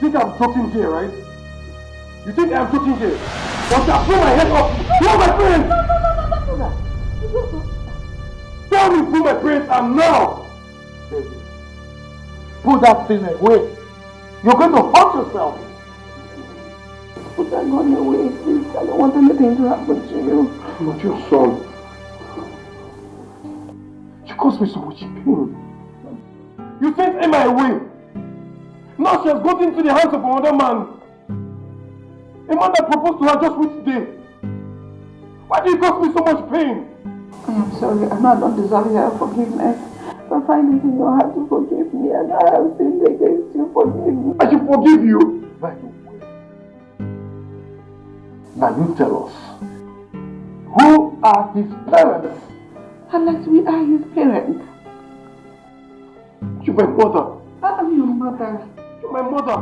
think I'm joking here, right? You think I'm joking here? But I pull my head off. Who are my parents? No. Tell me who my parents are now. Baby, put that thing away. You're going to hurt yourself. Put that gun away, please. I don't want anything to happen to you. I'm not your son. You caused me so much pain. You sent Emma away. Now she has got into the hands of another man. A man that proposed to her just which day. Why do you cause me so much pain? I am sorry. I know I don't deserve your forgiveness. But find it in your heart to forgive me, and I have sinned against you. Forgive me. I should forgive you. By the way. Now you tell us. Who are his parents? Unless we are his parents. You're my mother. I am your mother. You're my mother.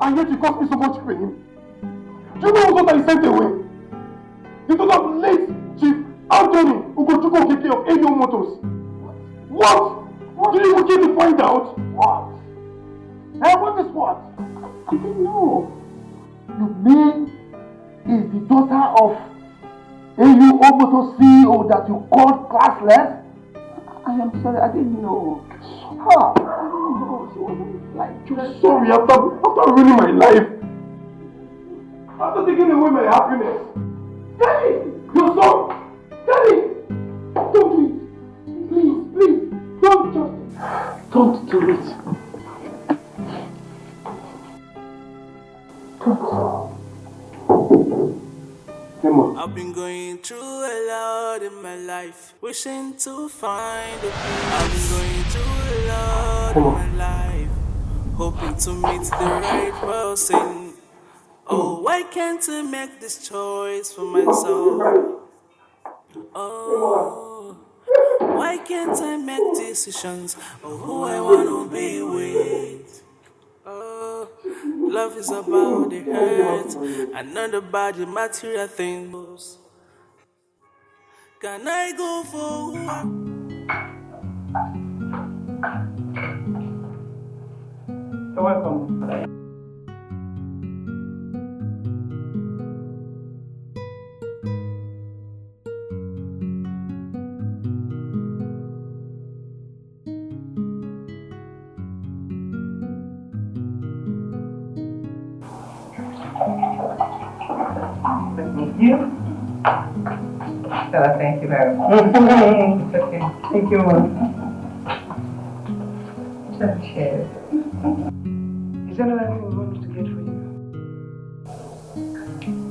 And yet you caused me so much pain. Do you know what I sent away? You don't have late Chief Anthony Ugochukwu Okeke of AO Motors. What? Did you even get to find out? What? Hey, what is what? I didn't know. You mean is the daughter of AO Motors CEO that you called classless? I am sorry, I didn't know. Huh? I didn't know. She wasn't like... You're sorry after ruining my life. After taking away my happiness. Daddy! Your son! Daddy! Don't do it! Please, don't just... Don't do it. Don't. Emma. I've been going through a lot in my life, wishing to find a peace. I've been going through a lot in my life, hoping to meet the right person. Oh, why can't I make this choice for myself? Oh, why can't I make decisions of who I want to be with? Oh, love is about the hurt and not about the material things. Can I go for what? You're welcome. Thank you. Stella, thank you very much. It's okay. Thank you, Mom. Cheers. Is there anything you want me to get for you?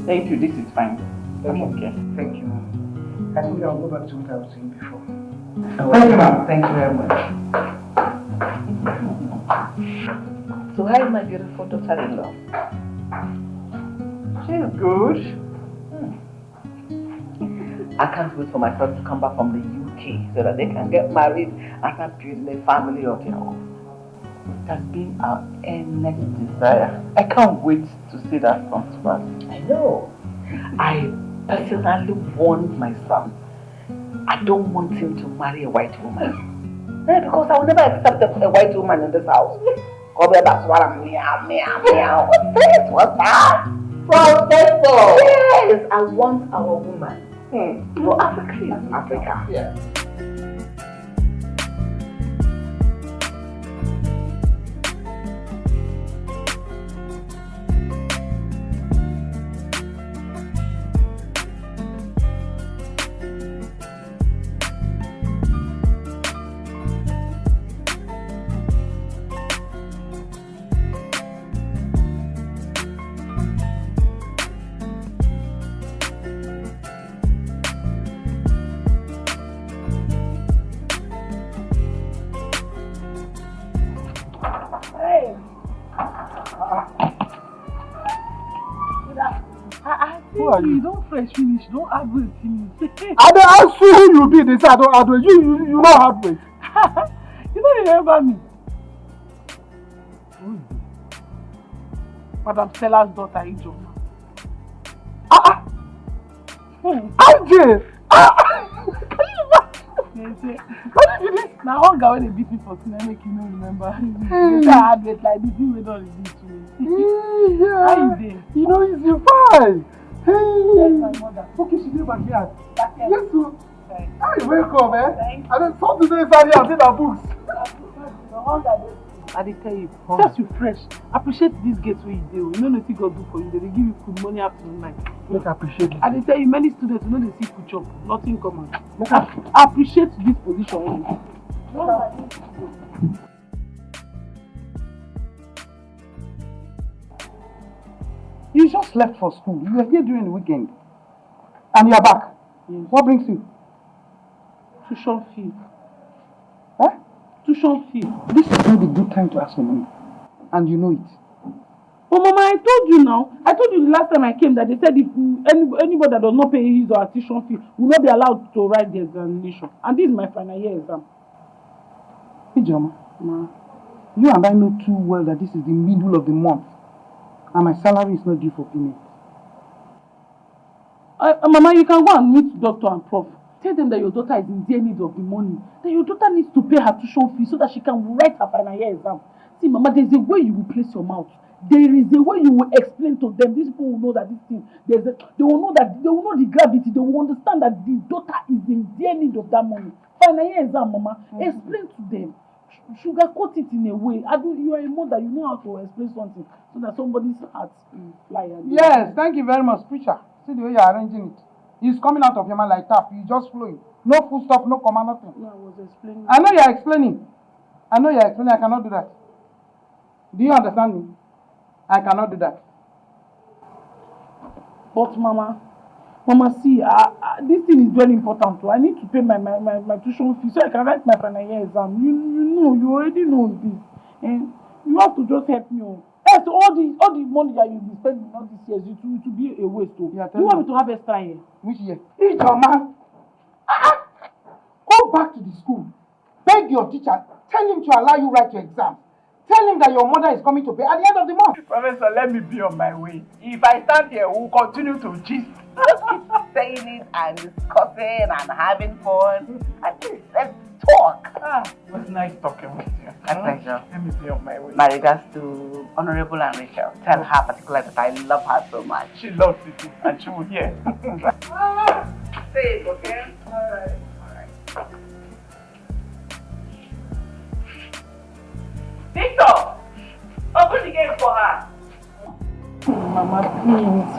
Thank you, this is fine. I'm okay. Thank you, Mom. I think I'll go back to what I was saying before. Thank you, Mom. Thank you very much. So how is my beautiful daughter-in-law? She's good. I can't wait for my son to come back from the UK so that they can get married and start building a family of their own. It has been our earnest desire. I can't wait to see that come to pass. I know. I personally warned my son. I don't want him to marry a white woman. Because I will never accept a white woman in this house. That's what I'm meow. What's this? What's that? Fateful. Yes, I want our woman. Well, Africa is Africa. Yeah. You don't fresh finish, don't add weight finish. I don't ask you who you be, they say I don't add weight. You don't have weight. You don't remember me. Madam Stella's daughter, Ijo. IJ! say, what did this? Now, one guy when they beat me for sin, I make you no remember. They say I had wait like this, you wait all the this to me. Yeah. How you dey? You know, it's your fine. Yes, my Hey. mother. Okay, she did back here. Back here. Yes, sir. Thank Hi, welcome, eh? Thank you. And then some today inside here and see the books. No wonder I dey tell you, just you fresh. Appreciate this gate where you do. You know nothing God do for you. They give you food money afternoon night. Make I appreciate it. I dey tell you, many students you know they see food chop, nothing common. Appreciate this position. You just left for school. You were here during the weekend. And you are back. Yes. What brings you? Tuition fee. Huh? Tuition fee. This is not a good time to ask for money. And you know it. But Mama, I told you now. I told you the last time I came that they said if anybody that does not pay his or her tuition fee will not be allowed to write the examination. And this is my final year exam. Ijoma, Ma. you and I know too well that this is the middle of the month. And my salary is not due for payment. Mama, you can go and meet doctor and prof. Tell them that your daughter is in dear need of the money. That your daughter needs to pay her tuition fee so that she can write her final year exam. See, Mama, there's a way you will place your mouth. There is a way you will explain to them. These people will know that this thing, they will know the gravity. They will understand that the daughter is in dear need of that money. Final year exam, Mama. Explain to them. Sugarcoat it in a way. You are a mother, you know how to explain something so that somebody's heart will fly. Yes, thank you very much, preacher. See the way you are arranging it. It's coming out of your mind like tap. You just flowing. No full stop, no comma, nothing. No, I was explaining. I know you are explaining. I cannot do that. Do you understand me? I cannot do that. But Mama, see, this thing is very important too. I need to pay my tuition fee so I can write my final year exam. You know, you already know this. And you have to just help me. Yes, all the money that you be spending all these years, it will be a waste. You want me to have extra year? Which year? Ijoma, go back to the school. Beg your teacher. Tell him to allow you write your exam. Tell him that your mother is coming to pay at the end of the month. Professor, let me be on my way. If I stand here, we'll continue to gist. Just keep saying it and discussing and having fun. At least let's talk. It was nice talking with you. My pleasure. Let me be on my way. My regards to Honorable and Rachel. Tell her particularly that I love her so much. She loves it and she will hear. Say it, okay? Alright. Victor! Open the gate for her. Mama, please.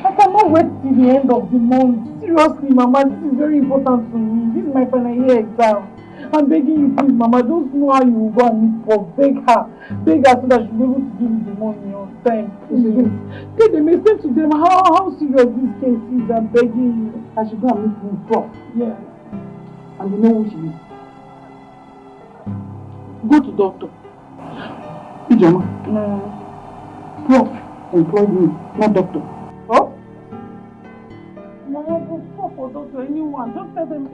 I cannot wait till the end of the month. Seriously, Mama, this is very important to me. This is my final year exam. I'm begging you, please, Mama. Don't know how you will go and meet for. Beg her so that she'll be able to give me the money on time. Please. Tell them, explain to them how serious this case is. I'm begging you. I should go and meet him, prof. Yeah. And you know who she is. Go to doctor. Ijoma, No. prof employed me, not doctor. Oh? Mama, go stop for doctor, anyone. Just tell them.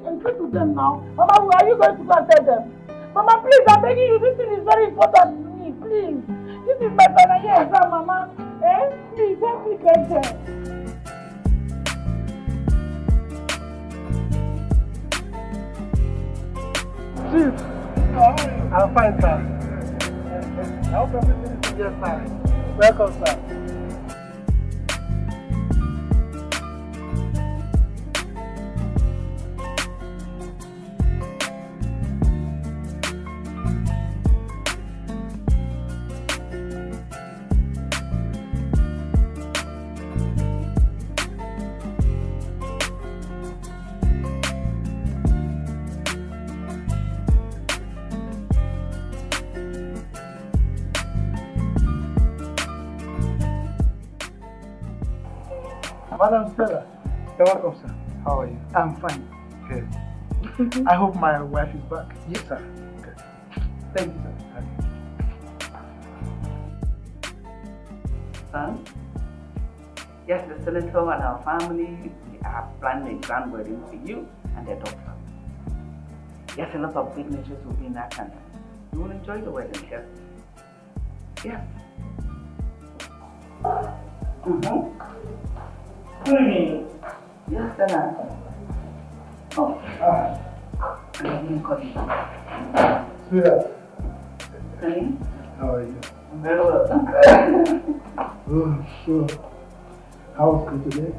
Explain to them now. Mama, where are you going to go and tell them? Mama, please, I'm begging you. This thing is very important to me. Please. This is my final year exam, Mama. Please, help me get there. Chief, I'm fine, sir. I hope everything is just fine. Welcome, sir. Madam Stella, you're welcome, sir. How are you? I'm fine. Good. I hope my wife is back. Yes, sir. Good. Thank you, sir. Son? Yes, the senator and our family are planning a grand wedding for you and their daughter. Yes, a lot of dignitaries will be in attendance. You will enjoy the wedding, yes? Yes. Yes, Senator. Oh. Let me call you. Sweetheart. Honey? How are you? I'm very well. Oh, sure. How was school today?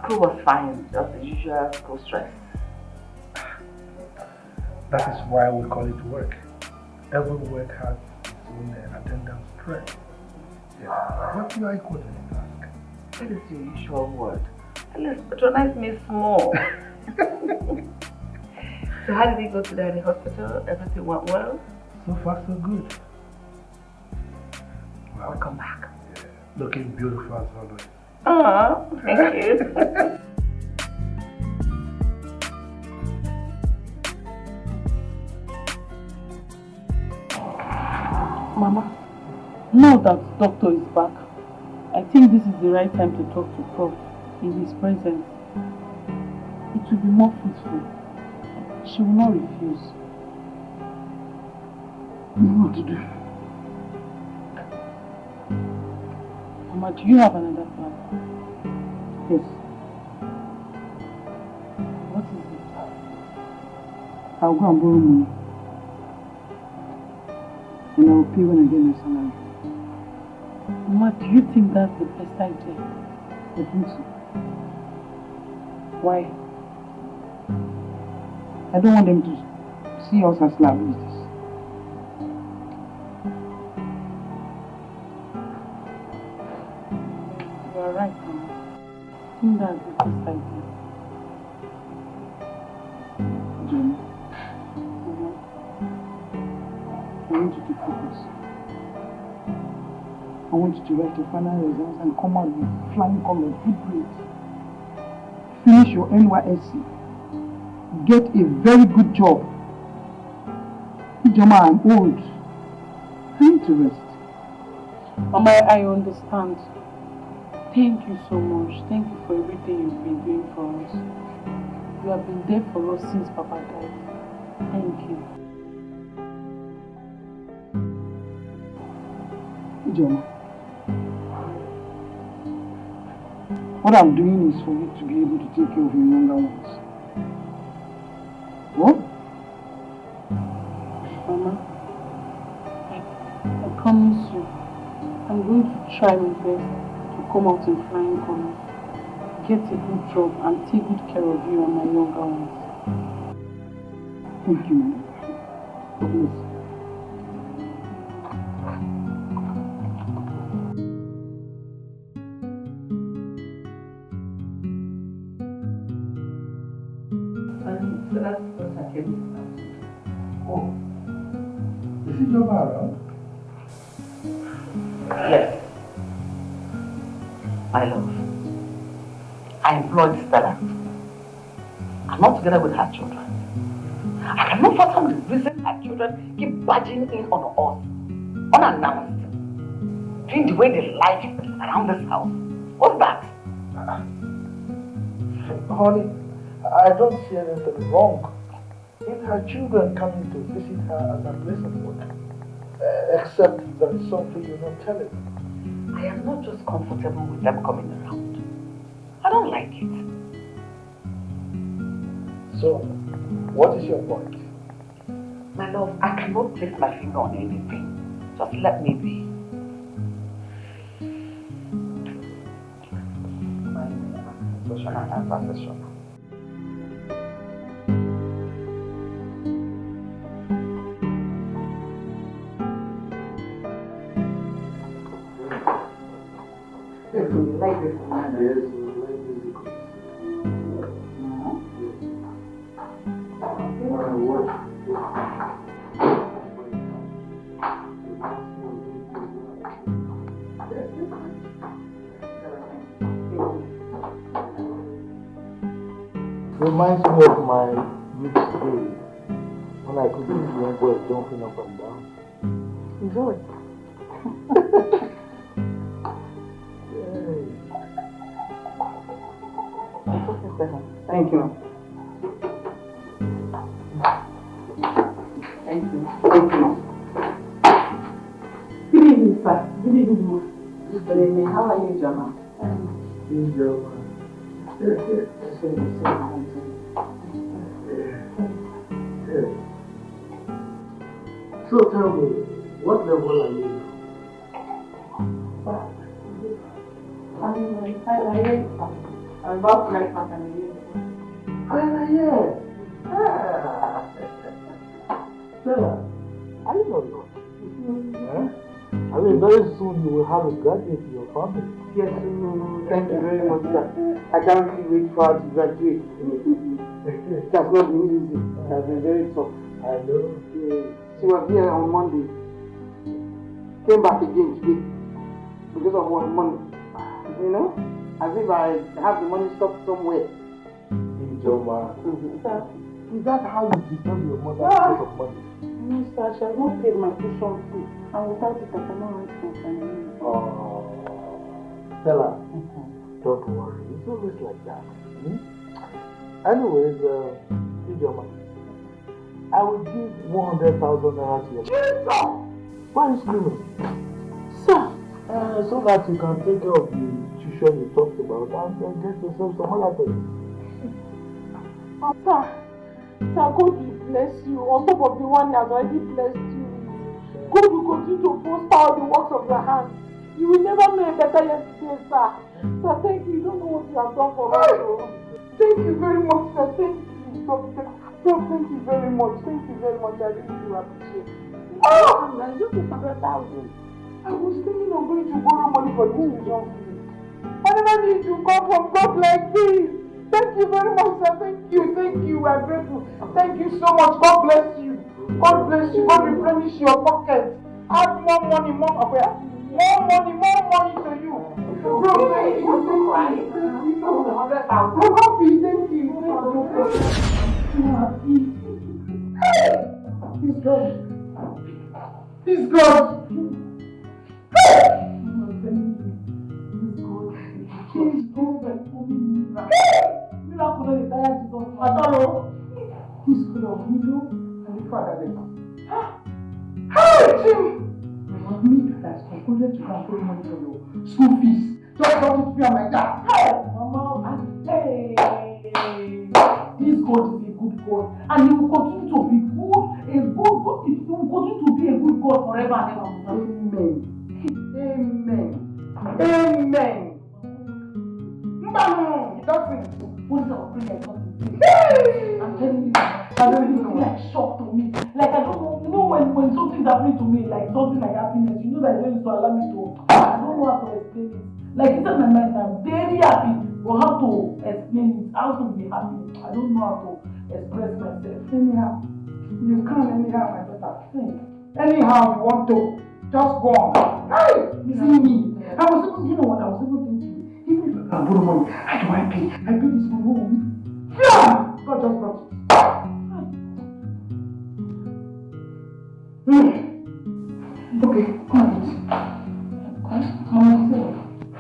School was fine, just the usual school stress. That is why we call it work. Every work has its own attendance stress. Yeah. But you are equal to the task. That is your usual word. At least patronize me small. So how did you go today at the hospital? Everything went well? So far, so good. Welcome back. Yeah. Looking beautiful as always. Oh, thank you. Mama, now that doctor is back, I think this is the right time to talk to Prof in his presence. It will be more fruitful. She will not refuse. I know what to do. Mama, do you have another plan? Yes. What is it? I'll go and borrow money. And I will pay when I get my salary. Mama, do you think that's the best idea? I think so. Why? I don't want them to see us as liabilities. You are right, Mama. I think that's the best idea. Jenny, I want you to focus. I want you to write your final results and come out with flying colors, good grades. Finish your NYSC. Get a very good job. Ijoma, I'm old. I need to rest. Mama, I understand. Thank you so much. Thank you for everything you've been doing for us. You have been there for us since Papa died. Thank you. Ijoma, what I'm doing is for you to be able to take care of your younger ones. What? Mama, I promise you, I'm going to try my best to come out in flying colors, get a good job, and take good care of you and my younger ones. Thank you, Mama. God bless you. So that's what I came to. Oh. Is it Jova around? Yes. My love, I employed Stella. I'm not together with her children. I cannot fathom the reason her children keep barging in on us, unannounced, doing the way they like around this house. What's that? Honey, I don't see anything wrong. If her children coming to visit her as a blessing for them, except there is something you're not telling me. I am not just comfortable with them coming around. I don't like it. So, what is your point? My love, I cannot place my finger on anything. Just let me be. My accusation and accusation. You like this one? Yes, reminds me of my youth days when I could see young boys jumping up and down. Enjoy. Thank you. Thank you. Thank you. Good evening, sir. Good evening, ma. Good evening. How are you, Jama? So tell me, what level are you now? I'm in my final year. I'm about to write my final year. Final year? Stella, I don't know. I mean, very soon you will have a graduate in your family. Yes, thank you very much, sir. I can't really wait for her to graduate. That's not been easy. It has been very tough. I know. She was here on Monday. Came back again today. Because of what money. You know? As if I have the money stopped somewhere. Ijoma. Sir. Is that how you disturb your mother because of money? No, sir, she has not paid my tuition fee. And without it, I cannot write my final year. Oh, Stella, don't worry. It's always like that. Anyways, Ijoma, I will give 100,000 naira to you. Jesus! Why are you screaming? Sir! So that you can take care of the tuition you talked about and then get yourself some other things. Sir, God will bless you on top of the one He has already blessed you. God will continue to prosper all the works of your hands. You will never know a better yesterday, sir. Sir, thank you. You don't know what you have done for us. Thank you very much, sir. Thank you. God, thank you very much. Thank you very much. I really do appreciate it. Oh! I just 100,000. I was thinking of going to borrow money for this tuition fee. I never need to come from God like this. Thank you very much, sir. Thank you. I'm grateful. Thank you so much. God bless you. God bless you. God replenish your pocket. Add more money, more money to you. Bro, thank you. I'm happy. Thank you. He's God. He's God. Miracle don't retire Jesus. He's good of widow and the fatherless. Hey, Jim! My me has concluded to control money for your school fees. Just don't it feel like that. Hey, Mama, hey. This God is a good God, and He will continue to be good, a good God. He will continue to be a good God forever and ever. Amen. No, it doesn't. What is our prayer? I'm telling you, I don't even feel like shock to me. Like I don't know, you know when something's happening to me, like something like happiness, you know that it used to allow me to, I don't know how to explain it. Like inside my mind, I'm very happy, but how to explain it, how to be happy, I don't know how to express myself. Anyhow, you can't anyhow, my daughter. Anyhow you want to, just go on. Hey, see me. I was even, you know what I was even thinking? Even if I can borrow money, how do I pay? I pay this money, what will we? Yeah! God just brought it. Okay, come on.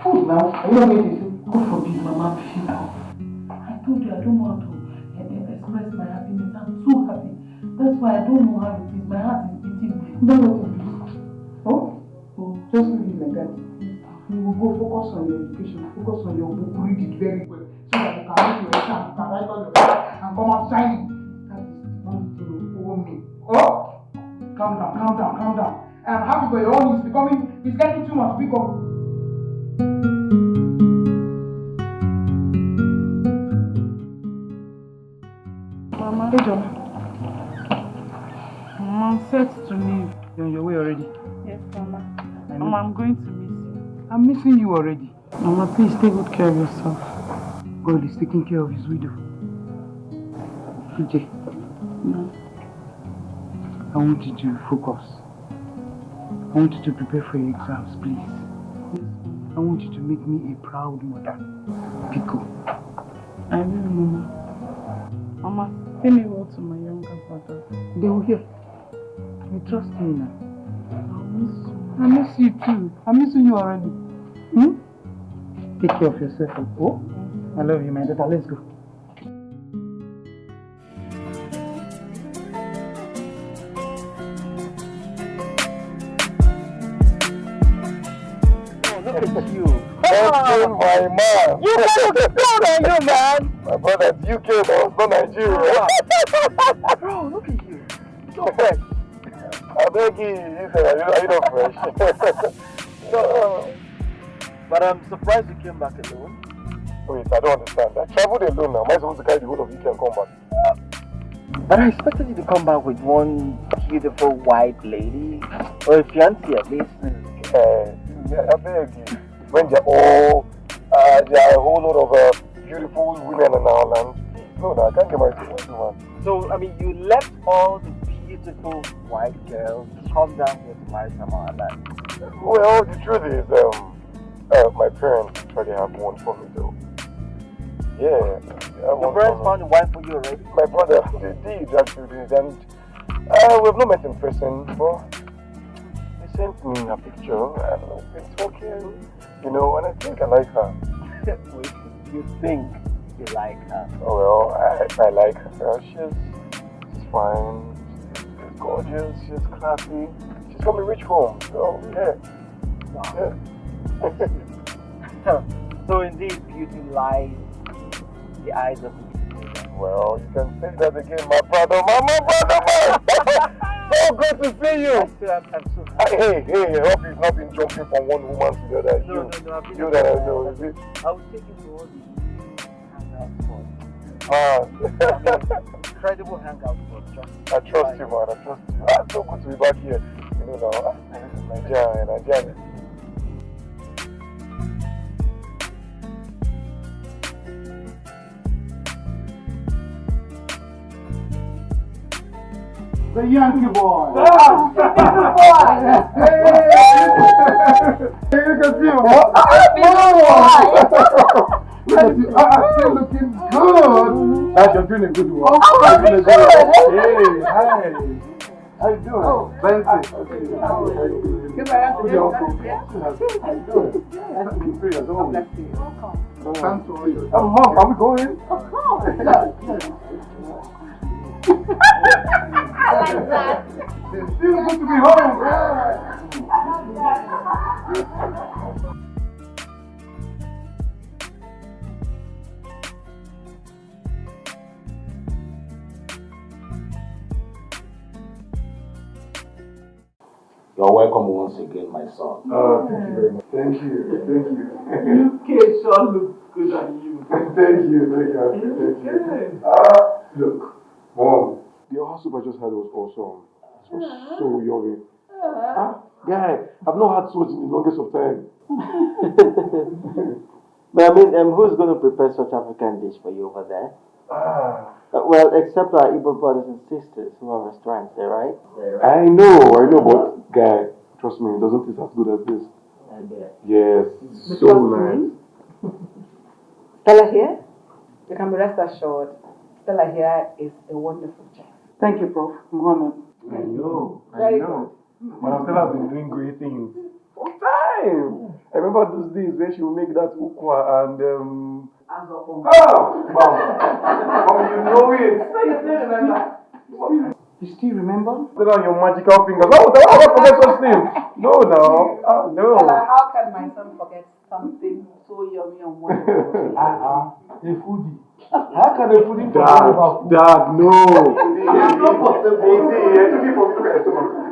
Food now. Are you not going to eat? God forbid, Mama, feel now. I told you I don't know how to express my happiness. I'm so happy. That's why I don't know how it is. My heart is beating. Don't let it be. Oh? Just leave it like that. You will go focus on your education, focus on your book, read it very well, so that you can make your exam, you can write all your exam and come out shining. That is the only thing you owe me. Oh? Calm down. I'm happy for your own. It's getting too much. Pick up. Mama. Hey, John. Mama, I'm set to leave. You're on your way already? Yes, Mama. Mama, I'm going to miss you. I'm missing you already. Mama, please take good care of yourself. God is taking care of his widow. Okay. No. I want you to focus. I want you to prepare for your exams, please. I want you to make me a proud mother. Pico. I will, Mama. Mama, say me well to my younger brother. They will hear. You trust me now. I'll miss you. I miss you too. I'm missing you already. Take care of yourself. Oh? I love you, my daughter. Let's go. Look at you. That's my man. You better be proud of you, man. My brother's UK, though, it's not Nigeria. Bro, look at you. So fresh. I beg you, you said, are you not fresh? No. But I'm surprised you came back alone. Wait, I don't understand. I traveled alone now. Am I supposed to carry the whole of UK and come back? But I expected you to come back with one beautiful white lady. Or a fiancé at least. Yeah, I beg you. When they're all, there are a whole lot of beautiful women in our land. No, I can't get married to one woman. So, I mean, you left all the beautiful white girls to come down here to marry some other man. Well, the truth is, my parents actually have one for me though. Yeah. Your parents found a wife for you already? My brother, they did actually, and we've not met in person, but they sent me a picture and we've been talking, you know, and I think I like her. Wait, you think you like her? Oh well, I like her. She's fine, she's gorgeous, she's classy, she's from a rich home, so yeah. Wow. Yeah. So indeed, beauty lies in the eyes of the. Well, you can say that again, my brother, man. So good to see you. I'm so happy. Hey, I hope you've not been jumping from one woman to the other. No, you that I know, is it? I will take you to all the hangout spots. Incredible hangout spots. I trust you, man. I trust you. So good to be back here. You know now, this is Nigeria. The Yankee boy. Oh, the Yankee boy. Hey, you can see him. Look at you. Still looking good. That you're doing a good one. Oh, you're doing a good one. Hey, hi. How you doing? Oh, Benzi. Mom, are we going? Of course. I like that. It's still good to be home. You're welcome once again, my son. Oh, thank you very much. Thank you. UK sure looks good on you. Thank you. Look, Mom, the house soup I just had was awesome. It was so yummy. Guy, I've not had such in the longest of time. But I mean, who's going to prepare such African dish for you over there? Well, except our Igbo brothers and sisters who have restaurants there, right? I know, but guy, trust me, it doesn't taste as good as this. I bet. Yes, so nice. Stella here, you can be rest assured, Stella here is a wonderful chef. Thank you, Prof. I'm honored. I know. Very good. Madam Stella has been doing great things. For time. I remember those days when she would make that ukwa and Mom, you know it. You still remember? You still remember? Still on your magical fingers. Oh, I forget such things. No. How can my son forget something so yummy and wonderful? A foodie. How can a foodie forget about food? Dad, no. It's not possible. Easy. I took it from the stomach.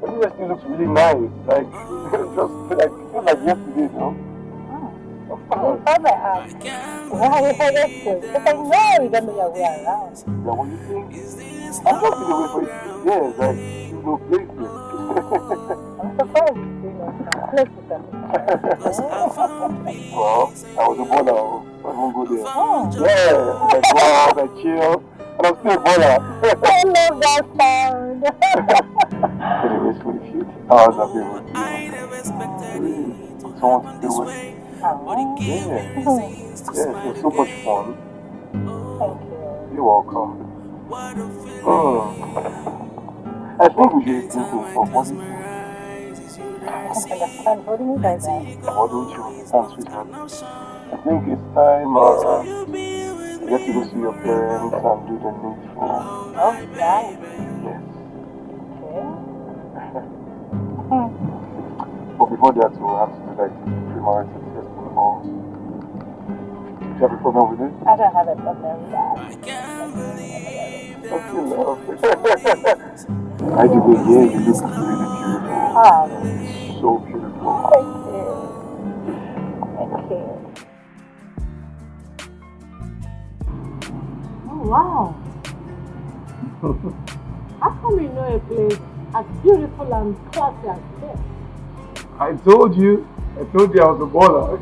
Everywhere still looks really nice. Like, just like yesterday, you know? Why yesterday? Because I know you're going to be away around. Yeah, what do you think? I'm not been away for years. Like, there's no place here. I'm surprised you know some places are Well, I was a baller. I won't go there. Oh. Yeah, I go out, I chill, and I'm still a baller. I love that sound. Anyways, for the future, how was that favorite? Someone to stay with. Yeah, it was so much fun. Thank you. You're welcome. I think we should do things for what do you think? I can understand. What do you mean by that? What don't you understand, sweetheart? I think it's time I get to go see your parents and do the needful. Oh, yeah. Yes. Okay. But before that, we'll have to do like premarital testing or you have a problem with it? I don't have a problem with that. I can't believe that Okay, I'm love. falling for this. I do the Is hair, you look this really love beautiful. Oh, So beautiful. thank you. Thank you. Oh, wow. How come you know a place as beautiful and classy as this? I told you I was a baller.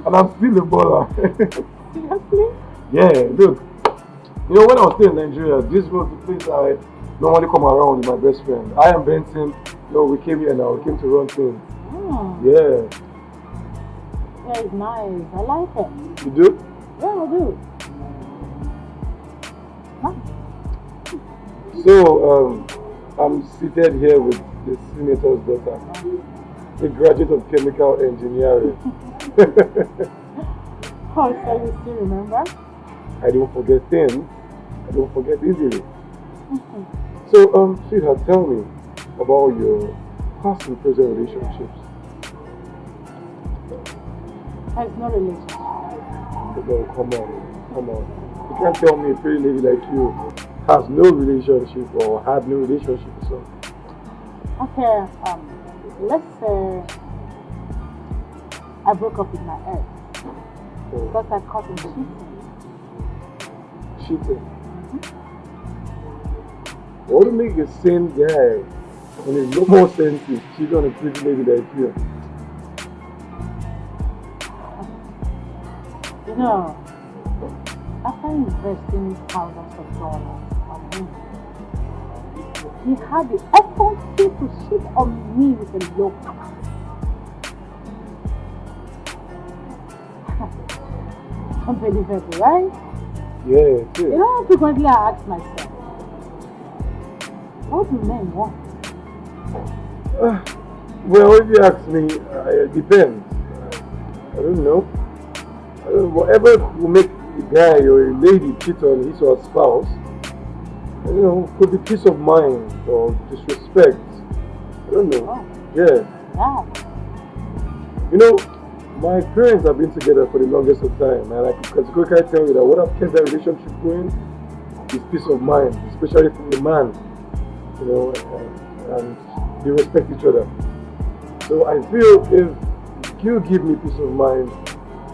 And I'm still a baller. Seriously? Yeah, look. You know, when I was still in Nigeria, this was the place I normally come around with my best friend. I am Benson. You know, we came here now. We came to run things. Oh. Yeah. Yeah, it's nice. I like it. You do? Yeah, I do. So, I'm seated here with the senator's daughter, a graduate of chemical engineering. Oh, so you still remember? I don't forget things. I don't forget easily. So, sweetheart, tell me about your past and present relationships. There's no relationship. No, come on. You can't tell me a pretty lady like you has no relationship or had no relationship or something. Okay, let's say I broke up with my ex because I caught him cheating. Cheating? What would make a sane guy when there's no more sense is cheat on a pretty lady like you? You know, after investing thousands of dollars on me, he had the effort to cheat on me with a low price. Unbelievable, right? Yeah, it is. You know, frequently I ask myself, what do men want? Well, if you ask me, it depends. I don't know. Whatever will make a guy or a lady cheat on his or her spouse, you know, could be peace of mind or disrespect. I don't know. Oh. Yeah. Yeah. You know, my parents have been together for the longest of time, and I can categorically tell you that what kept that relationship going is peace of mind, especially from the man. You know, and they respect each other. So I feel if you give me peace of mind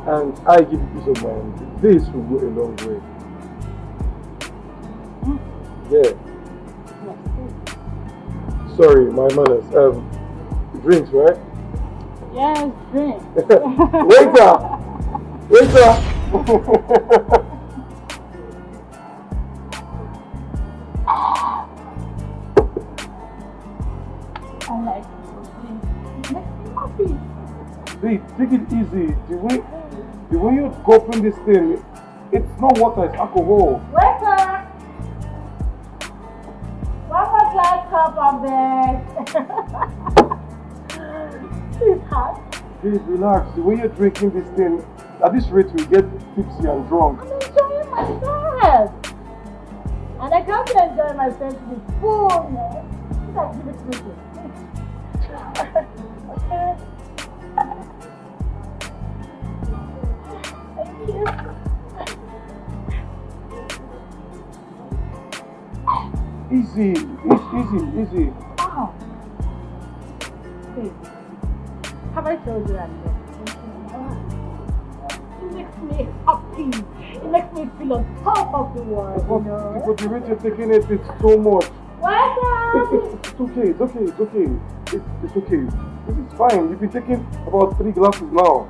and I give you peace of mind, this will go a long way. Yeah. Sorry, my manners. Drinks, right? Yes, drink. Waiter! I like it. It makes me happy. Babe, take it easy. The way you're gulping this thing, it's not water, it's alcohol. Waiter! One more glass cup of this. Sweetheart. Babe, relax. The way you're drinking this thing, at this rate we get tipsy and drunk. I'm enjoying myself. And I can't enjoy myself to the fullness. Let's give it to me. Okay. Thank you. Easy. Oh. Babe, have I told you that? It makes me happy. It makes me feel on top of the world, you know. But the rate you're taking it's so much. Welcome! It's okay. It's okay. This is fine. You've been taking about 3 glasses now.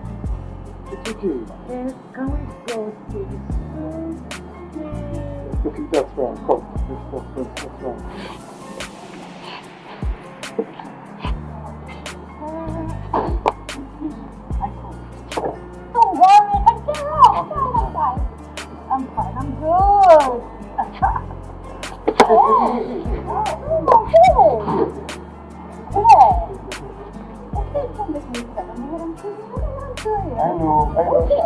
It's okay. Yes, can we go to the food? Okay, that's fine. Come. That's fine. Don't worry, I can get off. I'm fine. I'm good. Don't make me sad. I'm doing. I know. Okay.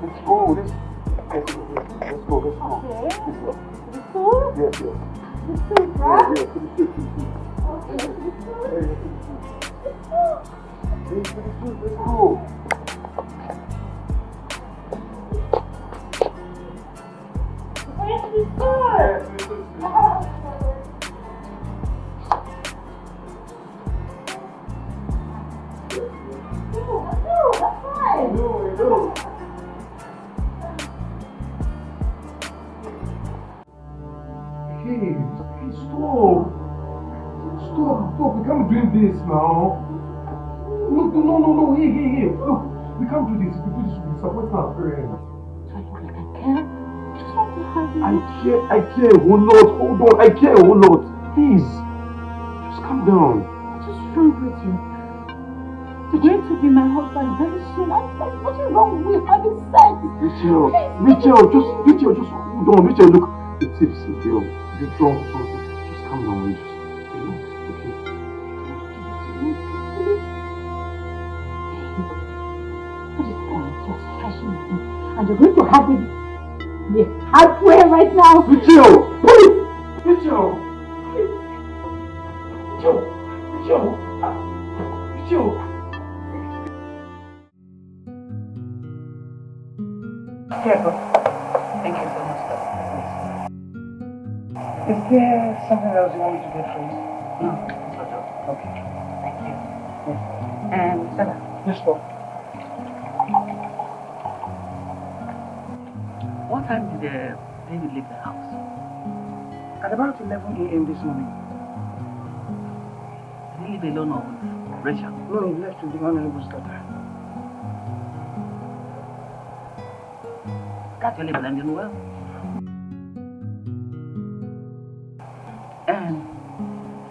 Let's go. Let's go. Okay. The food? Yes. The food, right? Yeah. Let's go. Hey, stop. Stop. We can't be doing this now. No. Hey. Look, we can't do this. If we do this, we'll be disappointing our parents. Do I look like I care? I just want to have you. I care a whole lot. Hold on, I care a whole lot. Please, just calm down. What's wrong with you? You're going to be my husband very soon. What is wrong with having sex? Rachel, just hold on. Rachel, look, it's tipsy, girl. You're drunk or something. Just calm down. Just relax, okay? What is point? You're stretching me. And you're going to have me the hard way right now. Rachel! Please! Rachel! Careful. Thank you so much, Doctor. Is there something else you want me to get for you? No, it's not. Okay. Thank you. Yes. And Stella. Yes, Paul. What time did David leave the house? At about 11 a.m. this morning. Did he leave alone or with Rachel? No, he left with the Honorable's daughter. That's your label ending well. And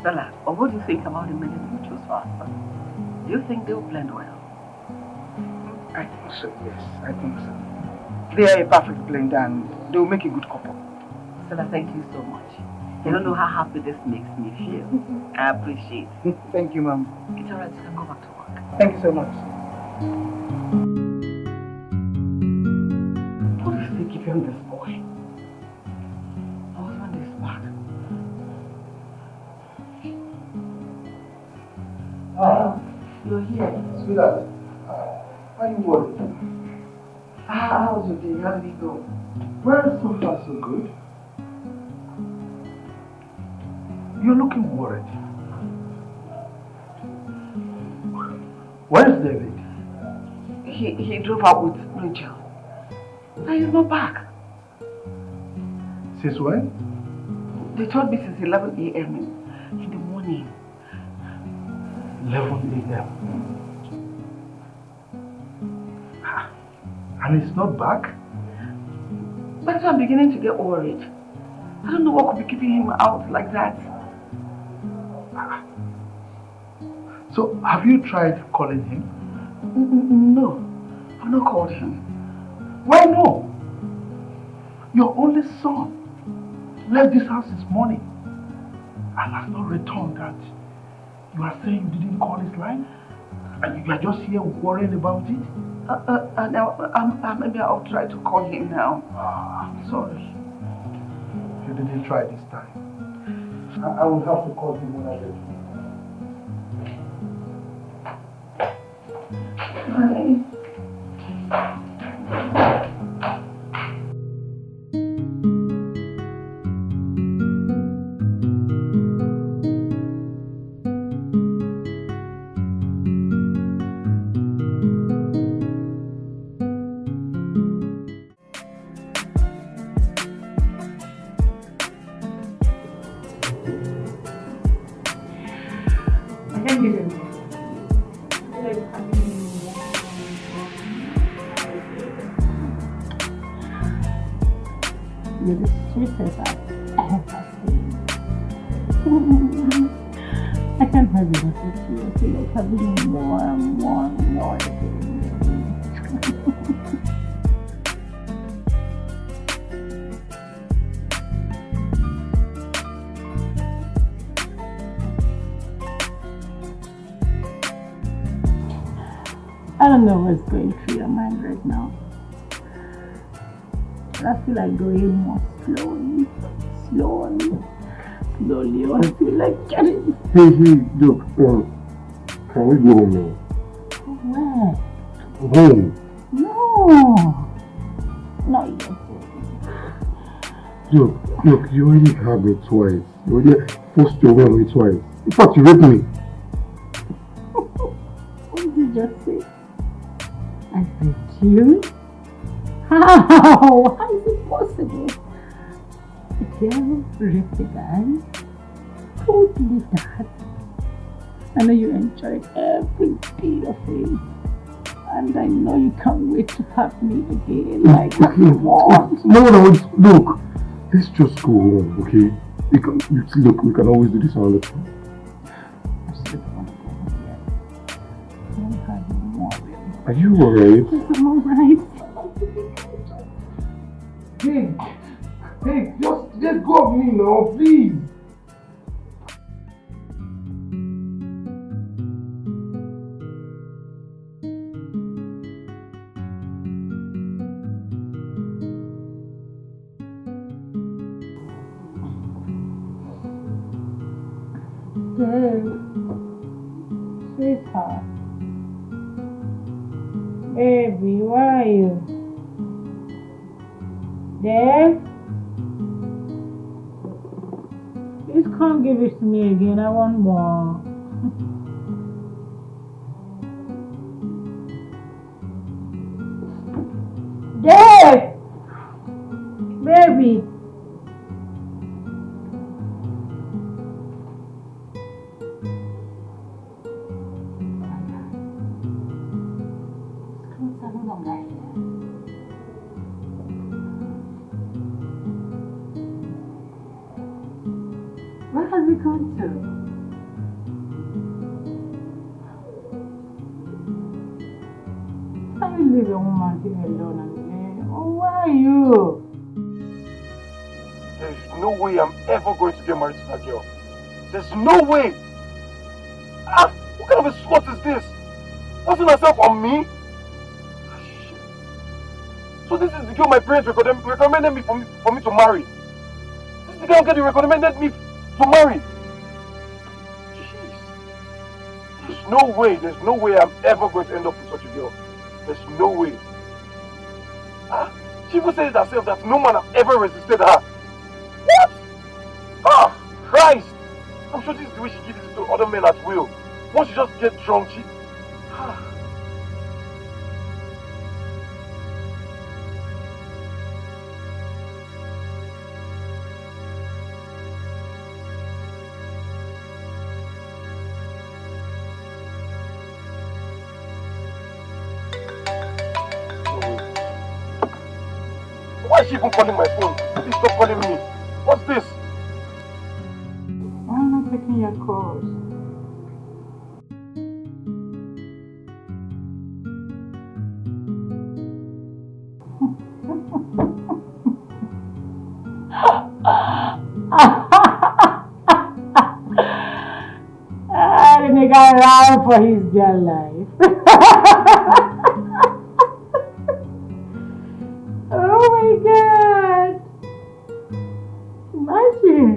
Stella, what do you think about the men you chose for husband? Do you think they'll blend well? I think so, yes. I think so. They are a perfect blend and they'll make a good couple. Stella, thank you so much. You don't know how happy this makes me feel. I appreciate it. Thank you, Mom. It's alright, you can go back to work. Thank you so much. What is they keep on this boy? My husband is back. You're here. Sweetheart, are you worried? How's your day? How did it go? Well, so far so good. You're looking worried. Where's David? He drove out with Rachel. Now he's not back. Since when? They told me since 11 a.m. in the morning. 11 a.m. And he's not back? That's why I'm beginning to get worried. I don't know what could be keeping him out like that. So, have you tried calling him? No, I've not called him. Why no? Your only son left this house this morning and has not returned. That you are saying you didn't call his line? And you are just here worrying about it? Maybe I'll try to call him now. I'm sorry. You didn't try this time. I will have to call him when I get home. You're the sweetest I've ever seen. I can't have you with you. I feel like having more and more and more. I don't know what's going through your mind right now. But I feel like going more slowly. slowly until like get it. Hey, look, can we go home now? Where? Home. No. Not yet. Look, you already had me twice. You already forced your way on me twice. In fact, you raped me. What did you just say? I raped you? How? How is it possible? A girl raped a guy? Who would believe that? I know you enjoyed every bit of it. And I know you can't wait to have me again like you want. No, look. Let's just go home, okay? We can always do this another time. I still don't want to go home yet. I don't have any more, really. Are you alright? Yes, I'm alright. Hey, just let go of me now, please. Dave, sweetheart, baby, where are you? Dave? Please come give it to me again, I want more. Dave! Baby! Where has he gone to? How you leave a woman here alone and oh, where are you? There's no way I'm ever going to get married to that girl. There's no way! What kind of a slut is this? Forcing herself on me? Shit. So this is the girl my parents recommended me for me to marry. This is the girl they recommended me to marry. Jeez. There's no way I'm ever going to end up with such a girl. There's no way. She even said it herself that no man has ever resisted her. What? Christ! I'm sure this is the way she gives it to other men at will. Once you just get drunk, she... Why is she even calling my phone? Please stop calling me. What's this? I'm not taking your calls. The nigga ran for his dear life. Oh my God! Imagine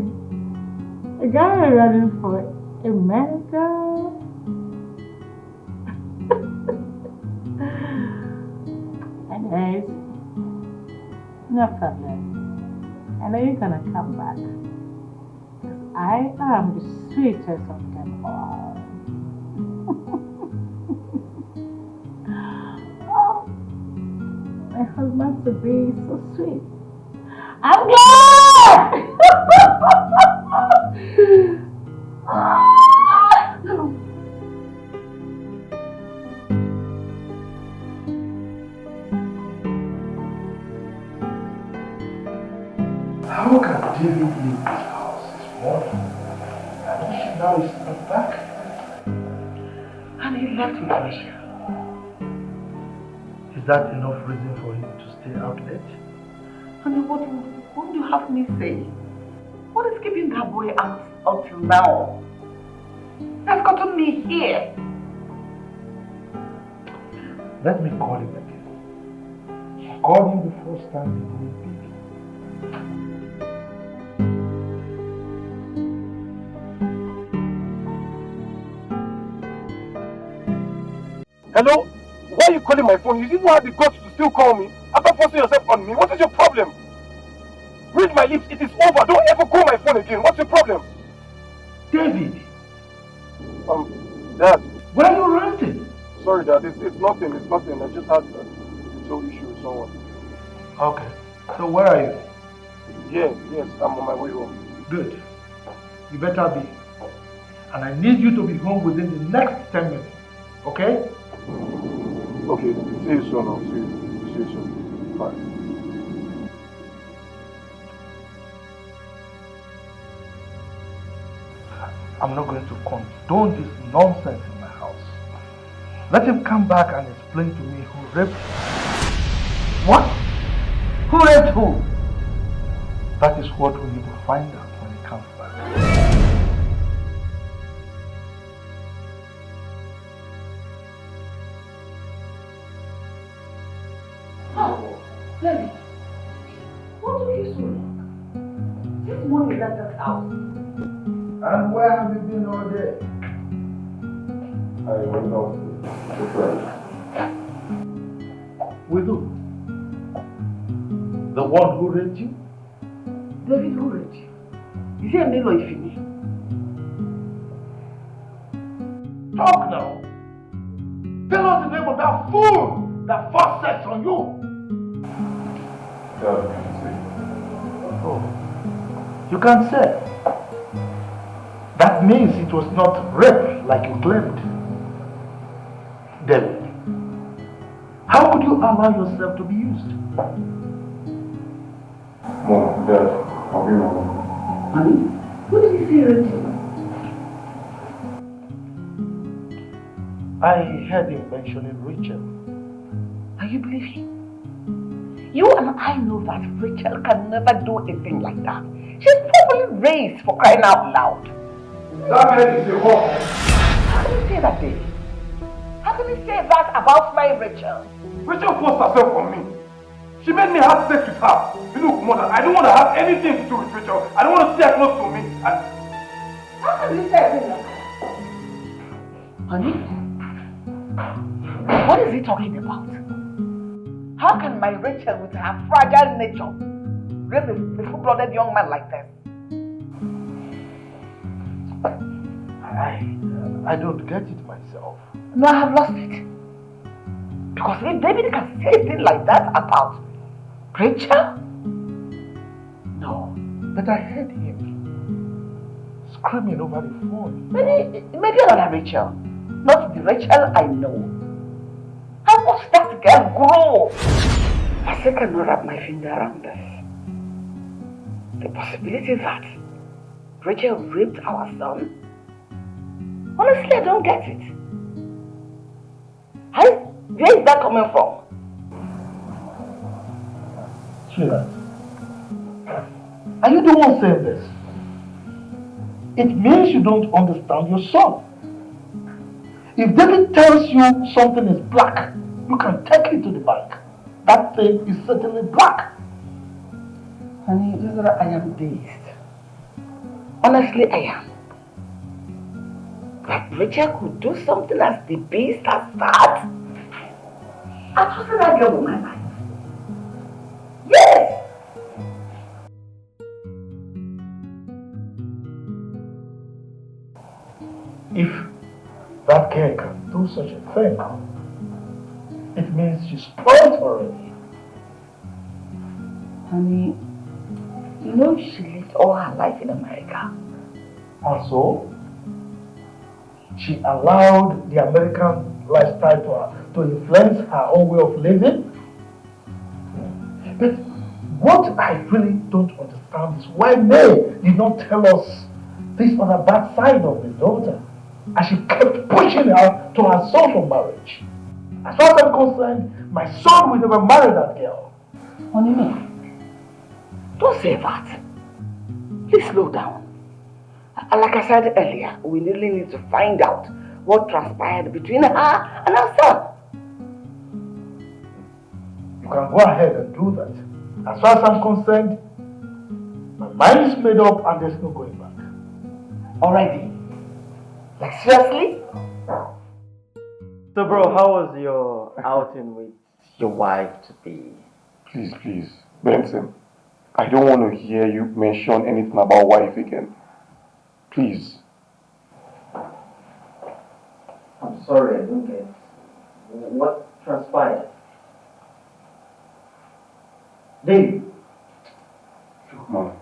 a guy running for America. Anyways, no problem. I know you're gonna come back. I am the sweetest of them all. Oh, my husband to be is so sweet. I'm glad! How can David leave this house this morning? And now he's not back. And he left me for you. Is that enough reason for him to stay out late? Honey, what do you have me say? What is keeping that boy out until now? That's gotten me here. Let me call him again. Call him before standing in the baby. Hello? Why are you calling my phone? You didn't have the guts to still call me after forcing yourself on me. What is your problem? Read my lips. It is over. Don't ever call my phone again. What's your problem? David. Dad. Where are you renting? Sorry, Dad. It's nothing. It's nothing. I just had a little issue with someone. Okay. So where are you? Yes. I'm on my way home. Good. You better be. And I need you to be home within the next 10 minutes. Okay? Okay. See you soon. I'll see you soon. Bye. I'm not going to condone this nonsense in my house. Let him come back and explain to me who raped him. What? Who raped who? That is what we need to find out when he comes back. Oh, David, what took you so long? This morning left us out. And where have you been all day? I went out with friends. With who? The one who raped you? David, who raped you? Is he a male or a female? Talk now! Tell us the name of that fool that forced sex on you! Dad, I can't say. Oh, you can't say. That means it was not rape like you claimed. David, how could you allow yourself to be used? Mom, Dad, I'll be wrong. Honey, what did you say raped you? I heard him mentioning Rachel. And you believe him? You and I know that Rachel can never do a thing like that. She's probably raised for crying out loud. That man is a whore. How can you say that, David? How can you say that about my Rachel? Rachel forced herself on me. She made me have sex with her. You know, mother, I don't want to have anything to do with Rachel. I don't want to see her close to me. How can you say a thing like that? Honey? What is he talking about? How can my Rachel with her fragile nature rape a full-blooded young man like this? I don't get it myself. No, I have lost it. Because if David can say a thing like that about Rachel? No, but I heard him screaming over the phone. Maybe another Rachel. Not the Rachel I know. How much that girl grow? I still cannot wrap my finger around this. The possibility that Rachel raped our son? Honestly, I don't get it. Where is that coming from? Sweetheart, are you the one saying this? It means you don't understand your son. If David tells you something is black, you can take it to the bank. That thing is certainly black. Honey, I am dazed. Honestly, I am. That Rachel could do something as the beast as that? I trusted that girl with my life. Yes! If that girl can do such a thing, it means she's spoiled already. Honey, you know she lived all her life in America. And so, she allowed the American lifestyle to influence her own way of living. But what I really don't understand is why May did not tell us this other bad side of his daughter, and she kept pushing her to her son for marriage. As far as I'm concerned, my son will never marry that girl. Honey, don't say that. Please slow down. Like I said earlier, we really need to find out what transpired between her and her son. You can go ahead and do that. As far as I'm concerned, my mind is made up and there's no going back. Already? Like seriously? So, bro, how was your outing with your wife to be? Please, Benson. I don't want to hear you mention anything about wife again. Please. I'm sorry, I don't get it. What transpired? Dave. Look, Mom.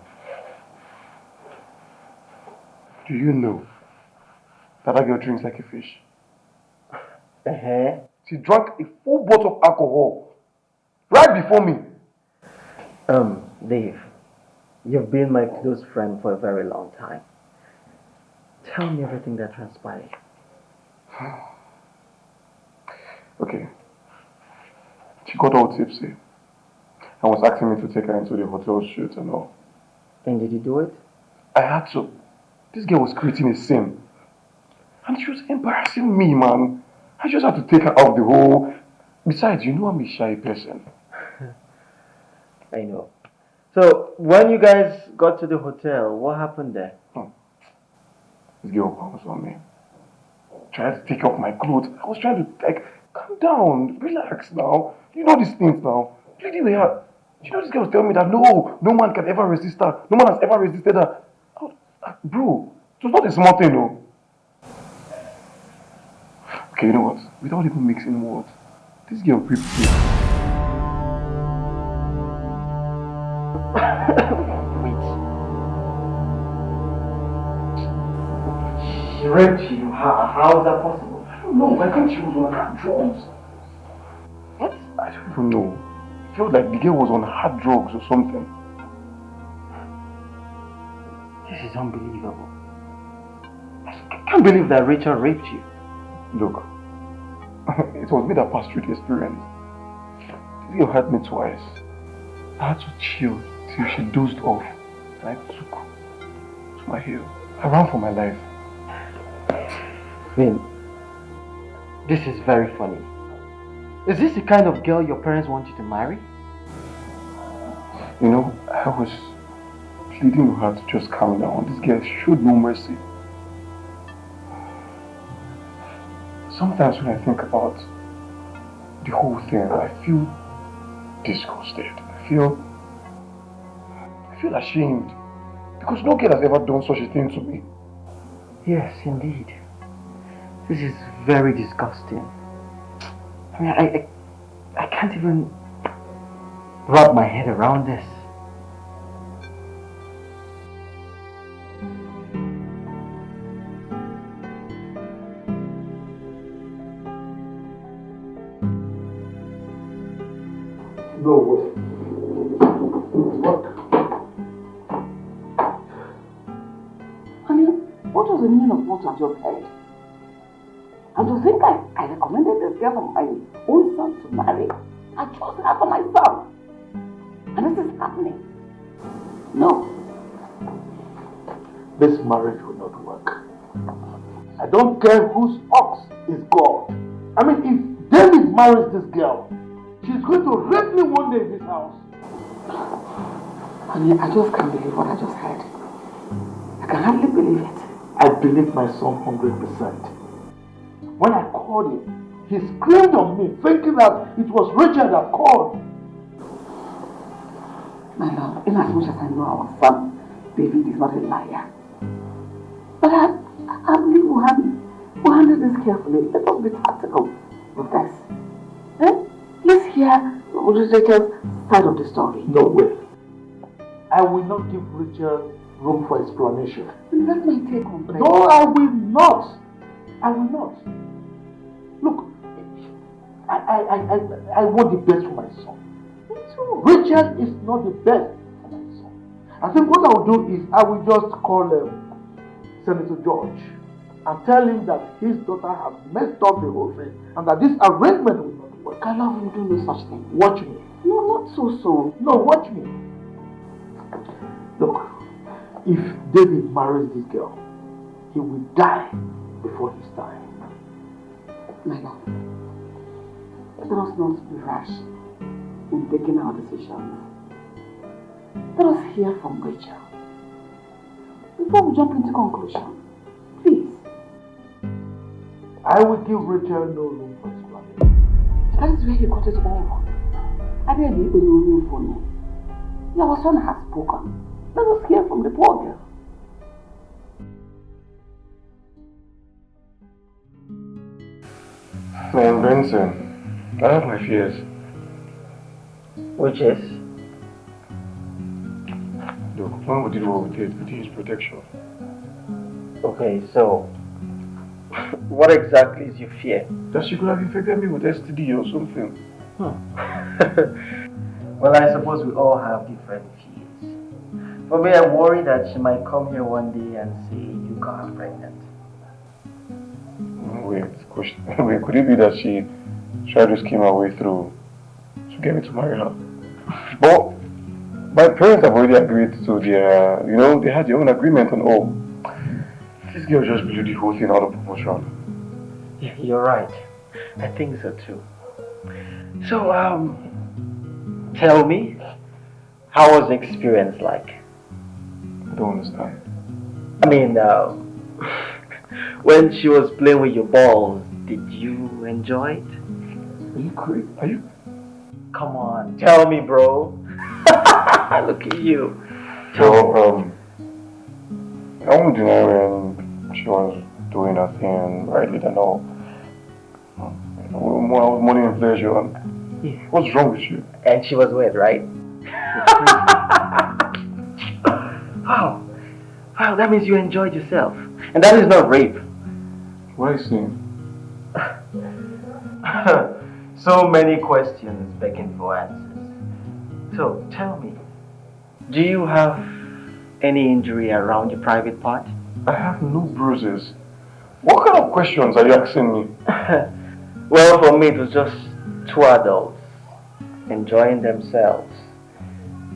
Do you know that girl drinks like a fish? She drank a full bottle of alcohol right before me. Dave, you've been my close friend for a very long time. Tell me everything that transpired. Okay. She got all tipsy and was asking me to take her into the hotel shoot and all. And did you do it? I had to. This girl was creating a scene. And she was embarrassing me, man. I just had to take her out the whole... Besides, you know I'm a shy person. I know. So, when you guys got to the hotel, what happened there? This girl bounced on me. Tried to take off my clothes. I was trying to, like, calm down, relax now. You know these things now. Really, they are. You know this girl was telling me that no man can ever resist her. No man has ever resisted her. Bro, it was not a small thing, no. Okay, you know what? Without even mixing words, this girl raped me. She raped you? How is that possible? I don't know. I think she was on hard drugs. What? I don't even know. It felt like the girl was on hard drugs or something. This is unbelievable. I can't believe that Rachel raped you. Look, it was me that passed through the experience. This girl hurt me twice. I had to chill till she dozed off, and I took to my heel. I ran for my life. Vin, this is very funny. Is this the kind of girl your parents want you to marry? You know, I was pleading with her to just calm down. This girl showed no mercy. Sometimes when I think about the whole thing, I feel disgusted. I feel ashamed. Because no girl has ever done such a thing to me. Yes, indeed. This is very disgusting. I mean, I can't even wrap my head around this. No way. What? Honey, what was the meaning of what I just heard? And to think I recommended this girl for my own son to marry. I chose her for my son. And this is happening. No. This marriage will not work. I don't care whose ox is God. I mean, if David marries this girl, she's going to rape me one day in this house. Honey, I just can't believe what I just heard. I can hardly believe it. I believe my son 100%. When I called him, he screamed on me, thinking that it was Richard that called. My love, in as much as I know our son, David is not a liar. But I believe we'll handle this carefully. Let us be tactical with this. Let's hear Rachel's side of the story. No way. I will not give Rachel room for explanation. That's my take on it. No, I will not. I will not. Look, I want the best for my son. Me too. Rachel is not the best for my son. I think what I will do is I will just call Senator George and tell him that his daughter has messed up the whole thing and that this arrangement will not work. I love him do no such thing. Watch me. No, not so soon. No, watch me. Look, if David marries this girl, he will die before his time. My love, let us not be rash in taking our decisions. Let us hear from Rachel before we jump into conclusion. Please. I will give Rachel no room for this plan. That is where you got it all wrong. I didn't even know you for me. Your son has spoken. Let us hear from the poor girl. Man, Benson, I have my fears. Which is? Look, when we did what we did, we did his protection. Okay, so what exactly is your fear? That she could have infected me with STD or something. Well, I suppose we all have different fears. For me, I'm worried that she might come here one day and say you got her pregnant. Wait, could it be that she tried to scheme her way through to get me to marry her? But my parents have already agreed to their, they had their own agreement on all. This girl just blew the whole thing out of proportion. Yeah, you're right. I think so too. So, tell me, how was the experience like? I don't understand. I mean, when she was playing with your balls, did you enjoy it? Are you crazy? Are you? Come on, tell me, bro. Look at you. So, I won't deny when she was doing her thing, rightly and all. Money and pleasure. Yeah. What's wrong with you? And she was wet, right? Wow. Wow, that means you enjoyed yourself. And that is not rape. What are you saying? So many questions begging for answers. So, tell me, do you have any injury around your private part? I have no bruises. What kind of questions are you asking me? Well, for me, it was just two adults enjoying themselves.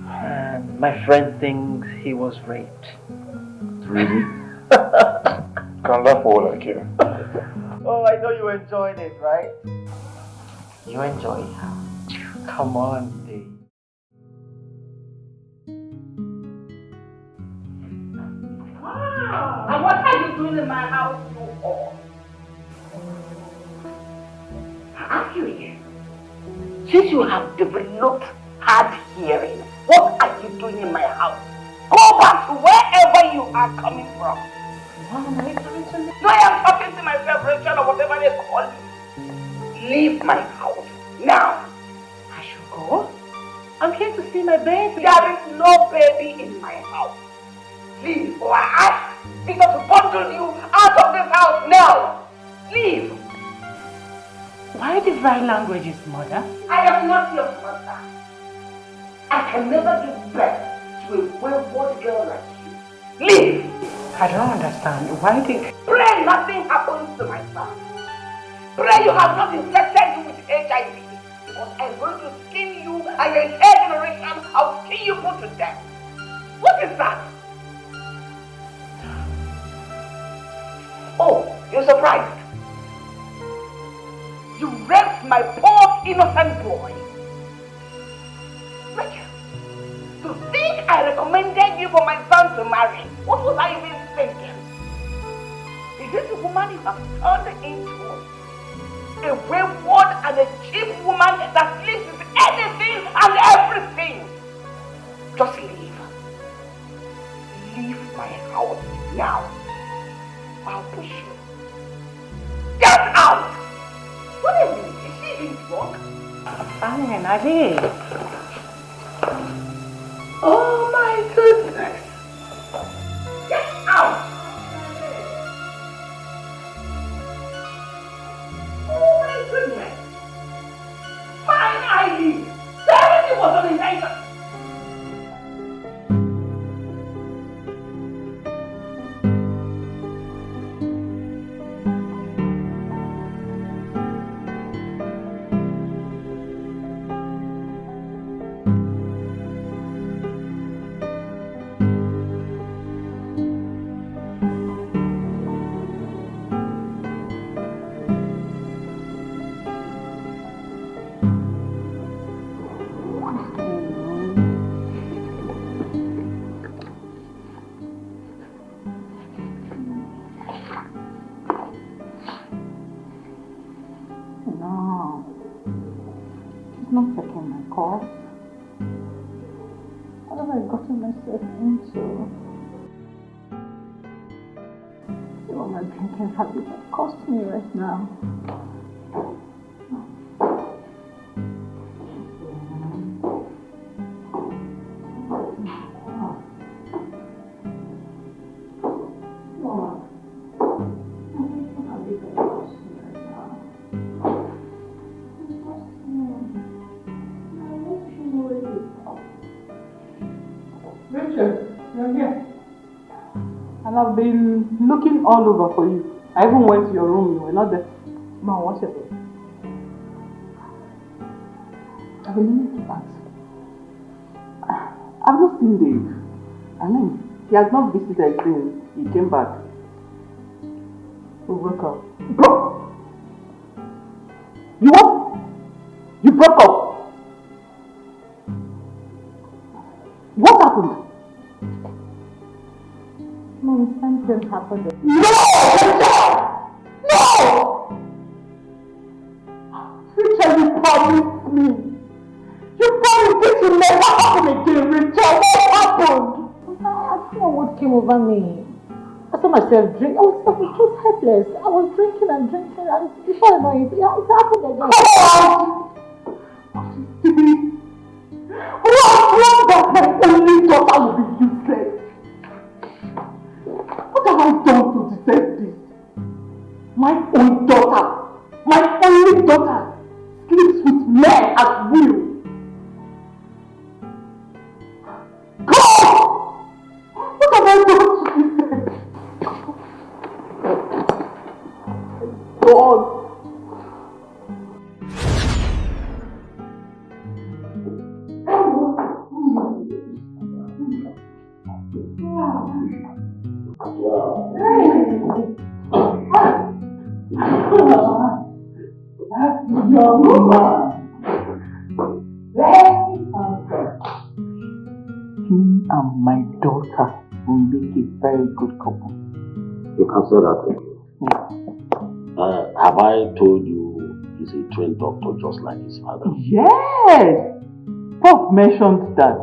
And my friend thinks he was raped. Really? Can't laugh all I care. Oh, I know you enjoyed it, right? You enjoyed it. Come on, Dave. Wow! And what are you doing in my house, you all? I ask you again. Since you have developed hard hearing, what are you doing in my house? Go back to wherever you are coming from. What am I doing to me? No, I am talking to myself, Rachel, or whatever they call you. Leave my house now. I should go. I'm here to see my baby. There is no baby in my house. Leave, or I ask Peter to bundle you out of this house now. Leave. Why the vile languages, mother? I am not your mother. I can never give birth to a wayward girl like you. Leave! I don't understand. Why the... Pray nothing happens to my son. Pray you have not infected you with HIV. Because I'm going to skin you and your entire generation. I'll skin you put to death. What is that? Oh, you're surprised. You raped my poor innocent boy. Rachel, to think I recommended you for my son to marry, what was I even thinking? Is this a woman you have turned into? A wayward and a cheap woman that sleeps with anything and everything? Just leave. Leave my house now. I'll push you. Get out! What is it? Is she even drunk? Fine, I did. Oh my goodness! Get out! Oh my goodness! Fine, I leave. Everything was on his anger. course. What have I gotten myself into? See what my drinking habit has cost me right now. You're here. And I've been looking all over for you. I even went to your room, you were not there. Mom, what's your name? I've been meaning to ask. I've not seen Dave. I mean, he has not visited since he came back. We broke up. Bro! You what? You broke up? What happened? Mom, something happened. No! No! Richard, you promised me. You promised this will never happen again, Richard. What happened? I don't know what came over me. I saw myself drink. I was just helpless. I was drinking, and before I know it, it happened again. What that my only daughter will be useless? What have I done to deserve this? My own daughter, my only daughter, sleeps with men at will. God! What have I done to deserve this? God! Young man. He and my daughter will make a very good couple. You can say that. Have I told you he's a trained doctor just like his father? Yes! Pop mentioned that.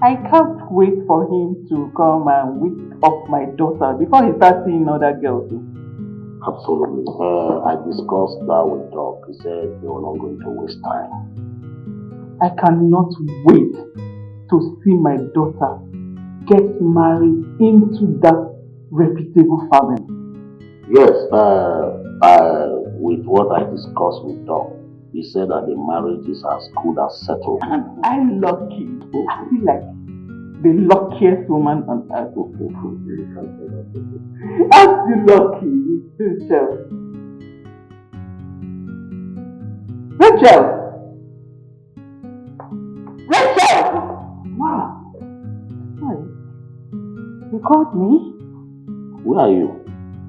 I can't wait for him to come and whip up my daughter before he starts seeing other girls. Absolutely. I discussed that with Doc. He said they were not going to waste time. I cannot wait to see my daughter get married into that reputable family. Yes, with what I discussed with Doc, he said that the marriage is as good as settled. And I'm lucky. I feel like the luckiest woman on earth. I'm still lucky, Rachel. Rachel! Wow. Sorry. You called me? Where are you?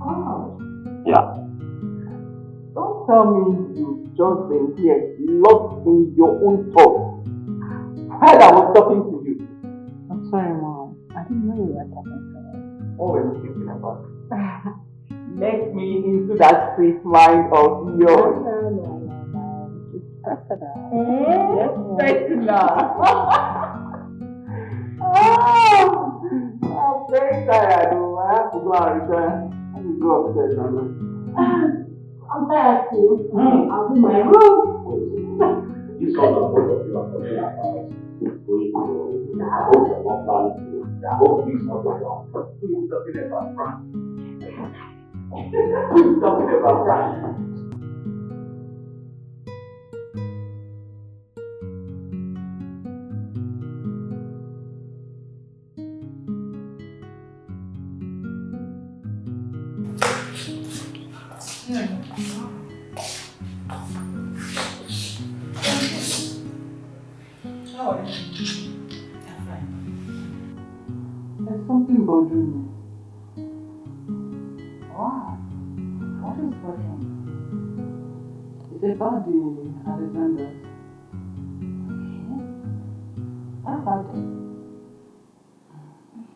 Oh. Yeah. Don't tell me you've just been here, lost in your own thoughts. While I was talking to you. I'm sorry, Mom. I didn't know you were talking to me. What were you thinking about? Let me into that sweet mind of yours. No. It's personal. Yes, personal. I'm very tired. I have to go and return. Let me go upstairs and I'm tired too. I'll do my room. This one of both of you are talking about going to I hope you're not planning to. I hope this is not going on. Who is talking about France? Who is talking about France? there's something bothering me. Wow. What is bothering me? It's about the Alexanders. What about it?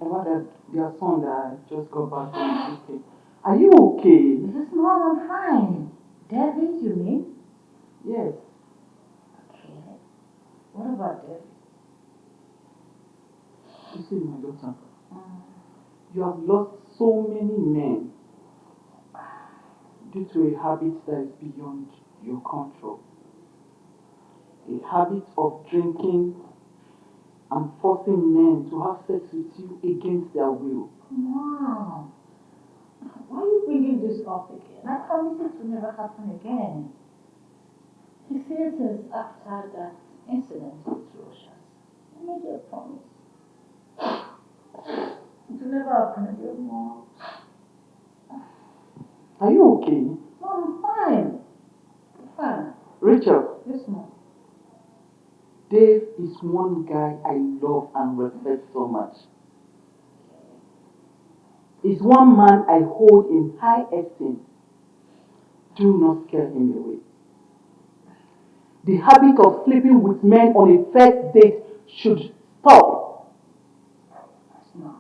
About their son that just got back from the UK. Are you okay? This Mom, I'm fine. David, you mean? Yes. Okay. What about this? You see, my daughter, you have lost so many men due to a habit that is beyond your control. A habit of drinking and forcing men to have sex with you against their will. Mom, why are you bringing this up again? I promise it will never happen again. He says it's after that incident with Roshan. I made you a promise. It will never happen again, Mom. Are you okay? Mom, I'm fine. I'm fine. Rachel, Yes, Mom. Dave is one guy I love and respect so much. He's one man I hold in high esteem. Do not scare him away. The habit of sleeping with men on a first date should stop. No.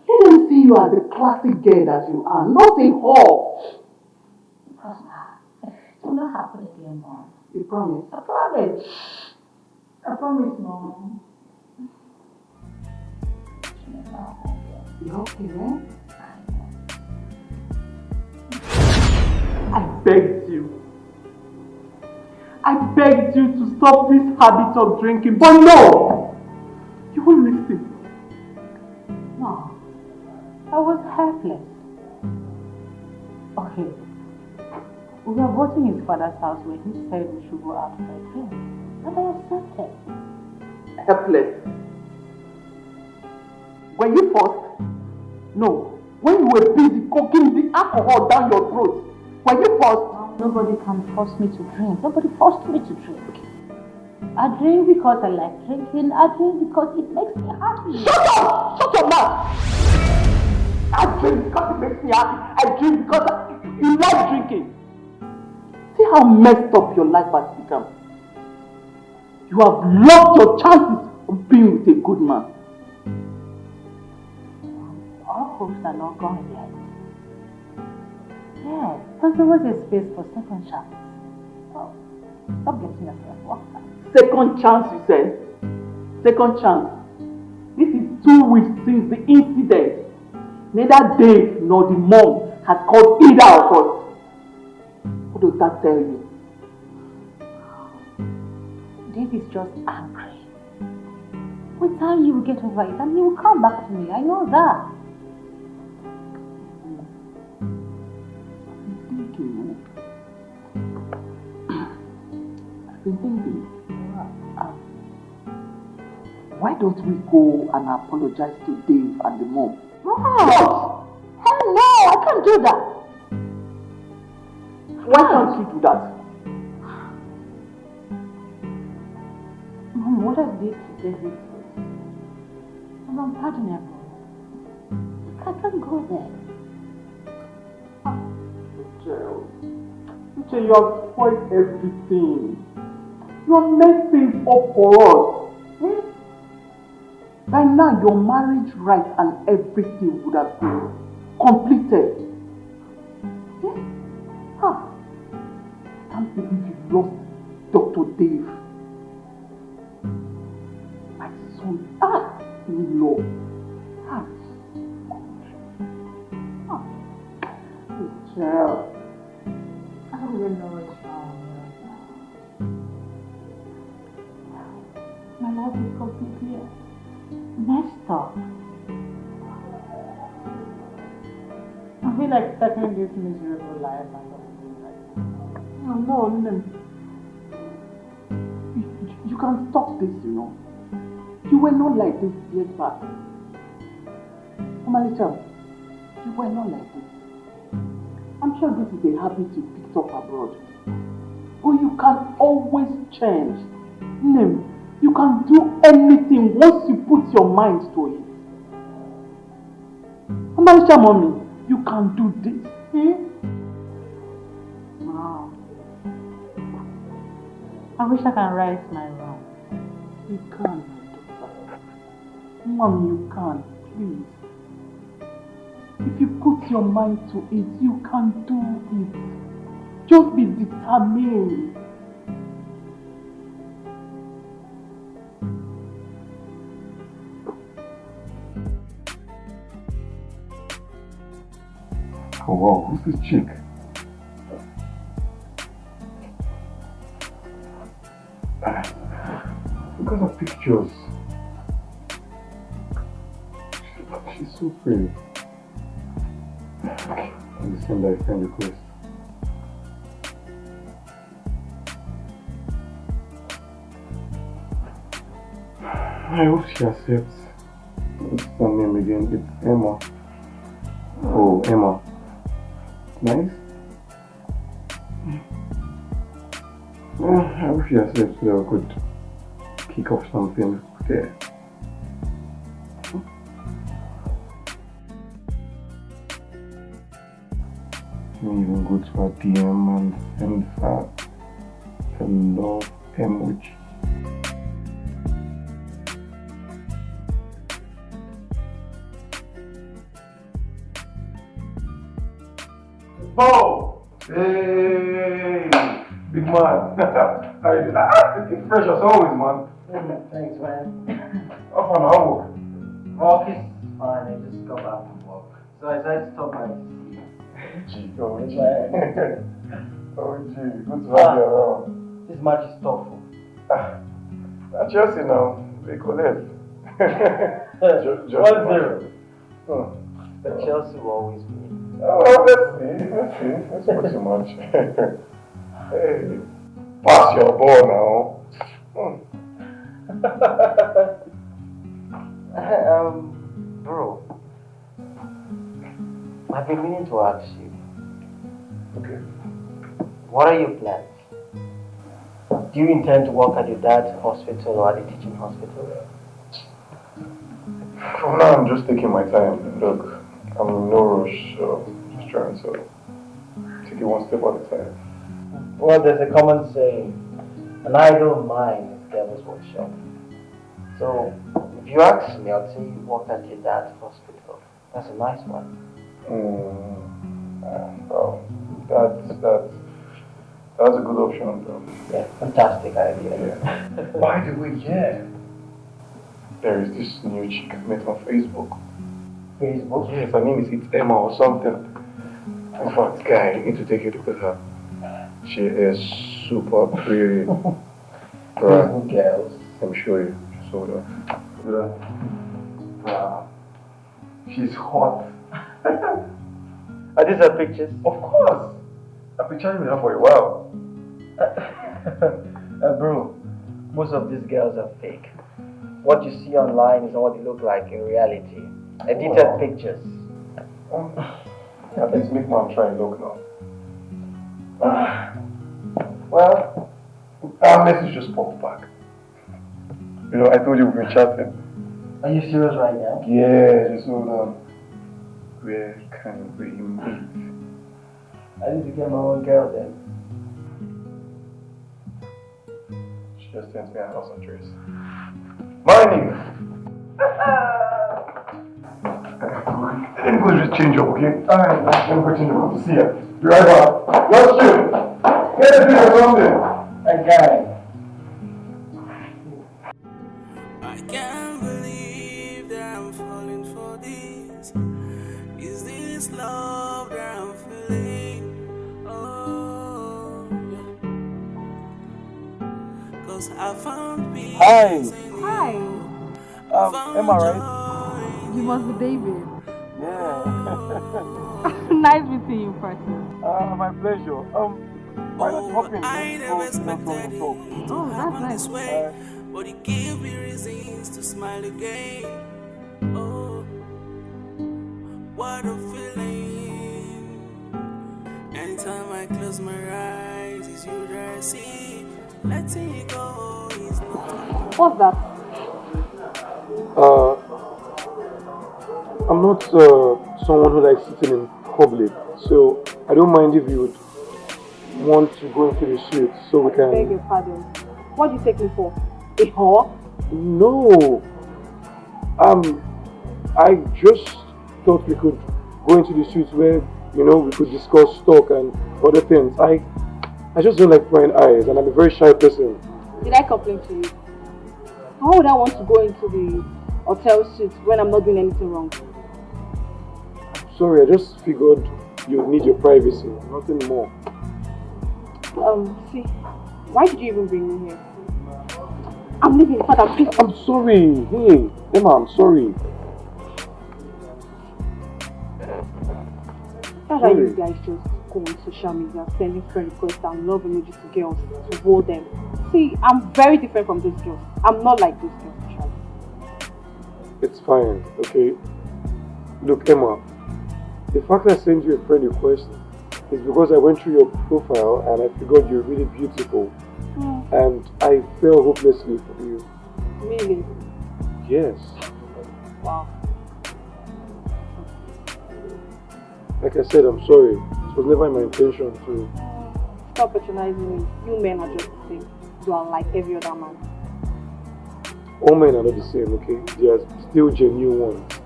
Let them see you as the classic girl that you are, not a whore. It will not happen again, Mom. You promise? I promise. I promise, Mom. You okay, man? I begged you. I begged you to stop this habit of drinking, but no! You won't listen. No. I was helpless. Okay. We were both in his father's house where he said we should go out for a drink. And I accepted. Helpless. Were you forced? No. When you were busy cooking the alcohol down your throat, were you forced? Nobody can force me to drink. Nobody forced me to drink. I drink because I like drinking. I drink because it makes me happy. Shut up! Shut your mouth! I drink because it makes me happy. I drink because you like drinking. See how messed up your life has become. You have lost your chances of being with a good man. All hopes are not gone yet. Yeah, there's always a space for second chance. Oh, stop getting yourself worked up. Second chance, you said? Second chance. This is 2 weeks since the incident. Neither Dave nor the mom has called either of us. What does that tell you? Dave is just angry. With time he will get over it and he will come back to me. I know that. I've been thinking. Why don't we go and apologize to Dave and the mom? No! Hell no! I can't do that. Why can't you do that? Mom, what I did to David was unpardonable. I can't go there. Uche, you have spoiled everything. You have made things up for us. By now, your marriage right and everything would have been completed. I can't believe you lost Dr. Dave. My son, in law. Child. I don't even know what's wrong right now. My life is completely messed up. I feel like stuck in this miserable life and something like No, you can stop this, you know. You were not like this years back. Omalicha, you were not like this. I'm sure this is a habit you picked up abroad. But you can always change. You can do anything once you put your mind to it. Omalicha, mommy, you can do this. wow. I wish I can right my wrong. You can, my daughter. Mom, you can, please. If you put your mind to it, you can do it. Just be determined. Oh wow, who's this chick? Look at her pictures. She's so pretty. I'll send her a friend request. I hope she accepts. What's her name again? It's Emma. Oh, Emma. Nice. I hope she accepts so that we could kick off something there. Let me even go to her DM and send her the love emoji. Oh! Hey! Big man! How you doing? It's fresh as always, man. Thanks, man. Up on our work. Work is fine. I just got back from work. So I decided to stop by to see you. Gee, oh, gee. Oh, gee. Good to have you around. This match is tough. At Chelsea now, they collect. Just 1-0. Oh. But Chelsea will always win. Oh, let's see. That's not too much. Hey, pass your ball now. Bro, I've been meaning to ask you. Okay. What are your plans? Do you intend to work at your dad's hospital or at the teaching hospital? For now, I'm just taking my time. Look, I'm in no rush, so just trying to take it one step at a time. Well, there's a common saying, an idle mind is devil's workshop. So, if you ask me, I'd say you work at your dad's hospital. That's a nice one. Well, that's a good option, though. Yeah, fantastic idea. Yeah. By the way, yeah. There is this new chick I met on Facebook. Facebook? Yes, her name is Emma or something. In fact, guy, you need to take a look at her. She is super pretty. Right. Girls. Let me show you. Just hold on. Wow. She's hot. Are these her pictures? Of course. I've been chatting with her for a while. Bro, most of these girls are fake. What you see online is not what they look like in reality. Edited pictures. At least make man try and look now. Well, our message just popped back. You know, I told you we've been chatting. Are you serious right now? Yeah, just hold on. Where can we meet? I need to get my own girl then. She just sent me a house address. My nigga! Let me go just change up, okay? Alright, let me go change up to see her. Be right back. Just chill. Get a drink or something. Okay. I can't believe that I'm falling for this. Is this love that I'm feeling? Oh, yeah. 'Cause I found peace. Hi. Am I right? You must be David. Yeah. Nice meeting you in person. My pleasure. Why not hop in? I never expected it to Oh, that's happen nice. this way, but it gave me reasons to smile again. Oh, what a feeling! Anytime I close my eyes, it's you that I see. Letting it go is not. What's that? I'm not someone who likes sitting in public, so I don't mind if you would want to go into the suite so we can... Beg your pardon. What do you take me for? A whore? No. I just thought we could go into the suite where, you know, we could discuss stock and other things. I just don't like prying eyes, and I'm a very shy person. Did I complain to you? How would I want to go into the hotel suite when I'm not doing anything wrong? Sorry, I just figured you need your privacy, nothing more. See, why did you even bring me here? I'm leaving, Father, please. I'm sorry. Hey, Emma, I'm sorry. Why are you guys just go on social media, sending friend requests and love emojis to girls to hold them? See, I'm very different from those girls. I'm not like those girls, actually. It's fine, okay? Look, Emma, the fact I sent you a friend request is because I went through your profile and I figured you're really beautiful. And I fell hopelessly for you. Really? Yes. Wow. Like I said, I'm sorry. It was never my intention to. Stop patronizing me. You men are just the same. You are like every other man. All men are not the same, okay? They are still genuine ones.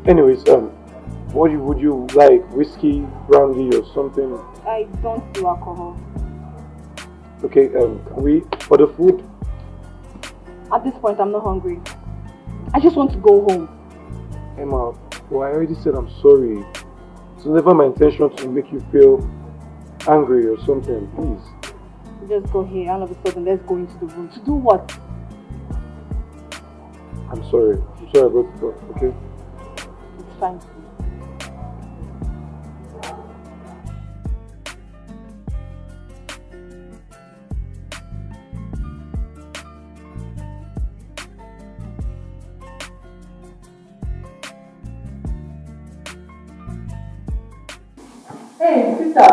Anyways, would you like whiskey, brandy, or something? I don't do alcohol. Okay, can we order food? At this point, I'm not hungry. I just want to go home. Emma, well, I already said I'm sorry. It's never my intention to make you feel angry or something, please. Just go here, all of a sudden, let's go into the room. To do what? I'm sorry. I'm sorry about it, okay? It's fine. Hey, sister.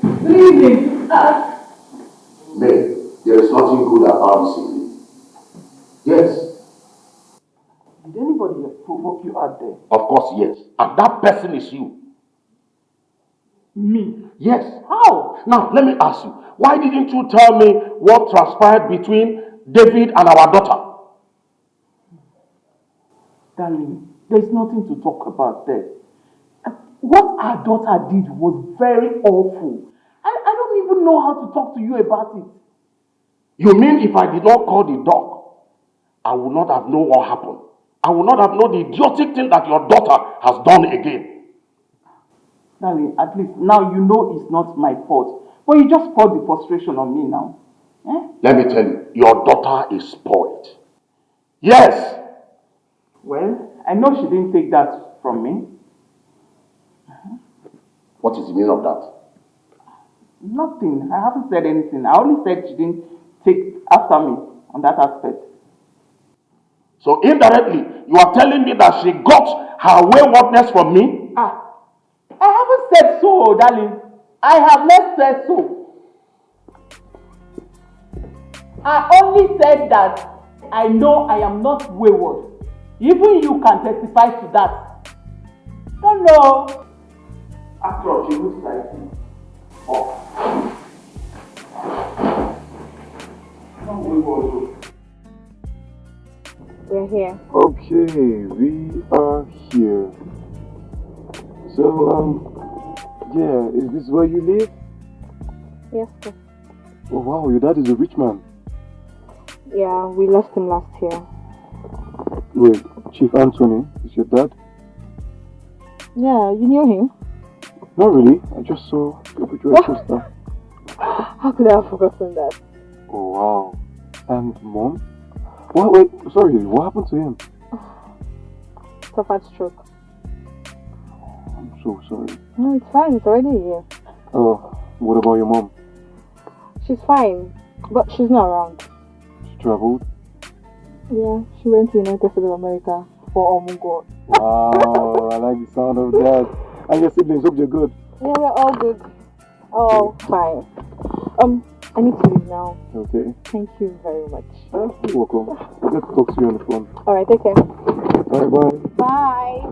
Good evening. Babe, there is nothing good about this evening. Yes. Did anybody provoke you out there? Of course, yes. And that person is you. Me? Yes. How? Now, let me ask you, why didn't you tell me what transpired between David and our daughter? Darling, there's nothing to talk about there. What our daughter did was very awful. I don't even know how to talk to you about it. You mean if I did not call the dog, I would not have known what happened? I would not have known the idiotic thing that your daughter has done again. Darling, at least now you know it's not my fault. But you just poured the frustration on me now. Eh? Let me tell you, your daughter is spoiled. Yes. Well, I know she didn't take that from me. What is the meaning of that? Nothing. I haven't said anything. I only said she didn't take after me on that aspect. So indirectly, you are telling me that she got her waywardness from me? I haven't said so, darling. I have not said so. I only said that I know I am not wayward. Even you can testify to that. Don't know. After all, she looks like me. Oh. Not wayward. We're here. Okay, we are here. So, yeah, is this where you live? Yes, sir. Oh wow, your dad is a rich man. Yeah, we lost him last year. Wait, Chief Anthony is your dad? Yeah, you knew him? Not really, I just saw your picture sister. How could I have forgotten that? Oh wow. And mom? Wait, sorry, what happened to him? Suffered stroke. I'm so sorry. No, it's fine, it's already here. Oh, what about your mom? She's fine, but she's not around. She traveled? Yeah, she went to United States of America for Omugo. Wow, I like the sound of that. And your siblings, hope you're good. Yeah, we're all good. All fine. I need to leave now. Okay. Thank you very much. You're welcome. I'll get to talk to you on the phone. Alright, take care. Alright, bye. Bye.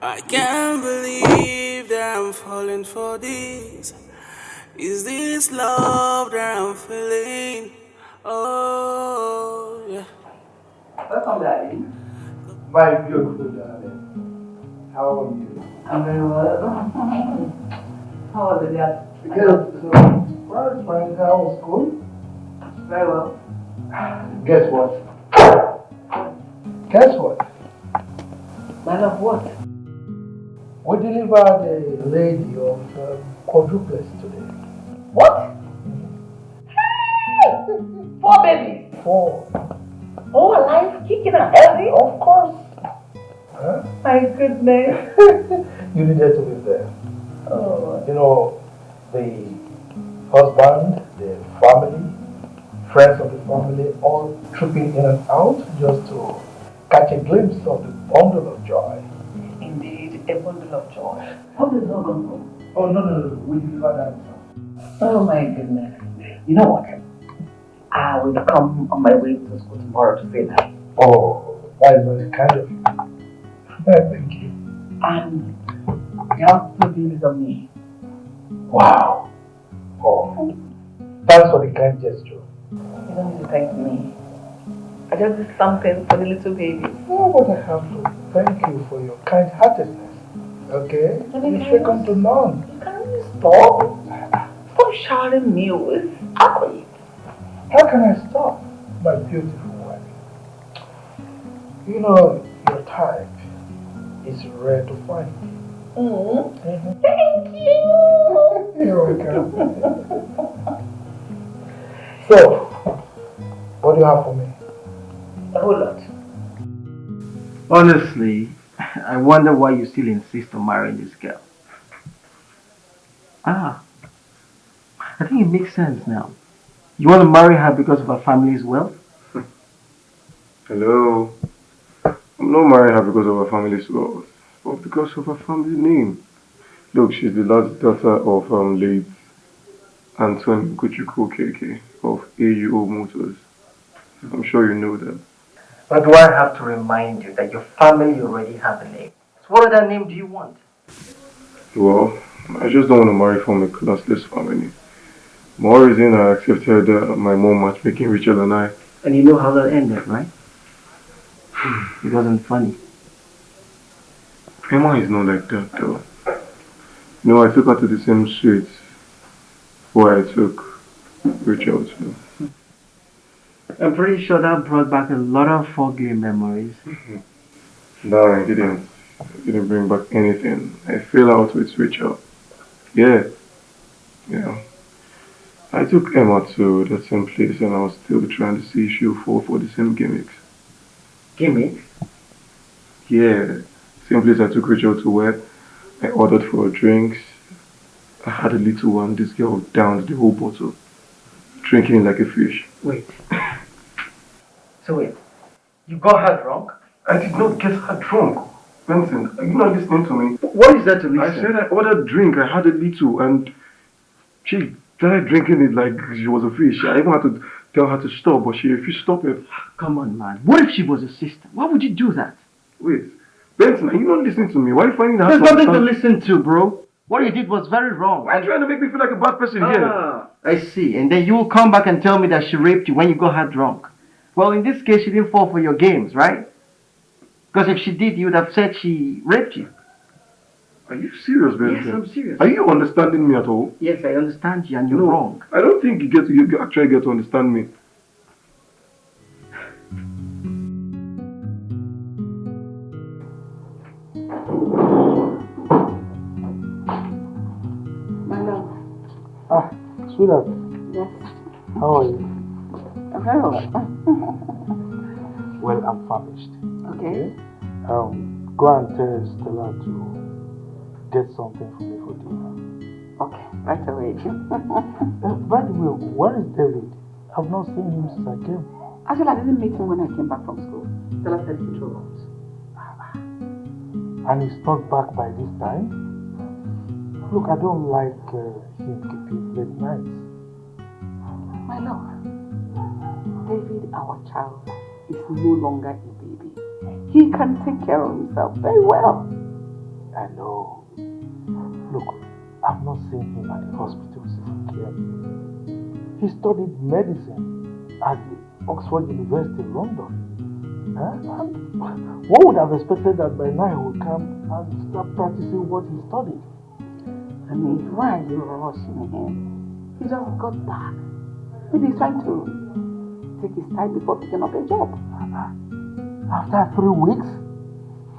I can't believe that I'm falling for this. Is this love that I'm feeling? Oh, yeah. Welcome, Daddy. My beautiful darling. How are you? I'm very well. How was it, Dad? Good. Well, it's fine. How was school? Very well. Guess what? Guess what? My love, what? We delivered a lady of quadruplets today. What? Hey! 4 babies. 4. All alive, kicking and healthy? Of course. Huh? My goodness. You needed to be there. Oh. You know, the husband, the family, friends of the family, all trooping in and out just to catch a glimpse of the bundle of joy. Indeed, a bundle of joy. Hope it's not gone home. Oh, no. We delivered that. Oh my goodness. You know what? I will come on my way to school tomorrow to say that. Oh, that is very kind of you. Thank you. And you have to do this on me. Wow. Oh, thanks for the kind gesture. You don't need to thank me. I just did something for the little baby. No, but I have to thank you for your kind-heartedness. Okay? You're second to none. Can you stop? Stop shouting me with accolades. How can I stop, my beautiful wife? You know, your type is rare to find. Thank you. You're welcome. So, what do you have for me? A whole lot. Honestly, I wonder why you still insist on marrying this girl. I think it makes sense now. You want to marry her because of her family's wealth? Hello. I'm not marrying her because of her family's wealth, but because of her family name. Look, she's the last daughter of late Anthony Kuchuku KK of AUO Motors. I'm sure you know that. But do I have to remind you that your family already have a name? So what other name do you want? Well, I just don't want to marry from a classless family. More reason I accepted my mom matchmaking Rachel and I. And you know how that ended, right? It wasn't funny. Emma is not like that though. You know, I took her to the same street where I took Rachel to. I'm pretty sure that brought back a lot of foggy memories. No, I didn't. It didn't bring back anything. I fell out with Rachel. Yeah. I took Emma to the same place and I was still trying to see if she'll fall for the same gimmicks. Gimmicks? Yeah. Same place I took Rachel to where I ordered for her drinks. I had a little one. This girl downed the whole bottle, drinking it like a fish. Wait. So wait, you got her drunk? I did not get her drunk. Vincent, are you not listening to me? What is that to listen? I said I ordered drink. I had a little and she started drinking it like she was a fish. I even had to tell her to stop, but she refused to stop it. Come on, man. What if she was a sister? Why would you do that? Wait, Benson, are you not listening to me? Why are you finding that There's nothing to listen to, bro. What you did was very wrong. Why are you trying to make me feel like a bad person here? I see. And then you will come back and tell me that she raped you when you got her drunk. Well, in this case, she didn't fall for your games, right? Because if she did, you would have said she raped you. Are you serious, Benson? Yes, I'm serious. Are you understanding me at all? Yes, I understand you and you're wrong. I don't think you actually get to understand me. My love. Sweetheart. Yes. How are you? I'm very well. Well, I'm famished. Okay. Go and tell Stella to get something for me for dinner. Okay, right away. By the way, where is David? I've not seen him since I came. Actually, I didn't meet him when I came back from school. Stella said he drove out. And he's not back by this time? Look, I don't like him keeping late nights. My love, David, our child, is no longer a baby. He can take care of himself very well. I know. Look, I've not seen him at the hospital since he came. He studied medicine at the Oxford University in London. And one would have expected that by now he would come and start practicing what he studied. I mean, why are you rushing him? He just got back. Maybe he's trying to take his time before picking up a job. After 3 weeks?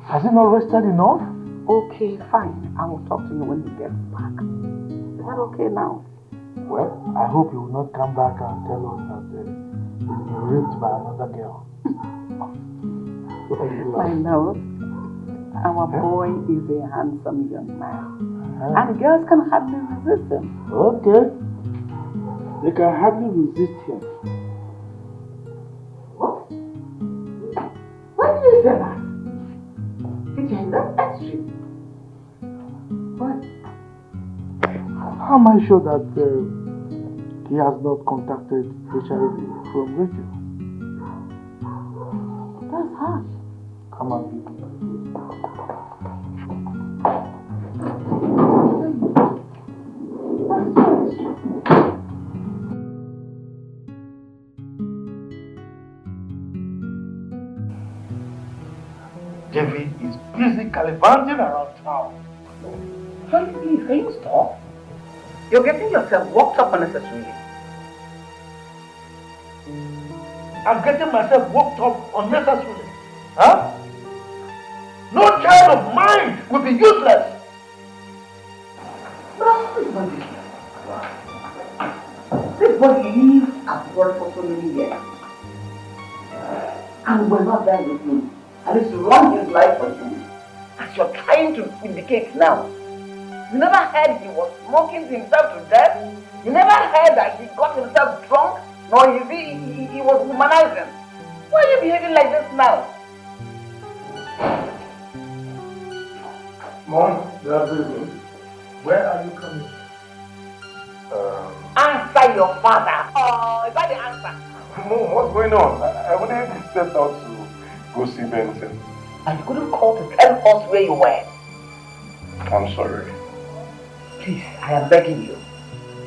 Has he not rested enough? Okay, fine. I will talk to you when he gets back. Is that okay now? Well, I hope he will not come back and tell us that he's been raped by another girl. I know. Our boy is a handsome young man. And girls can hardly resist him. Okay. They can hardly resist him. What? Why do you say that? That's extreme. What? How am I sure that he has not contacted HIV from Rachel? That's harsh. Come on, people. David is busy gallivanting around town. Honey, please, can you stop? You're getting yourself worked up unnecessarily. I'm getting myself worked up unnecessarily. Huh? No child of mine will be useless. But how is one useless? This boy lived abroad for so many years. And we're not there with him. And it's run his life for you. As you're trying to indicate now. You never heard he was smoking himself to death? You never heard that he got himself drunk? Nor he was womanizing? Why are you behaving like this now? Mom, Dad, Where are you coming? Answer your father. Oh, is that the answer? Mom, what's going on? I wanted to step out to go see Benson. And you couldn't call to tell us where you were. I'm sorry. Please, I am begging you.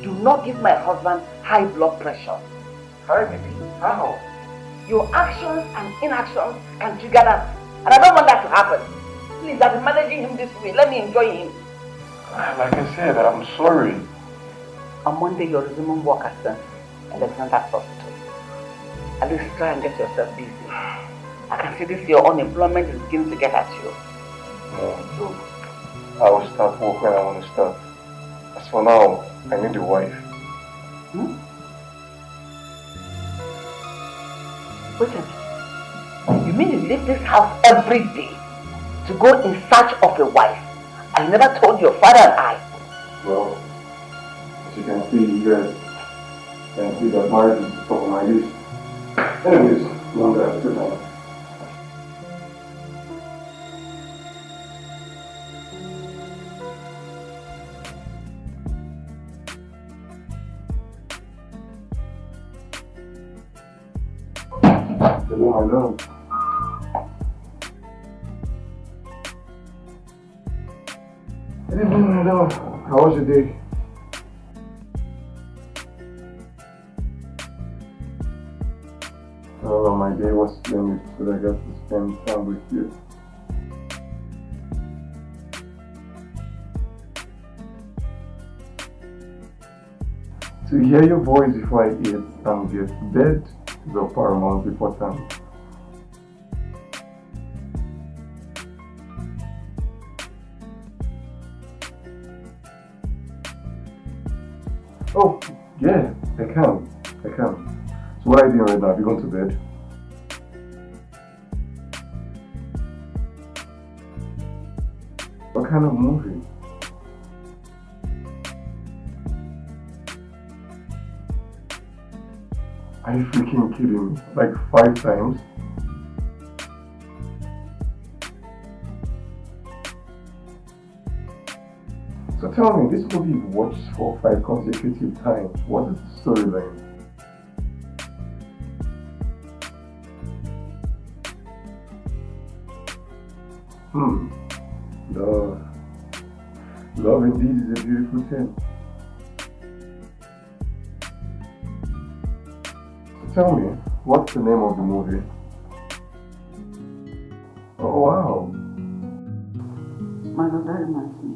Do not give my husband high blood pressure. Hi, baby. How? Your actions and inactions can trigger that. And I don't want that to happen. Please, I've been managing him this way. Let me enjoy him. Like I said, I'm sorry. On Monday, you're resuming work at the Alexander Hospital. At least try and get yourself busy. I can see this your unemployment is beginning to get at you. No, look. I will start work when I want to start. As for now, I need a wife. Wait a minute. You mean you leave this house every day to go in search of a wife? I never told your father and I. Well, as you can see, you guys can see that marriage is top of my list. Anyways, longer after time. Hello, my love. Good evening, my love. How was your day? Oh, my day was splendid, so I got to spend time with you. To hear your voice before I eat and get to bed is of paramount importance. Oh, yeah, I can. So what are you doing right now? Have you gone to bed? What kind of movie? Are you freaking kidding me? Like 5 times? So tell me, this movie you've watched for 5 consecutive times, what is the storyline? Love. Love indeed is a beautiful thing. Tell me, what's the name of the movie? Oh, wow. My lord, that reminds me.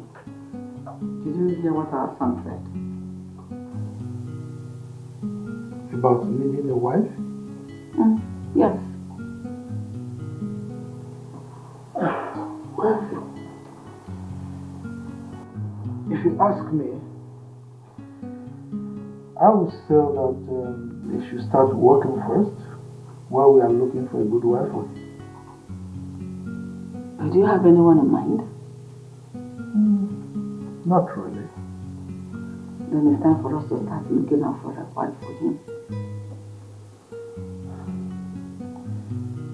Did you hear what our son said? About needing a wife? Yes. ask me, I would say that they should start working first while we are looking for a good wife for him. Do you have anyone in mind? Not really. Then it's time for us to start looking out for a wife for him.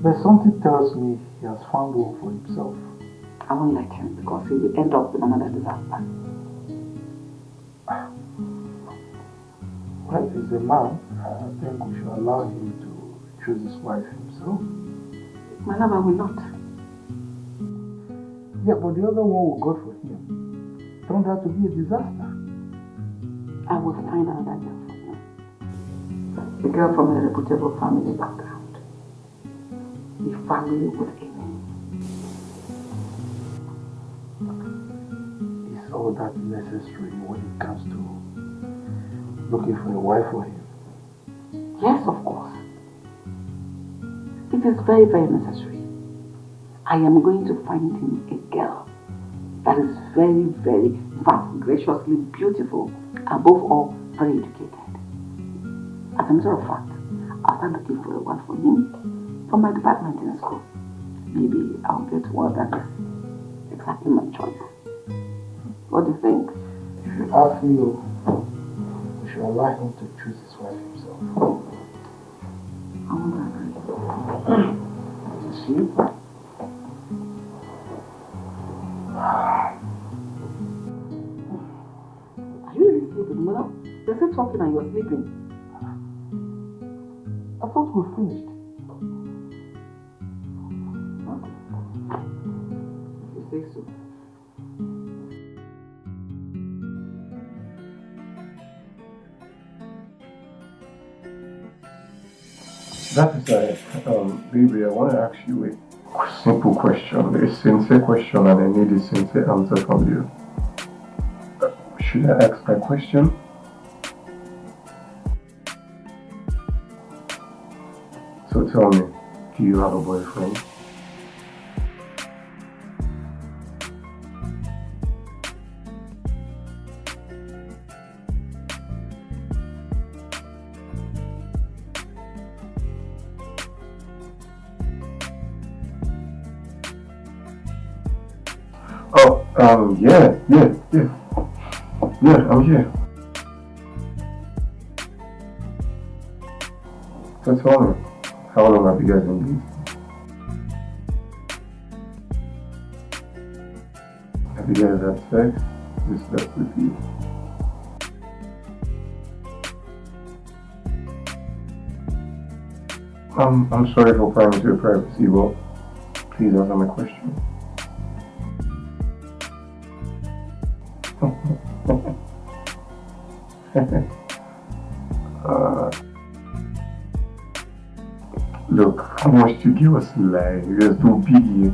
But something tells me he has found one for himself. I won't let him because he will end up in another disaster. Well, he's a man. I think we should allow him to choose his wife himself. My love, I will not. Yeah, but the other one we got for him turned out to be a disaster. I will find another girl for him. A girl from a reputable family background. A family with a name. Is all that necessary when it comes to looking for a wife for him? Yes, of course. It is very, very necessary. I am going to find him a girl that is very, very fast, graciously beautiful, above all, very educated. As a matter of fact, I'll start looking for a wife for him from my department in school. Maybe I'll get one that is exactly my choice. What do you think? If you ask me, we should allow him to choose his wife himself. I won't agree. You see? Are you really sleeping, Mother? You're still talking and you're sleeping. I thought we finished. Okay. If you say so. That is right. Baby, I want to ask you a simple question, a sincere question, and I need a sincere answer from you. Should I ask my question? So tell me, do you have a boyfriend? Oh, yeah, I'm here. So tell me, how long have you guys been dating? Have you guys had sex? Just that's with you. I'm sorry for prying into your privacy, but please answer my question. Look, how much do you give us lie? You guys do biggie.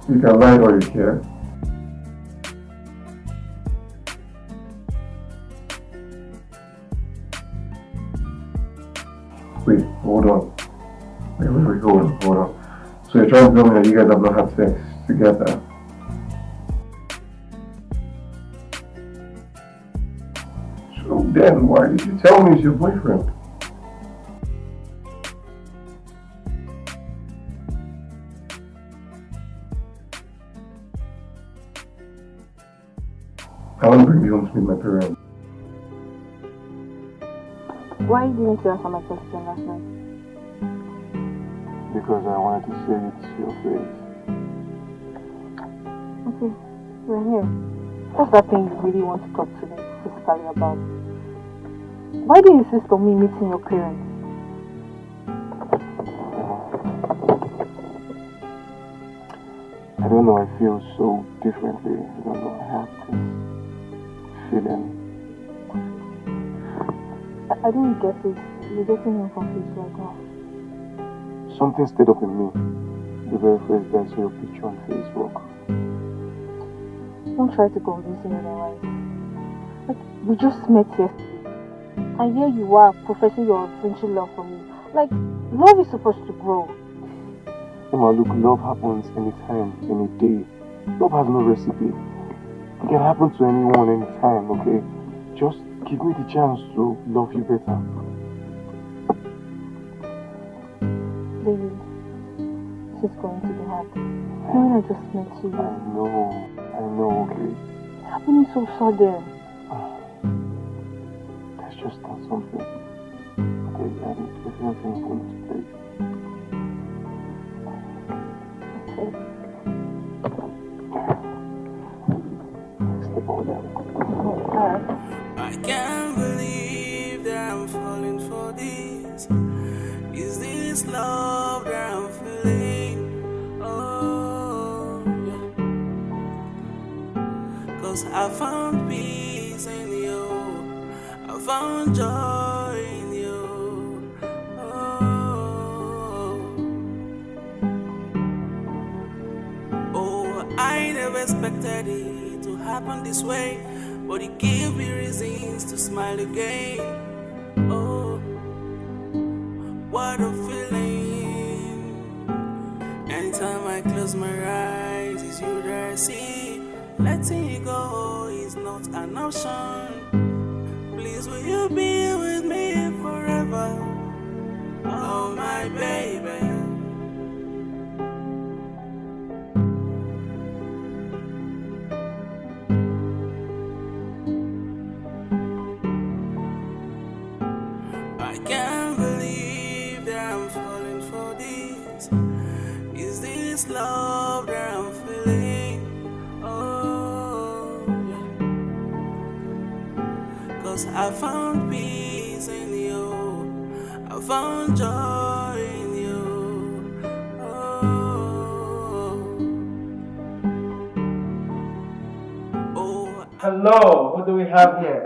You can lie all you care. Wait, hold on. Wait, hold on. So you're trying to tell me that you guys have not had sex together? So then, why did you tell me it's your boyfriend? I want to bring you home to meet my parents. Why didn't you answer my question last night? Because I wanted to say it to your face. Okay, we're here. What's that thing you really want to talk to me physically about? Why do you insist on me meeting your parents? I don't know, I feel so differently. I don't know, I have this feeling. I didn't get it. You're getting me confused right now. Something stayed up in me the very first day I saw your picture on Facebook. Don't try to convince me otherwise. Like, we just met yesterday. And here you are professing your unflinching love for me. Like, love is supposed to grow. Emma, look, love happens anytime, any day. Love has no recipe. It can happen to anyone, anytime, okay? Just give me the chance to love you better. David, this is going to be hard. Knowing I just met you. I know, okay? It's happening so sudden. Let's just start something. Okay, and if nothing going to play. I can't believe that I'm falling for this. Is this love that I'm feeling? Oh, yeah. 'Cause I found peace in you. I found joy in you. Oh, I never expected it to happen this way, but it gave me reasons to smile again. Oh, what a feeling. Anytime I close my eyes, it's you that I see. Letting you go is not an option. Please, will you be with me forever? Oh, my baby. I can't believe that I'm falling for this. Is this love that I'm feeling? Oh, yeah. 'Cause I found peace in you. I found joy in you. Oh. Hello, what do we have here?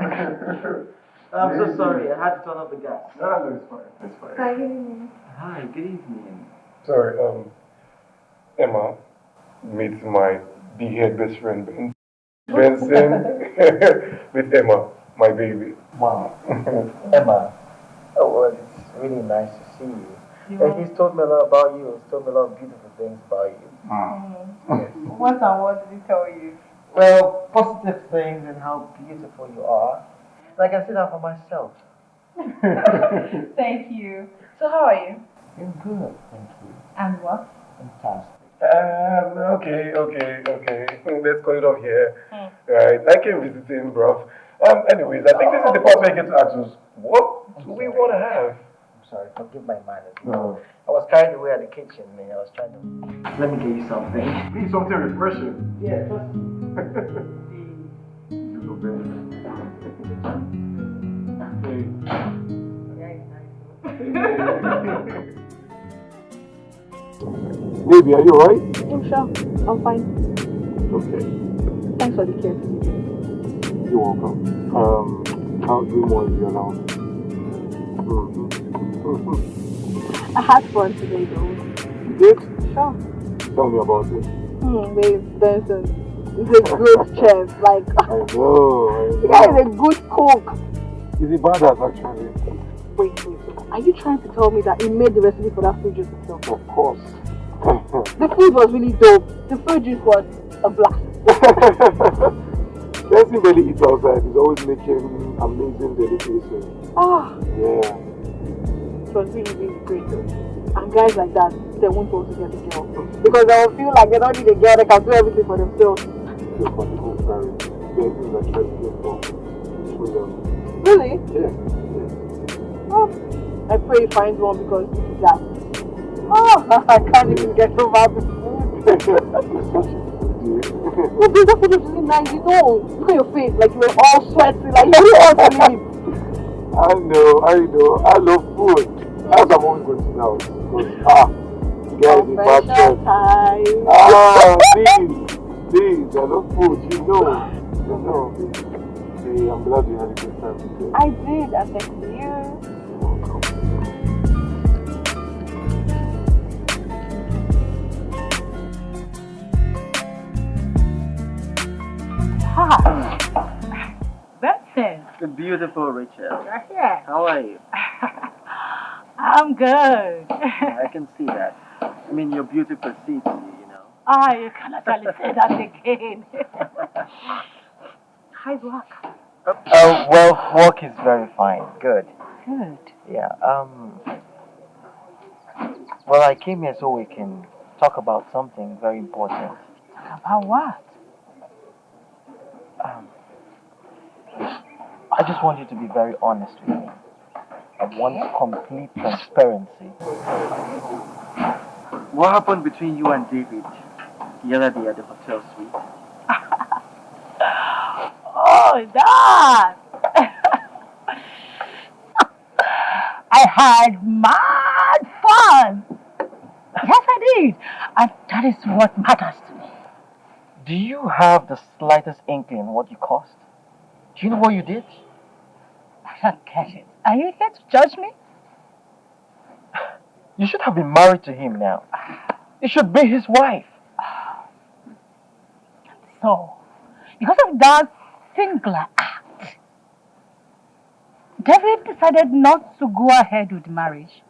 I'm so sorry, I had to turn off the gas. No, it's fine. It's fine. Hi, good evening. Hi, good evening. Sorry, Emma, meet my big-head best friend, Benson. With Emma, my baby. Wow. Emma, oh, well, it's really nice to see you. He's told me a lot about you. He's told me a lot of beautiful things about you. Yes. What and what did he tell you? Well, positive things and how beautiful you are. And I can see that for myself. Thank you. So how are you? You're good, thank you. And what? Fantastic. Okay. Let's call it off here. Right, I came visiting, bro. Anyways, I think this is the part where you get to ask us, what do we want to have? I'm sorry, forgive my manners. No. I was carried away at the kitchen, man. I was trying to... Let me get you something. Please, something refreshing. Yeah, just... Baby, are you alright? I'm sure. I'm fine. Okay. Thanks for the care. You're welcome. I'll do more if you're allowed. I had fun today, though. You did? Sure. Tell me about it. Babe, Benson is a good chef. Like, I know. the guy is a good cook. Is he badass, actually? Wait. Are you trying to tell me that he made the recipe for that fruit juice himself? Of course. The food was really dope. The fruit juice was a blast. Benson barely eats outside. He's always making amazing delicacies. Yeah. It was really great though. And guys like that, they won't want to get a girl. Because they will feel like they don't need a girl, they can do everything for themselves. You're particularly very. Benson is actually good for freedom. Really? Yeah. Oh, I pray he finds one because this is that. I can't even get over the food. No, but that food was really nice, you know. Look at your face, like you were all sweaty, like you really want to leave. I know. I love food. That's why I'm always going to the house. Because, you guys is bad chef. Please, I love food, you know. Hey, I'm glad you had a good time today. I did, and thank you. That's it. The beautiful Rachel. Yeah. How are you? I'm good. I can see that. mean, your beauty precedes you, you know. Ah, you can actually say that again. How's work? Well, work is very fine. Good. Good. Yeah. Well, I came here so we can talk about something very important. About what? I just want you to be very honest with me. I want complete transparency. What happened between you and David the other day at the hotel suite? Oh, that! I had mad fun! Yes, I did. And that is what matters to me. Do you have the slightest inkling what you caused? Do you know what you did? I don't get it. Are you here to judge me? You should have been married to him now. You should be his wife. So, because of that singular act, David decided not to go ahead with the marriage.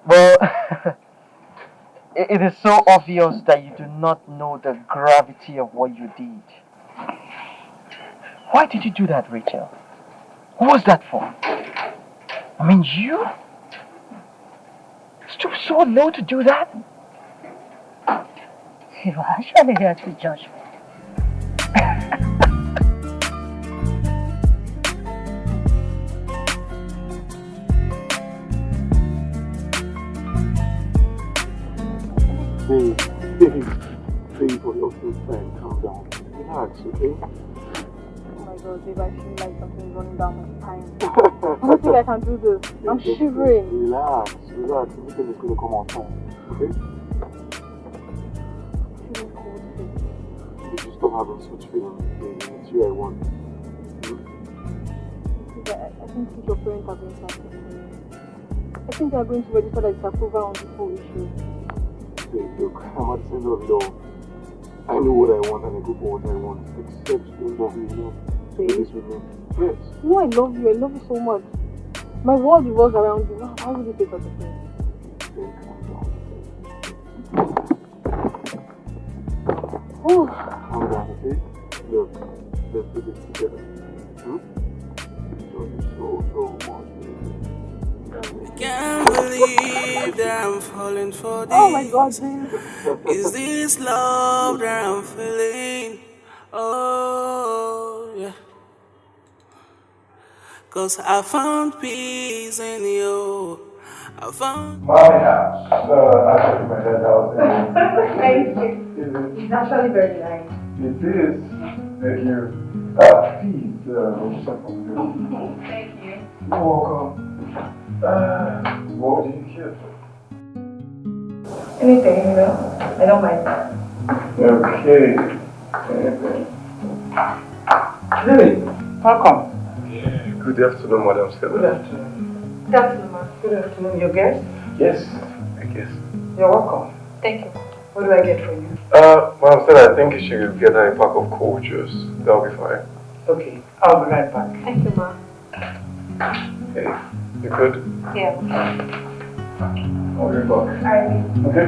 Well, it is so obvious that you do not know the gravity of what you did. Why did you do that, Rachel? What was that for? I mean, you stooped so low to do that? You are actually here to judge me. Babe, for your good friend, calm down. Relax, okay? Oh my god, babe, I feel like something's running down my spine. I don't think I can do this. I'm shivering. Relax. Everything is going to come out fine, okay? I'm feeling cold, babe. You should stop having such feelings, baby. It's you I want. I think your parents are going to accept me. I think they are going to register their disapproval on this whole issue. Babe, look, I'm at the center of it all. I know what I want and I go for what I want. Except you don't love me enough. Babe? Do this with me. Yes. You know I love you. I love you so much. My world revolves around you. Why would you say such a thing? Babe, calm down. Oh. Calm down, okay? Look, let's do this together. I love you so much, baby. I can't believe that I'm falling for this. Oh my god, babe. Is this love that I'm feeling? Oh, yeah. Cause I found peace in you. I found My house. Actually, my dad's house. Thank you. It's actually very nice. It is. Thank you. Please, just a moment. Thank you. You're welcome. What would you care for? Anything, you know? I don't mind. Okay. Anything. Lily, welcome. Good afternoon, Madam Stella. Good afternoon. Good afternoon, ma. Good afternoon. Your guest? Yes, I guess. You're welcome. Thank you. What do I get for you? Madam Stella, I think you should get her a pack of cold juice. That'll be fine. Okay, I'll be right back. Thank you, ma. Hey, you good? Yeah. I'll be back. Alright. Okay?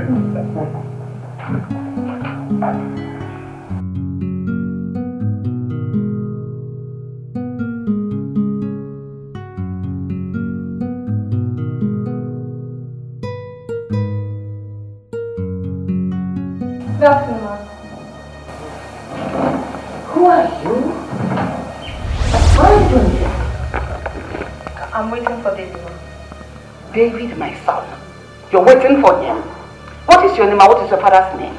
Good afternoon, ma. Who are you? What are you doing here? I'm waiting for David, ma. David, my son. You're waiting for him. What is your name and what is your father's name?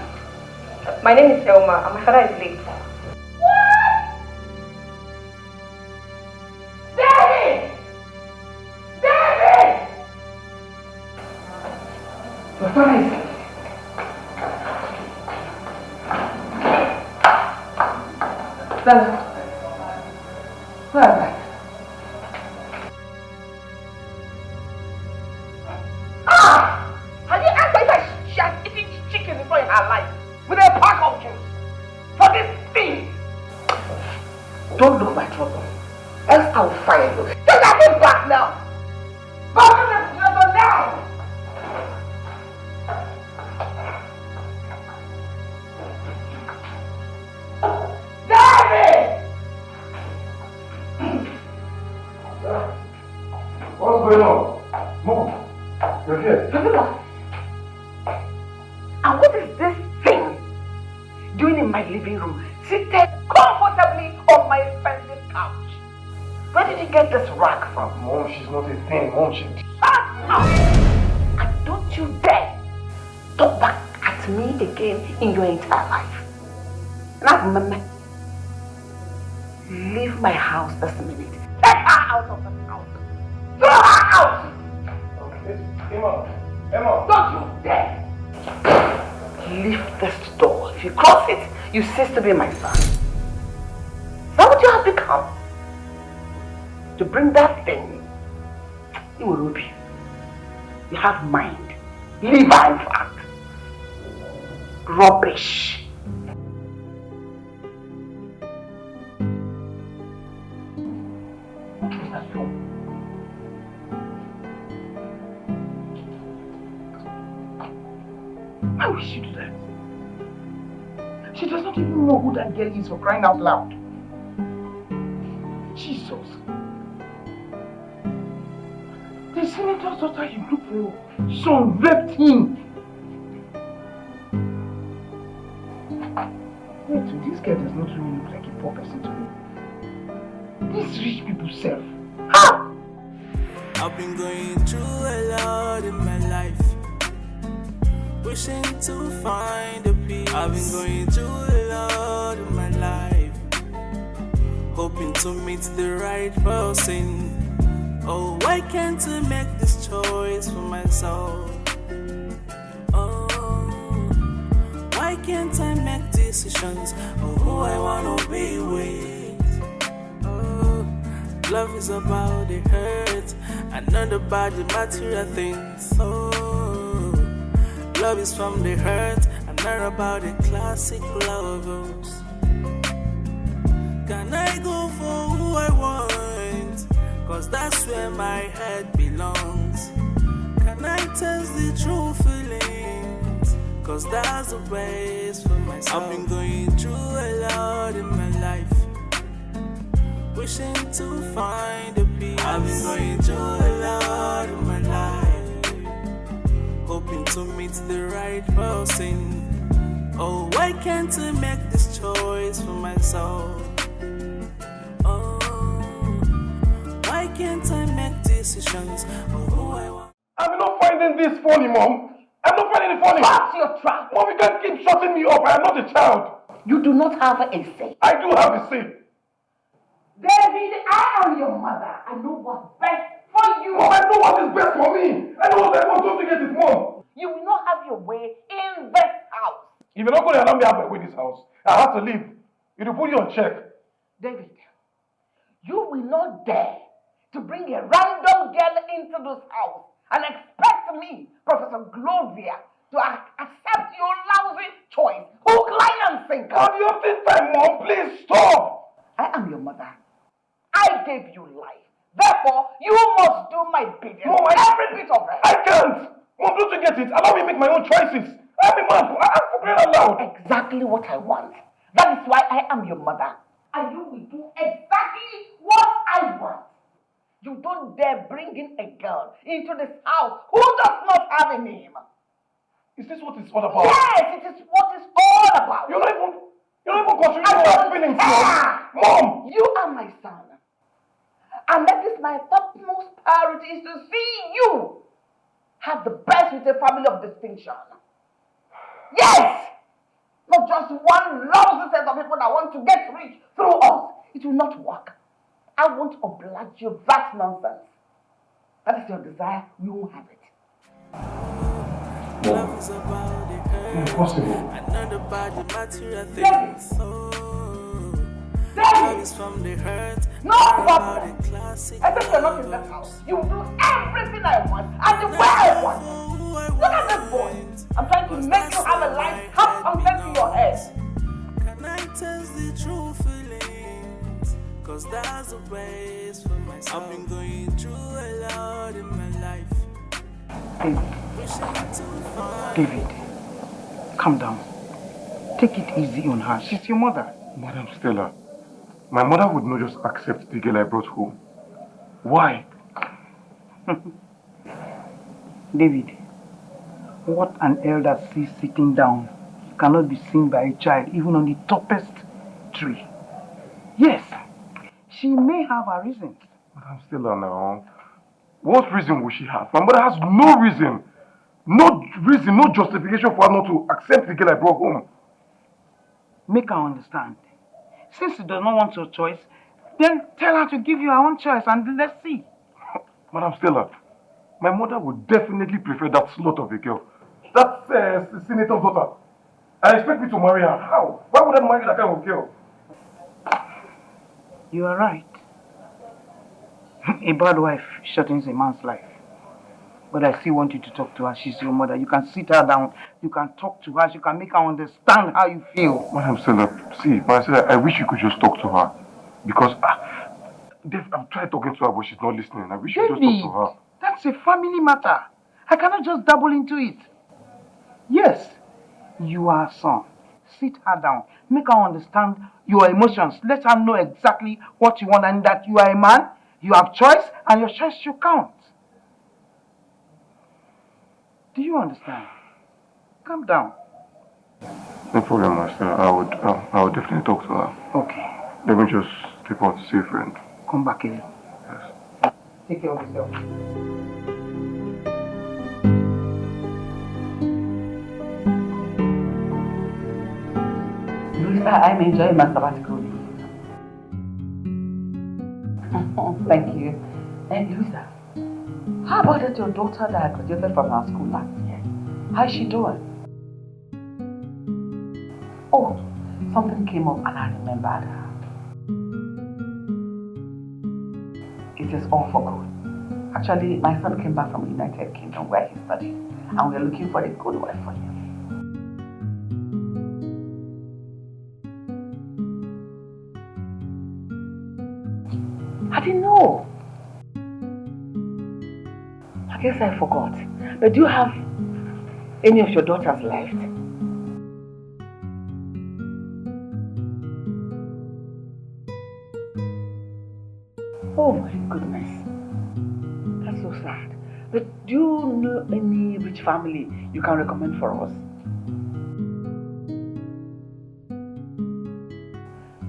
My name is Elma and my father is late. David! David! Your father is late. Stella, where am I? Have you asked her if she has eaten chicken before in her life? With a pack of juice? For this thing? Don't look my trouble. Else I'll fire you. Take that thing back now! Go to the refrigerator now! going on? Mom, you're here. And what is this thing doing in my living room, seated comfortably on my expensive couch? Where did you get this rag from? Mom, she's not a thing. Mom, she... Shut up! And don't you dare talk back at me again in your entire life. Now, Mama, leave my house this minute. Take her out of the house. Throw her out! Okay. Emma. Don't you dare! Leave this door. If you cross it, you cease to be my son. Is that what you have become? To bring that thing, you will rob you. You have mind. Liver, in fact. Rubbish. What was that for? Why would she do that? She does not even know who that girl is, for crying out loud. Jesus. The senator's daughter you look for, son raped him. Wait, so this girl does not really look like a poor person to me. These rich people self. Ha! I've been going through a lot in my life, wishing to find a peace. I've been going through a lot in my life, hoping to meet the right person. Oh, why can't I make this choice for myself? Oh, why can't I make decisions of who I wanna be with? Oh, love is about the hurt and not about the material things. Oh, love is from the hurt and not about the classic lovers. Can I go for who I want? Cause that's where my head belongs. Can I test the true feelings? Cause that's the best for myself. I've been going through a lot in my life, wishing to find a peace. I've been going through a lot in my life, hoping to meet the right person. Oh, why can't I make this choice for myself? Oh, why can't I make decisions of who I want? I'm not finding this funny, Mom. I'm not finding it funny. What's your trap? Mom, you can't keep shutting me up. I am not a child. You do not have a say. I do have a say. David, I am your mother. I know what's best for you. Mom, I know what is best for me. I know what I want to get it, Mom. You will not have your way in this house. If you're not going to allow me to have my way in this house, I have to leave. It will put you on check. David, you will not dare to bring a random girl into this house and expect me, Professor Gloria, to accept your lousy choice. Hook, line, and sinker. Have you think time, Mom? Please stop. I am your mother. I gave you life. Therefore, you must do my bidding. Mom, every bit of it. I can't. Mom, don't you get it? Allow me to make my own choices. I'm a man. I'm for crying out loud. Exactly what I want. That is why I am your mother. And you will do exactly what I want. You don't dare bring in a girl into this house who does not have a name. Is this what it's all about? Yes, it is what it's all about. You're not even considering my feelings, Mom. You are my son. And that is my topmost priority, is to see you have the best with a family of distinction. Yes! Not just one lousy set of people that want to get rich through us. It will not work. I won't oblige you. That's nonsense. That is your desire. You won't have it. Love is about the hurt Impossible. and not about the material things. Love is from the hurt. No problem. Except you're not in that house. You will do everything I want and the way I want. Look at this boy. I'm trying to make you have a life, have something to your head. Can I test the true feelings? Cause that's the best for myself. I've been going through a lot in my life. David, calm down. Take it easy on her. She's your mother. Madam Stella, my mother would not just accept the girl I brought home. Why? David, what an elder sees sitting down cannot be seen by a child, even on the topest tree. Yes, she may have her reasons. But I'm still on now. What reason would she have? My mother has no reason. No reason, no justification for her not to accept the girl I brought home. Make her understand. Since she does not want your choice, then tell her to give you her own choice and let's see. Madam Stella, my mother would definitely prefer that slut of a girl. That's the senator's daughter. I expect me to marry her. How? Why would I marry that kind of girl? You are right. A bad wife shortens a man's life. But I still want you to talk to her. She's your mother. You can sit her down. You can talk to her. You can make her understand how you feel. Madam Stella, see, Madam Stella, I wish you could just talk to her. Because I've tried talking to her, but she's not listening. I wish you could just talk to her. That's a family matter. I cannot just dabble into it. Yes, you are her son. Sit her down. Make her understand your emotions. Let her know exactly what you want and that you are a man, you have choice, and your choice should count. Do you understand? Calm down. No problem, Master. I would definitely talk to her. Okay. Let me just step out to see a friend. Come back here. Yes. Take care of yourself. Louisa, I'm enjoying my sabbatical leave. Thank you. And Louisa, how about that your daughter that graduated from our school last year? How is she doing? Oh, something came up and I remembered her. It is all for good. Actually, my son came back from the United Kingdom where he studied, and we are looking for a good wife for him. I didn't know. I guess I forgot. But do you have any of your daughters left? Oh my goodness. That's so sad. But do you know any rich family you can recommend for us?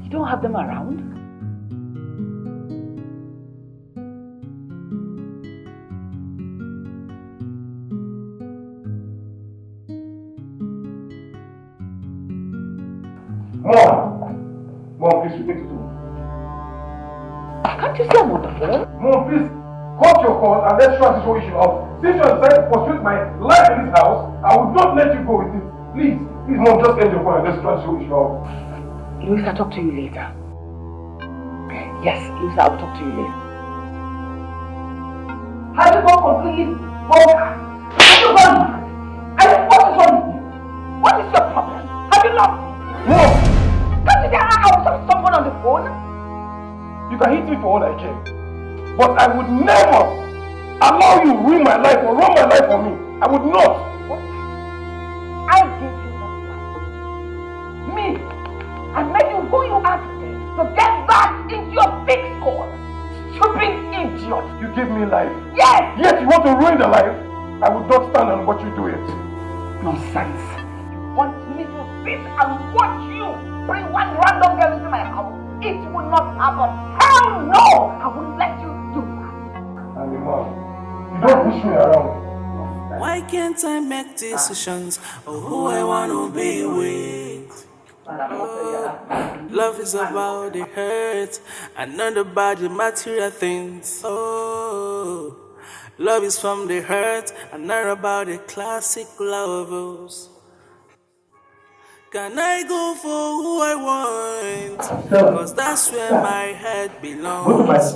You don't have them around? Mom, please, you need to do. Can't you see I'm on the phone? Mom, please, cut your call and let's try this whole issue out. Since you have decided to frustrate my life in this house, I will not let you go with it. Please, Mom, just end your call and let's try this whole issue out. Louisa, I'll talk to you later. Yes, Louisa, I'll talk to you later. Have you gone completely bonkers? Have you gone mad? What is wrong with you? What is your problem? Have you lost it? Mom! Can't you say I was talking to someone on the phone? You can hit me for all I care. But I would never allow you to ruin my life or run my life for me. I would not. What? I gave you that life. Me. I made you who you are today to get back into your big score. Stupid idiot. You give me life. Yes. Yet you want to ruin the life. I would not stand and watch you do it. Nonsense. You want me to sit and watch you bring one random girl into my house? It will not happen. Hell no! I won't let you do that. And Mom, you don't push me around. Why can't I make decisions of who I want to be with? Love is about the hurt and not about the material things. Oh, love is from the hurt and not about the classic lovers. Can I go for who I want? Cause that's where my head belongs.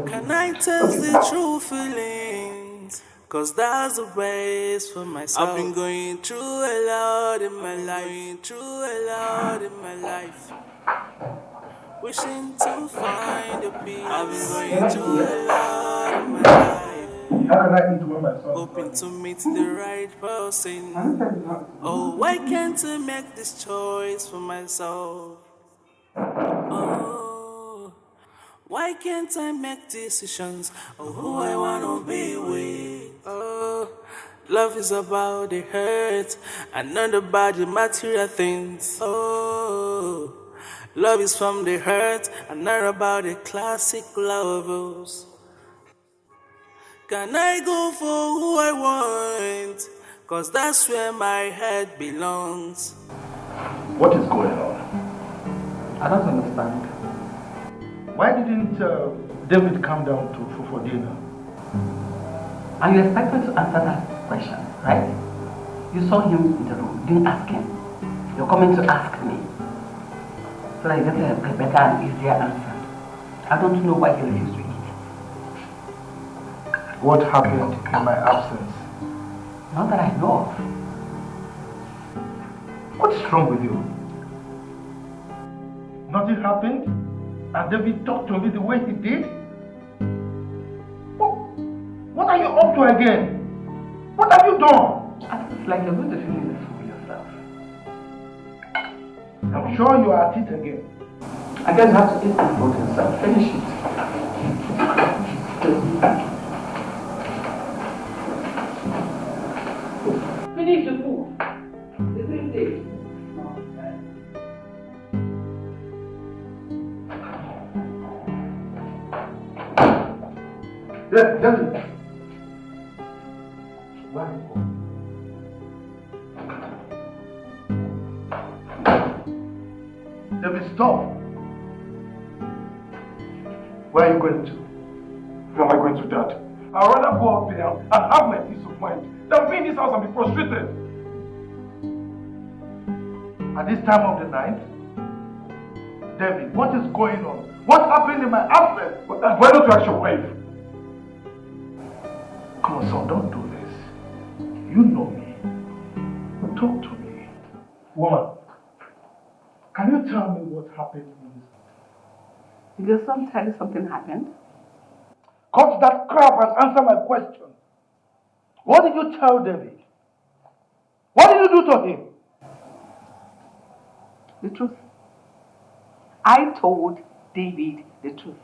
Can I test the true feelings? Cause that's the best for myself. I've been going through a lot in my life. Wishing to find a peace. I've been going through a lot in my life. How can I eat one myself? Hoping to meet the right person. Oh, why can't I make this choice for myself? Oh, Why can't I make decisions of who I wanna be with? Oh, love is about the hurt and not about the material things. Oh, love is from the hurt and not about the classic lovers. Can I go for who I want? Cause that's where my head belongs. What is going on? I don't understand. Why didn't David come down for dinner? Are you expected to answer that question, right? You saw him in the room, didn't ask him. You're coming to ask me. So that you get a better and easier answer. I don't know why he refused to eat. What happened in my absence? Not that I know of. What's wrong with you? Nothing happened? And David talked to me the way he did? What are you up to again? What have you done? It's like you're going to finish this for yourself. I'm sure you are at it again. I guess you have to eat the food yourself. Finish it. Finish the food. The same day. David. Where are you going? David, stop. Where are you going to? Where am I going to, Dad? I'd rather go out there and have my peace of mind than be in this house and be frustrated. At this time of the night? David, what is going on? What happened in my absence? Why don't you ask your wife? Come on, son, don't do this. You know me. Talk to me. Woman, can you tell me what happened in this? Did your son tell you something happened? Cut that crap and answer my question. What did you tell David? What did you do to him? The truth. I told David the truth.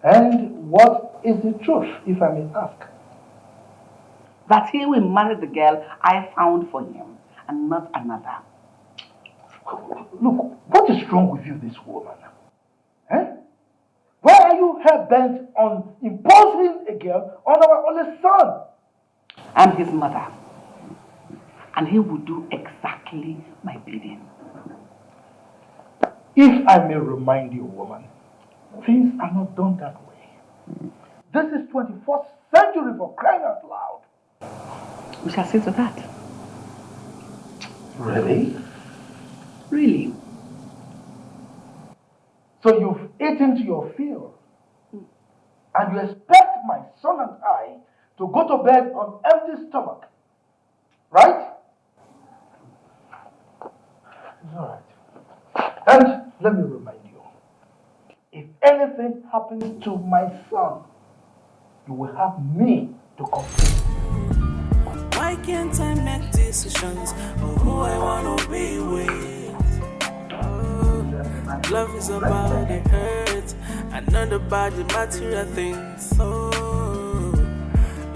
And what is the truth, if I may ask? That he will marry the girl I found for him and not another. Look, what is wrong with you, this woman? Eh? Why are you hell-bent on imposing a girl on our only son? I'm his mother. And he will do exactly my bidding. If I may remind you, woman, things are not done that way. This is 21st century, for crying out loud. We shall see to that. Really? Really? So you've eaten to your fill. And you expect my son and I to go to bed on empty stomach. Right? It's all right. And let me remind you, if anything happens to my son, you will have me to complain. Why can't I make decisions of who I wanna be with? Oh, love is about the hurt and not about the material things. Oh,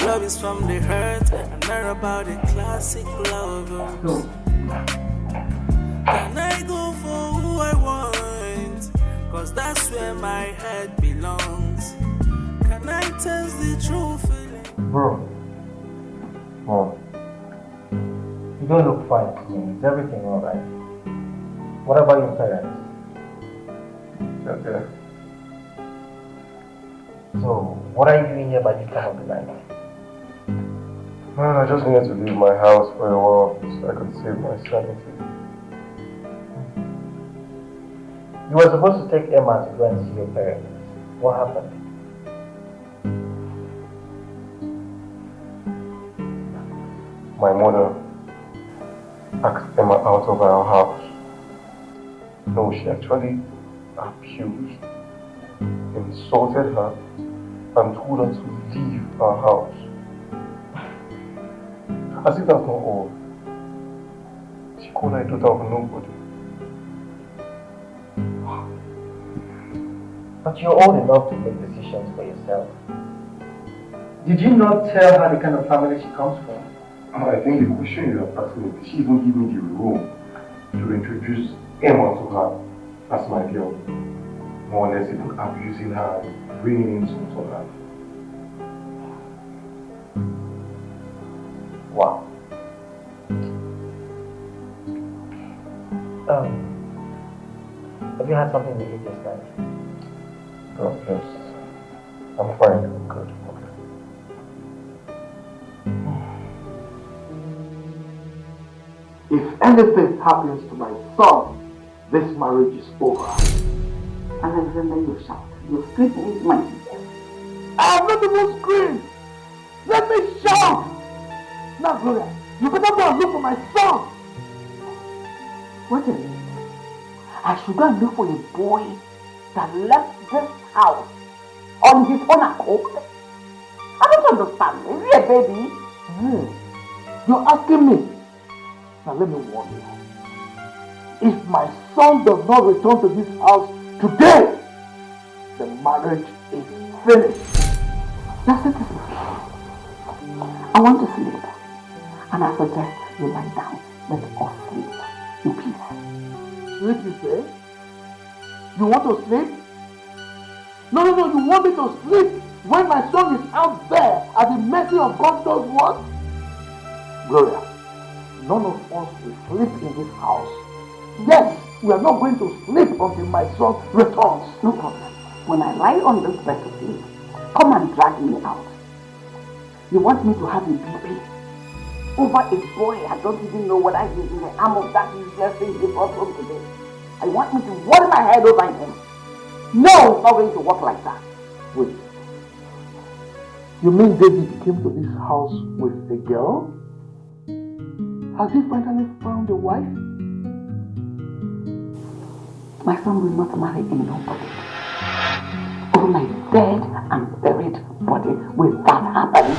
love is from the hurt and not about the classic lovers. Can I go for who I want? Cause that's where my head belongs. Can I test the true feeling? Bro. Mom. You don't look fine to me. Is everything alright? What about your parents? Okay. So, what are you doing here by this time of the night? Man, I just needed to leave my house for a while so I could save my sanity. You were supposed to take Emma to go and see your parents. What happened? My mother asked Emma out of our house. No, she actually abused, insulted her, and told her to leave our house. As if that's not all. She called her a daughter of nobody. But you're old enough to make decisions for yourself. Did you not tell her the kind of family she comes from? I think the question you are asking is, did she even give me the room to introduce Emma to her as my girl? More or less even abusing her and bringing insults on her. Wow. Have you had something to eat this night? No, yes. I'm fine. I'm good. If anything happens to my son, this marriage is over. Alexander, you shout. You scream into my ear. I have not even screamed. Let me shout. Now, Gloria, you better go and look for my son. What a minute. I should go and look for a boy that left this house on his own accord. I don't understand. Is he a baby? You're asking me. Now let me warn you. If my son does not return to this house today, the marriage is finished. That's it. I want to sleep. And I suggest you lie down. Let us sleep in peace. Sleep, you say? You want to sleep? No, you want me to sleep when my son is out there at the mercy of God knows what? Gloria, none of us will sleep in this house. Yes, we are not going to sleep until my son returns. No problem. When I lie on this bed to sleep, come and drag me out. You want me to have a baby over a boy I don't even know whether he's in the arm of that useless thing he brought home today. I want me to worry my head over him. No, it's not going to work like that. Wait. You mean David came to this house with a girl? Has he finally found a wife? My son will not marry nobody. Over my dead and buried body will that happen.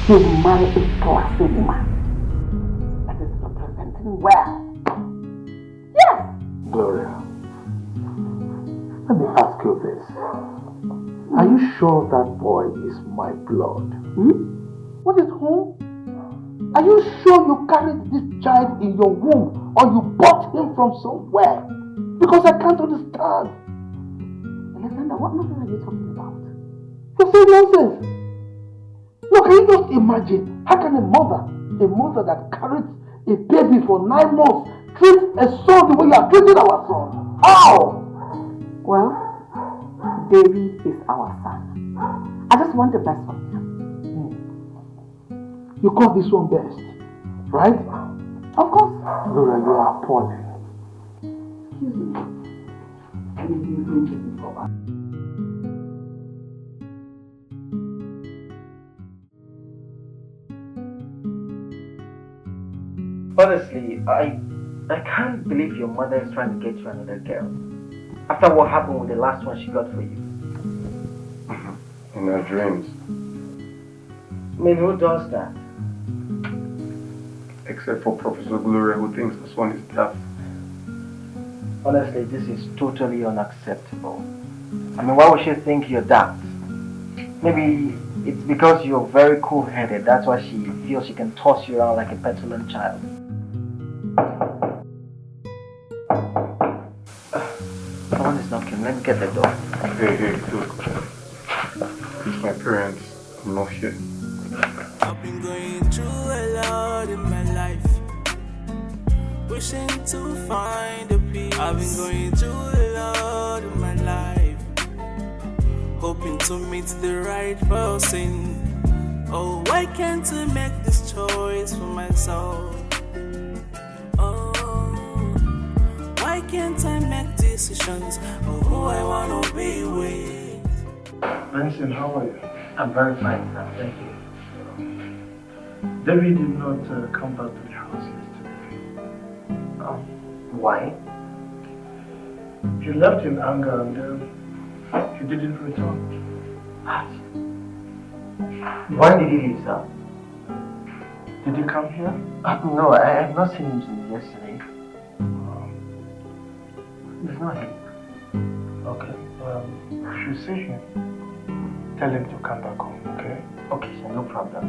He will marry a classy woman that is representing well. Yes! Gloria, let me ask you this. Are you sure that boy is my blood? What is wrong? Are you sure you carried this child in your womb or you bought him from somewhere? Because I can't understand. Alexander, what nonsense are you talking about? You say nonsense. Look, can you just imagine, how can a mother that carried a baby for 9 months, treat a son the way you are treating our son? How? Well, Davy is our son. I just want the best for him. You call this one best, right? Of course. Laura, you are appalling. Excuse me. Let me drink this before. Honestly, I can't believe your mother is trying to get you another girl. After what happened with the last one she got for you. In her dreams. I mean, who does that? Except for Professor Gloria, who thinks this one is deaf. Honestly, this is totally unacceptable. I mean, why would she think you're that? Maybe it's because you're very cool-headed. That's why she feels she can toss you around like a petulant child. Someone is knocking. Let me get the door. Hey, look. It's my parents. I'm not here. I've been going through a lot in my life, wishing to find a peace. I've been going through a lot in my life, hoping to meet the right person. Oh, why can't I make this choice for myself? Oh, why can't I make decisions of who I wanna be with? Benson, how are you? I'm very fine, sir. Thank you. David did not come back to the house yesterday. Why? He left in anger and he didn't return. What? When did he leave, sir? Did he come here? No, I have not seen him since yesterday. He's not here. Okay, If you see him, tell him to come back home, okay? Okay, sir, no problem.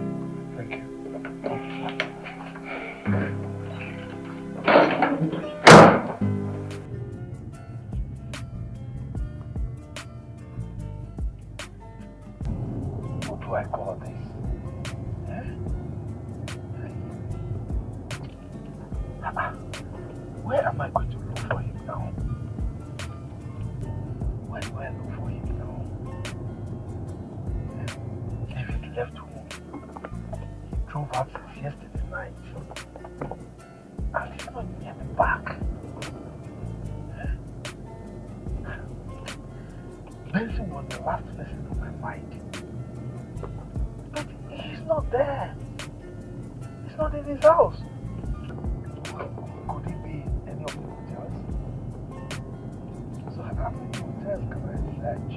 Thank you. What do I call this? Where am I going to look for him now? Where do I look for him now? David left home. He drove out since yesterday night. And he's not yet back. Benson was the last person on my mind. But he's not there. He's not in his house. Could he be in any of the hotels? So how many hotels can I search?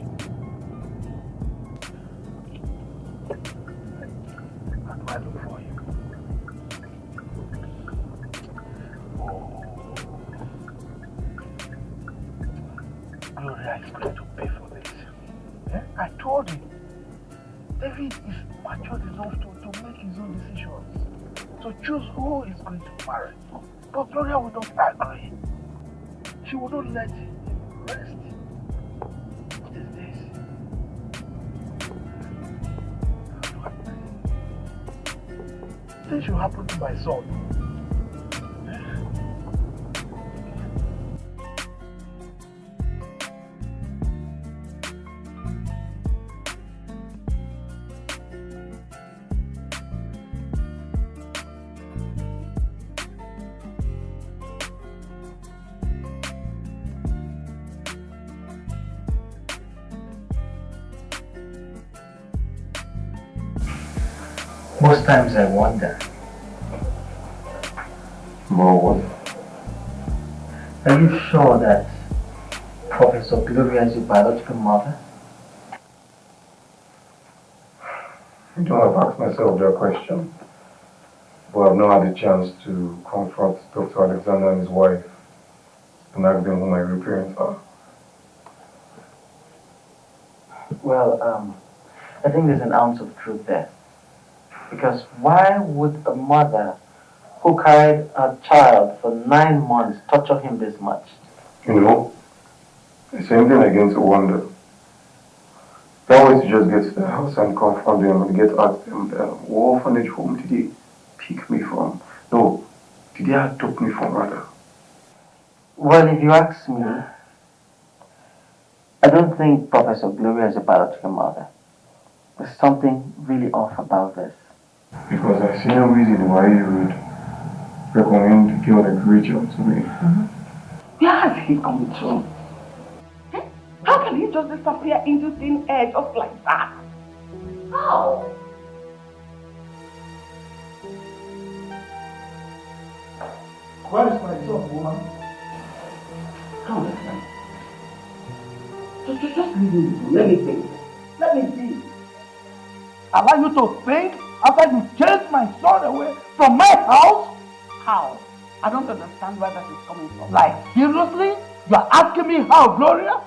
How do I look for him? Oh. Gloria is going to pay for this. I told him. David is mature enough to make his own decisions. To choose who he's going to marry. But Gloria will not agree. She will not let him rest. What is this? This should happen to my son. Most times I wonder, More are you sure that Professor Gloria is your biological mother? I don't have asked myself that question. But I've not had a chance to confront Dr. Alexander and his wife and ask them who my real parents are. Well, I think there's an ounce of truth there. Because why would a mother who carried a child for 9 months torture him this much? You know, the same thing against a wonder. That way to just get to the house and confront them and get at them. What orphanage home did they pick me from? No, did they adopt me from rather? Well, if you ask me, I don't think Professor Gloria is a biological mother. There's something really off about this. Because I see no reason why you would recommend a girl like Rachel to me. Where has he come from? How can he just disappear into thin air just like that? How? Where is my son, woman? Come on, man. Just leave me. Let me think. Let me think. Allow you to think after you chased my son away from my house? How? I don't understand where that is coming from. Like, seriously? You are asking me how, Gloria?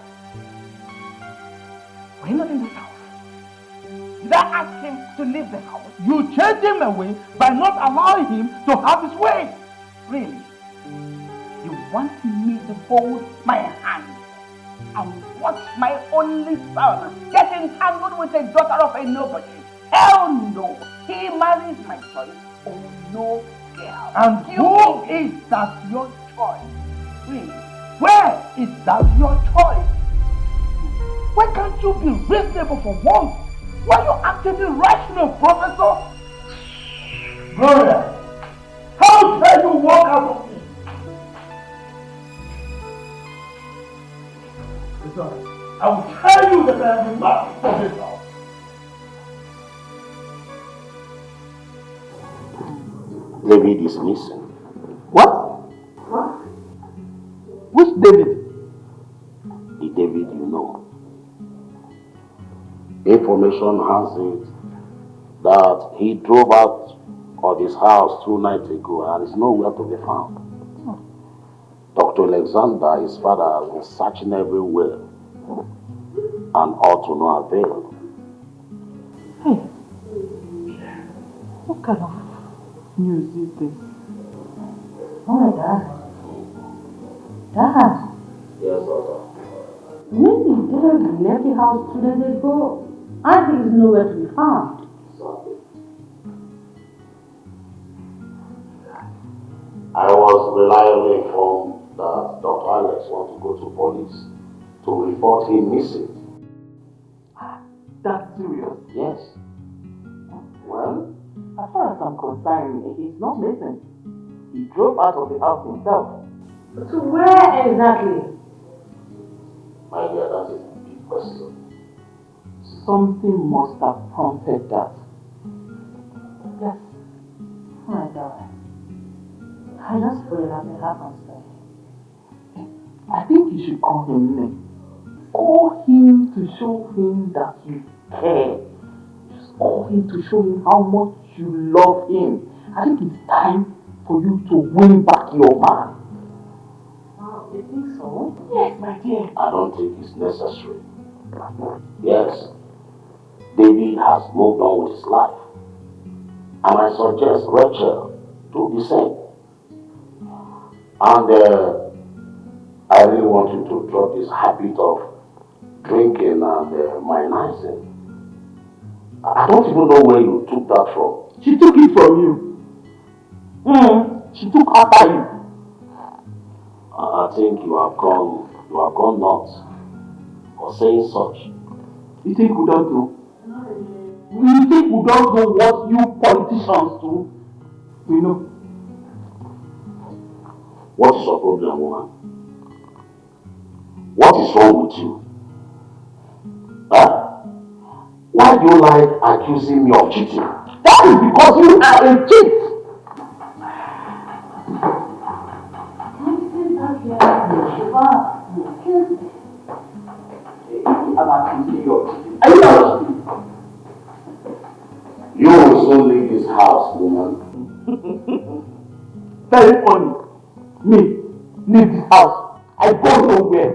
We're not in this house. Did I ask him to leave the house? You chased him away by not allowing him to have his way. Really? You want me to hold my hand and watch my only son get entangled with a daughter of a nobody? Hell no! He marries my choice. Oh no, girl. And who is that your choice? Really? Where is that your choice? Why can't you be reasonable for once? Why are you acting irrational, Professor? Gloria, how dare you walk out of me? Listen, I will tell you that I am the master of this house. David is missing. What? Which David? The David you know. Information has it that he drove out of his house 2 nights ago and is nowhere to be found. Dr. Alexander, his father, has been searching everywhere. and all to no avail. Hey, what kind of news is this? Oh my God. Dad, Yes, daughter. when the dad left the house 2 days ago, and he's nowhere to be found. I was reliably informed that Dr. Alex wants to go to police to report him missing. That's serious. Yes. Well, as far as I'm concerned, he's not missing. He drove out of the house himself. So where exactly? My dear, that is a big question. Something must have prompted that. Yes. Oh my God. I just pray that it happens to him. I think you should call him Nick. Call him to show him that you care. Just call him to show him how much you love him. I think it's time for you to win back your man. Oh, you think so? Yes, my dear. I don't think it's necessary. Yes, David has moved on with his life. And I suggest Rachel do the same. And I really want you to drop this habit of drinking and minizing. I don't even know where you took that from. She took it from you. She took after you. I think you have gone nuts for saying such. You think we don't know? You think we don't know what you politicians do? We know. What is your problem, woman? What is wrong with you? Huh? Why do you like accusing me of cheating? That is because you are a cheat. I'm accusing you of cheating. Are you not? You will soon leave this house, woman. Very funny. Me, leave this house. I go nowhere.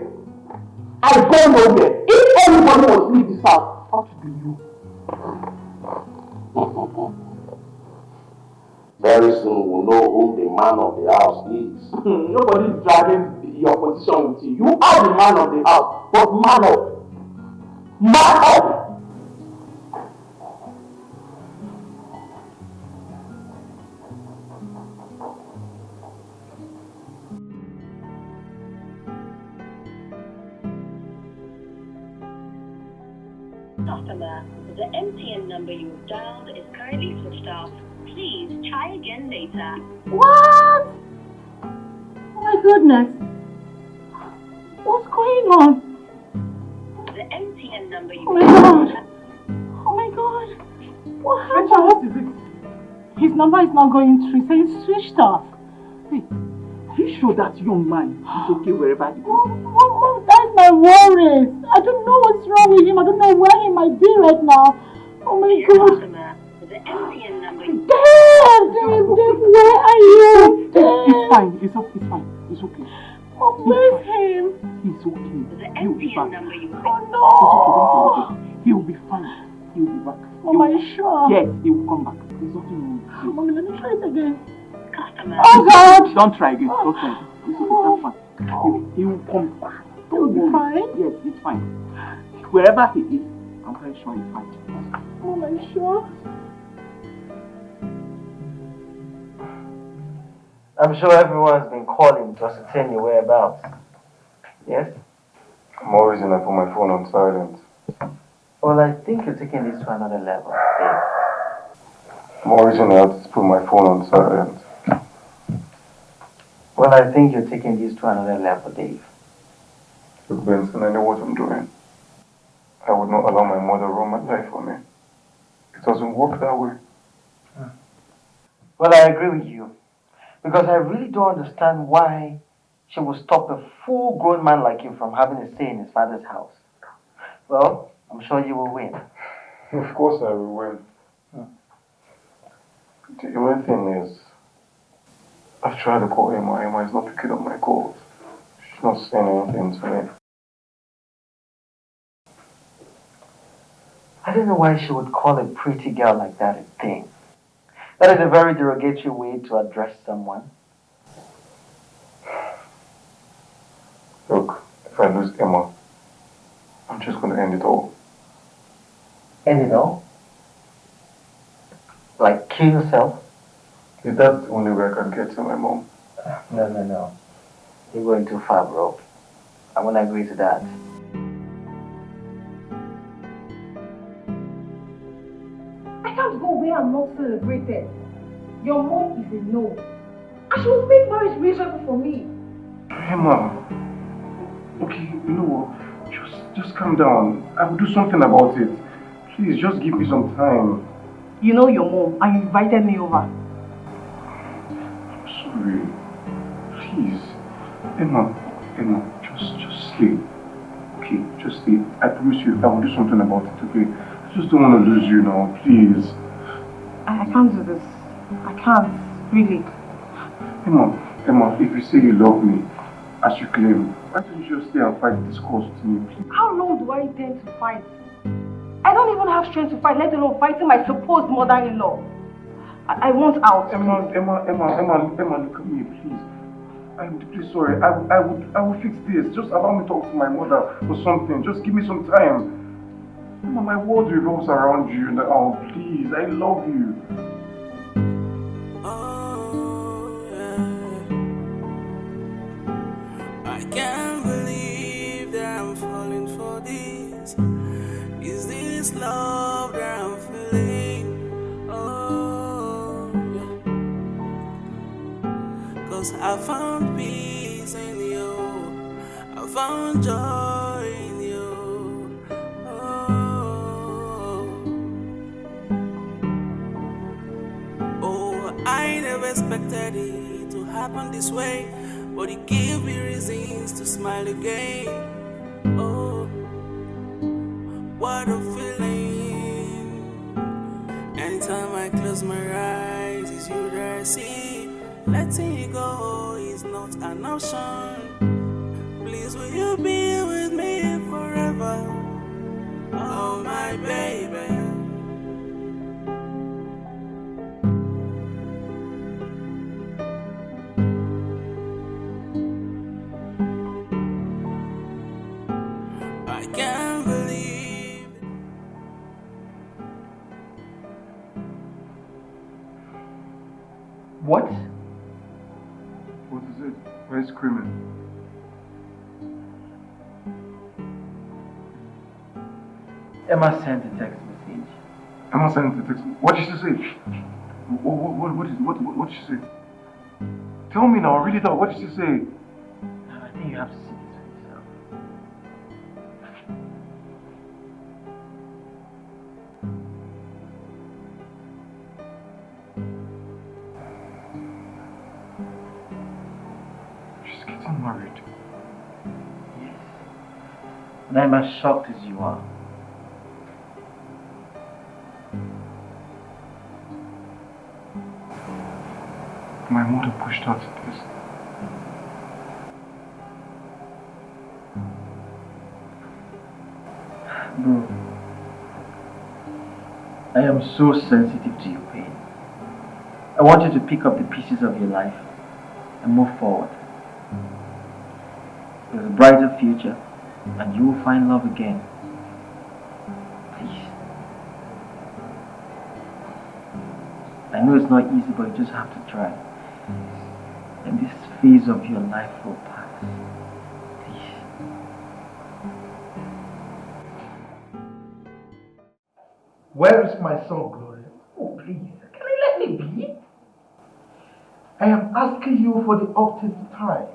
I go nowhere. If anybody must leave this house, how to be you? Very soon we'll know who the man of the house is. Nobody is dragging your position with you. You are the man of the house, but man up. Man up! Customer, the MTN number you've dialed is currently switched off. Please try again later. What? Oh my goodness. What's going on? The MTN number you Oh my God. Oh my God. What happened? Rachel, what is it? His number is not going through. He says it's switched off. Hey, are you sure that young man is okay wherever he goes? Oh, that's my worries. I don't know what's wrong with him. I don't know where he might be right now. Oh my God. customer, the MTN number Dad, where are you? It's fine. It's fine. It's okay. Oh, where's him? He's okay. The He'll be back. MTN number you Oh no. He'll be fine. He'll be back. Mom, are you sure? Yes, he will come back. There's nothing wrong with him. Mommy, let me try it again. customer. Oh God. Don't try again. Don't try again. It's okay. That's fine. He will come back. He'll be fine? Yes, he's fine. Wherever he is, I'm very sure he's fine. Mom, are you sure? I'm sure everyone's been calling to ascertain your whereabouts. Yes? I'm always gonna put my phone on silent. Well, I think you're taking this to another level, Dave. I'm always gonna have to put my phone on silent. Well, I think you're taking this to another level, Dave. Look, Benson, I know what I'm doing. I would not allow my mother run my life for me. It doesn't work that way. Well, I agree with you. Because I really don't understand why she would stop a full-grown man like you from having a say in his father's house. Well, I'm sure you will win. Of course I will win. The only thing is, I've tried to call Emma. Emma is not picking up my calls. She's not saying anything to me. I don't know why she would call a pretty girl like that a thing. That is a very derogatory way to address someone. Look, if I lose Emma, I'm just gonna end it all. End it all? Like kill yourself? Is that the only way I can get to my mom? No. You're going too far, bro. I won't agree to that. I can't go where I'm not celebrated. Your mom is a no. And she will make marriage miserable for me. Emma, okay, you know what? Just calm down. I will do something about it. Please, just give me some time. You know your mom and you invited me over. I'm sorry. Please. Emma, just sleep. Okay, just sleep. I promise you, I will do something about it, okay? I just don't want to lose you now, please. I can't do this. I can't, really. Emma, if you say you love me, as you claim, why don't you just stay and fight this cause with me, please? How long do I intend to fight? I don't even have strength to fight, let alone fighting my supposed mother-in-law. I want out. Emma, look at me, please. I'm deeply sorry. I will fix this. Just allow me to talk to my mother or something. Just give me some time. Emma, my world revolves around you now. Please, I love you. I can't believe that I'm falling for this. Is this love that I'm feeling? Oh, yeah. 'Cause I found peace in you. I found joy in you. Oh, I never expected it to happen this way, but it gave me reasons to smile again. Oh, what a feeling. Anytime I close my eyes, it's you that I see. Letting you go is not an option. Please, will you be with me forever? Oh, my baby. I can't believe. What? What is it? Why are you screaming? Emma sent a text message. Emma sent a text. What did she say? What did she say? Tell me now, read it out. What did she say? I think you have to see this for yourself. She's getting married. Yes. And I'm as shocked as you are. My mother pushed her to this. Bro, I am so sensitive to your pain. I want you to pick up the pieces of your life and move forward. There's a brighter future and you will find love again. Please. I know it's not easy, but you just have to try. And this phase of your life will pass. Please. Where is my son, Gloria? Oh, please, can you let me be? I am asking you for the octave time.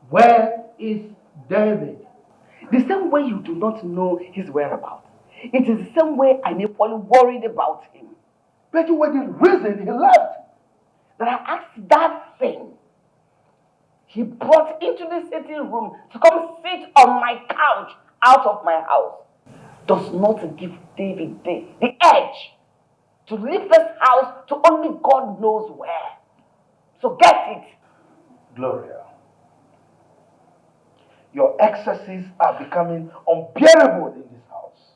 Where is David? The same way you do not know his whereabouts, it is the same way I'm equally worried about him. But you were the reason he left. That I asked that thing he brought into the sitting room to come sit on my couch out of my house does not give David the edge to leave this house to only God knows where. So get it. Gloria, your excesses are becoming unbearable in this house.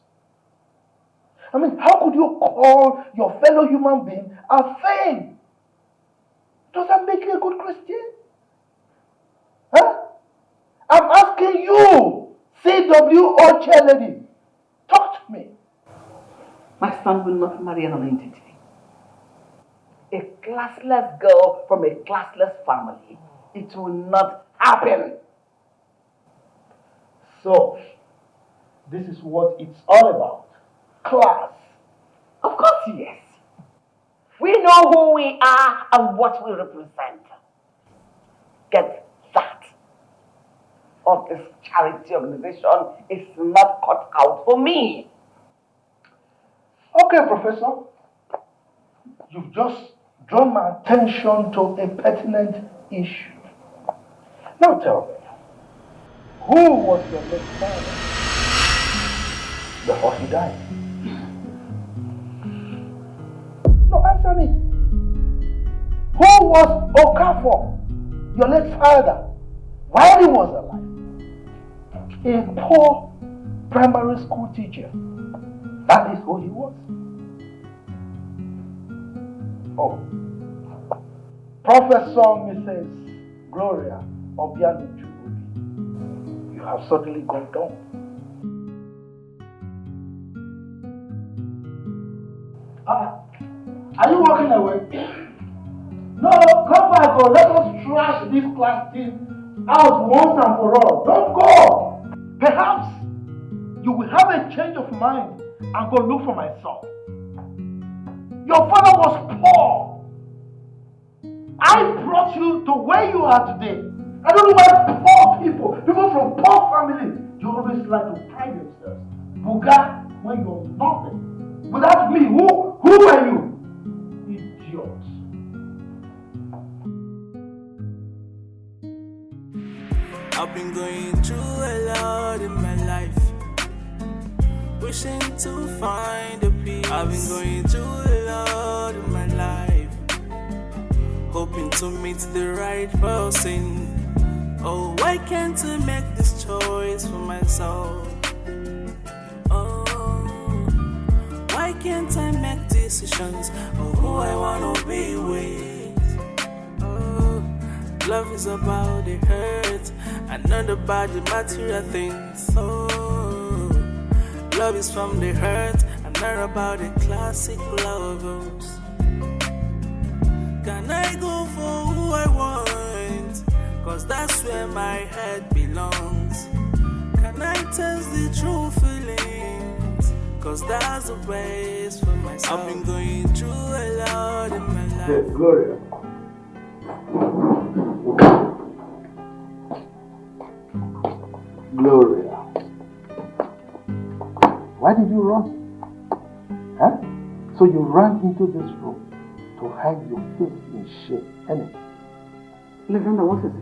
I mean, how could you call your fellow human being a thing? Does that make you a good Christian? Huh? I'm asking you, CW or chairlady, talk to me. My son will not marry another entity. A classless girl from a classless family. It will not happen. So, this is what it's all about. Class. Of course, yes. We know who we are and what we represent. Get that. Of this charity organization is not cut out for me. Okay, Professor. You've just drawn my attention to a pertinent issue. Now tell me, who was your late father before he died? No, answer me. Who was Okafor, your late father, while he was alive? A poor primary school teacher. That is who he was. Oh, Professor Mrs. Gloria Obianuju, you have suddenly gone down. Are you walking away? No, come back or let us trash this class team out once and for all. Don't go. Perhaps you will have a change of mind and go look for my son. Your father was poor. I brought you to where you are today. I don't know why poor people from poor families, you always like to pride themselves. Buga, when you're nothing. Without me, who are you? Idiot. I've been going through a lot in my life, wishing to find a peace. I've been going through a lot in my life, hoping to meet the right person. Oh, why can't I make this choice for myself? Oh, why can't I make decisions of who I wanna be with? Oh, love is about the hurt and not about the material things. Oh, love is from the hurt and not about the classic lovers. Can I go for who I want? Cause that's where my head belongs. Can I test the true feelings? Cause that's the best for myself. I've been going through a lot in my life. Yes, Gloria. Gloria. Why did you run? Huh? So you ran into this room to hide your face in shame, innit? Alexander, what is it?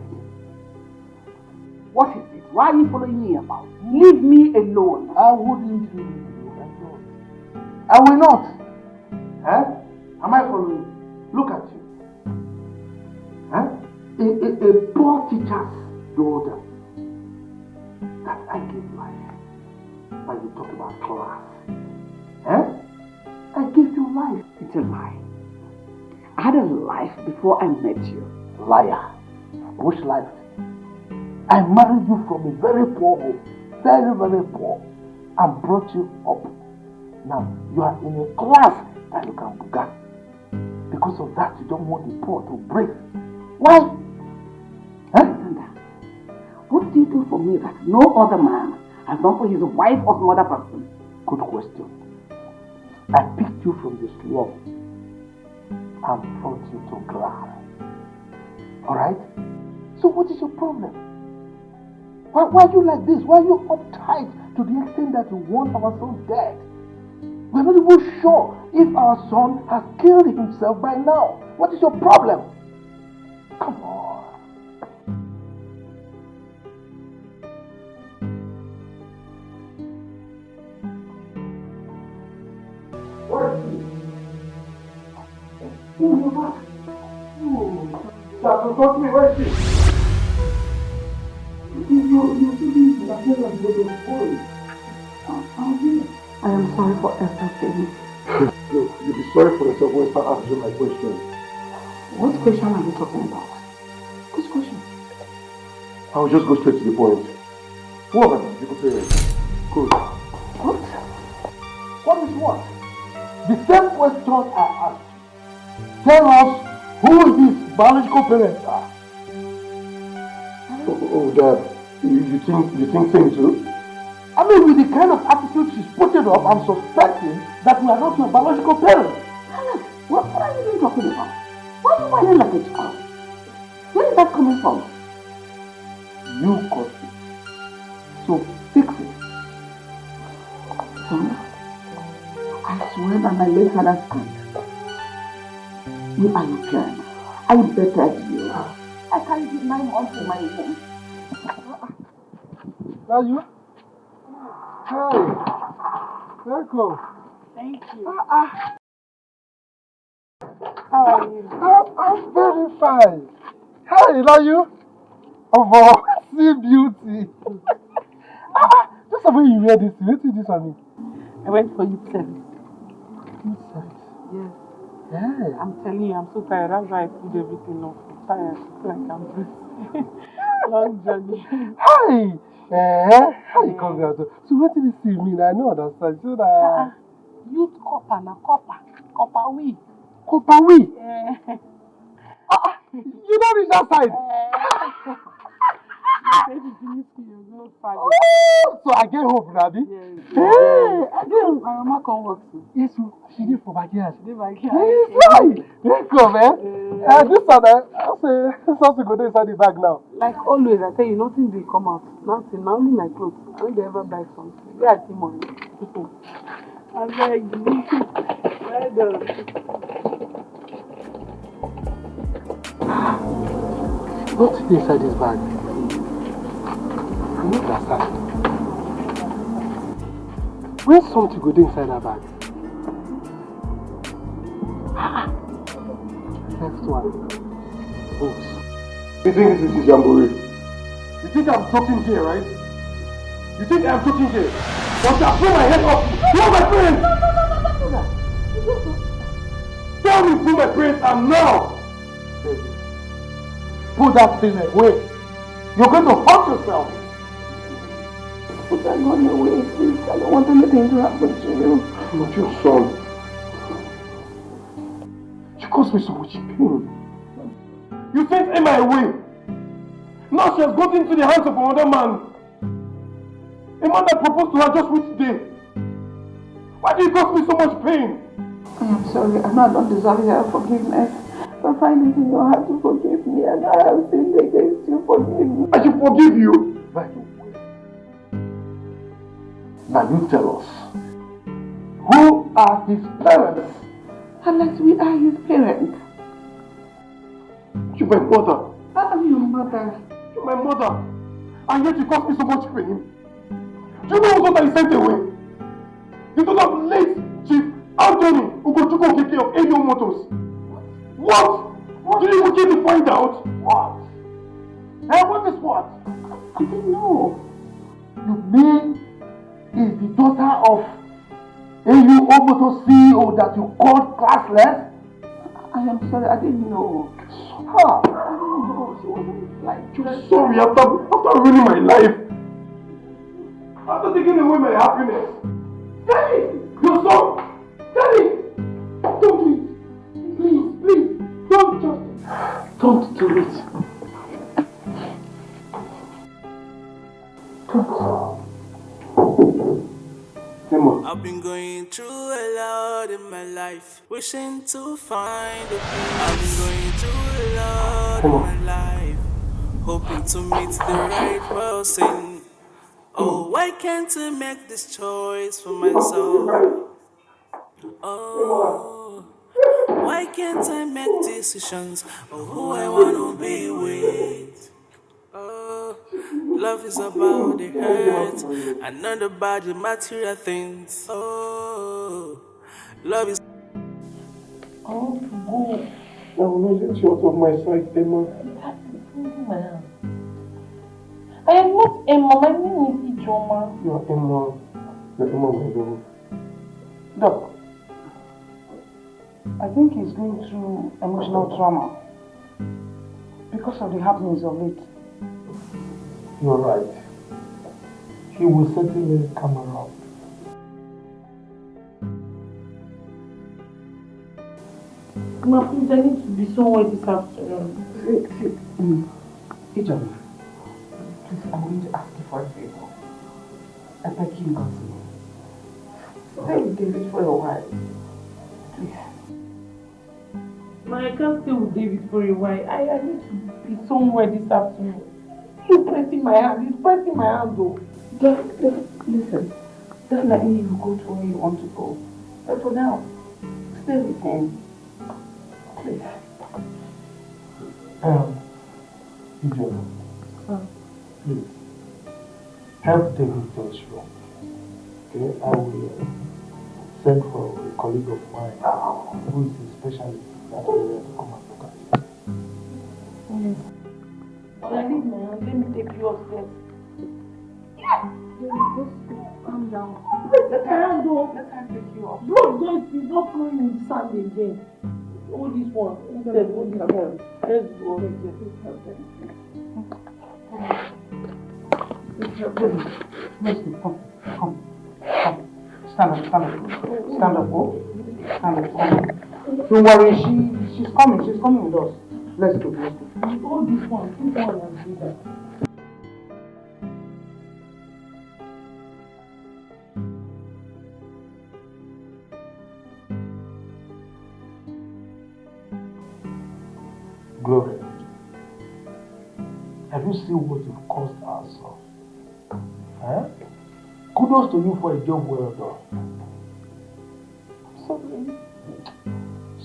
What is it? Why are you following me about? Leave me alone. I wouldn't leave you alone. I will not. Huh? Am I following you? Look at you. Huh? A poor teacher's daughter that I gave life. But you talk about class. Huh? I gave you life. It's a lie. I had a life before I met you. Liar. Which life? I married you from a very poor home. Very, very poor. And brought you up. Now, you are in a class that you can buga. Because of that, you don't want the poor to break. Why? Huh? What do you do for me that no other man has done for his wife or some other person? Good question. I picked you from the slum and brought you to class. Alright? So what is your problem? Why are you like this? Why are you uptight to the extent that you want our son dead? We're not even sure if our son has killed himself by now. What is your problem? Come on. Where is he? Oh, you're back. Oh, Doctor, talk to me. Where is he? You see, the appearance of the boy. I'm here. I am sorry for everything. Look, you'll be sorry for yourself when you start answering my question. What question are you talking about? Which question? I will just go straight to the point. Who are my biological parents? Good. What? What is what? The same question I asked. Tell us who his biological parents are. Oh, Dad, you think same too? I mean, with the kind of attitude she's putting up, I'm suspecting that we are not your biological parents. Alex, what are you even talking about? Why are you whining like a child? Where is that coming from? You caused it. So fix it. Son, I swear by my late father's hand, you are your parents. I bettered you. I carried you 9 months in my womb. Are you? Hi. Welcome. Thank you. How are you? I'm very fine. Hi, are you? Oh, see beauty. Just the way you wear this, what did this on me? I went for youth service. Youth service? Yes. Yeah. I'm telling you, I'm so tired. That's why I put everything off. I'm tired. I feel like I'm breathing. Long journey. Hi. Hi, congrats. So what did you see me? I know understand. So that youth copper na copper. Copper we. Copper we? Yeah. You don't reach that side. Oh, so I get hope, Rabi. Yes. Hey, again, my mama come work too. Yes, she did for backyard. She did backyard. Yes, right. Welcome, man. This one, I'll say, something go inside the bag now. Like always, I tell you, nothing will come out. Nothing, not only my clothes. I don't ever buy something. Where I see money. I beg you. Well done. What's inside this bag? I don't understand. Where's something good inside that bag? Next one. Books. You think this is jamboree? You think I'm joking here, right? You think I'm joking here? But I pull my head off. Who are my parents? No. Tell me who my parents are now. Put that thing away. You're going to hurt yourself. Put that gun away, please. I don't want anything to happen to you. I'm not your son. You caused me so much pain. You sent Emma away. Now she has got into the hands of another man. A man that proposed to her just which day. Why do you cause me so much pain? I am sorry. I know I don't deserve your forgiveness. But find it in your heart to forgive me, and I have sinned against you. Forgive me. I should forgive you. By the way, now you tell us. Who are his parents? Alex, we are his parents. You're my mother. I am your mother. You're my mother. And yet you caused me so much pain. Do you know what I sent away? You told of late Chief Anthony Ugochukwu Okeke of AO Motors. What? Did you even get to find out? What? Hey, what is what? I didn't know. You mean is the daughter of AO Motors CEO that you called classless? I am sorry, I didn't know. Huh? I didn't know. She wasn't like... You're sorry after ruining my life. After taking away my happiness. Daddy! Your son! Daddy! Don't do it! Please, don't just... Don't do it. Don't. Emma. I've been going through a lot in my life, wishing to find a peace. I've been going through a lot in my life, hoping to meet the right person. Oh, why can't I make this choice for myself? Oh, why can't I make decisions of who I want to be with? Oh, love is about the hurt and not about the material things. Oh, love is... I want to go. I will not let you out of my sight, Emma. I am not Emma. My name is Ijoma. You are Emma. You're Emma, my love. Doc, I think he's going through emotional trauma because of the happenings of late. You're right. He will certainly come around. Ma, please, I need to be somewhere this afternoon. Please, I'm going to ask you for a favor. I beg you, God's stay with David for a while. Please. Ma, I can't stay with David for a while. I need to be somewhere this afternoon. He's pressing my hand. He's pressing my hand, though. Listen. Definitely you go to where you want to go. But for now, stay with him. Please. Ijoma, please, help David to his room. Okay, I will send for a colleague of mine who is a specialist in that area to come and look at it. Yes. But I need my hand. Let me take you upstairs. Yeah. Just calm down. Let her take you up. Blood is not flowing in the sand again. All this one. Instead, all this one. Let's go. Let's go. Come. Stand up. Stand up, oh. Stand up. Don't worry, she's coming. She's coming with us. Let's go. All this one. And do that. Gloria, have you seen what you've caused ourselves? Huh? Kudos to you for a job well done. Sorry.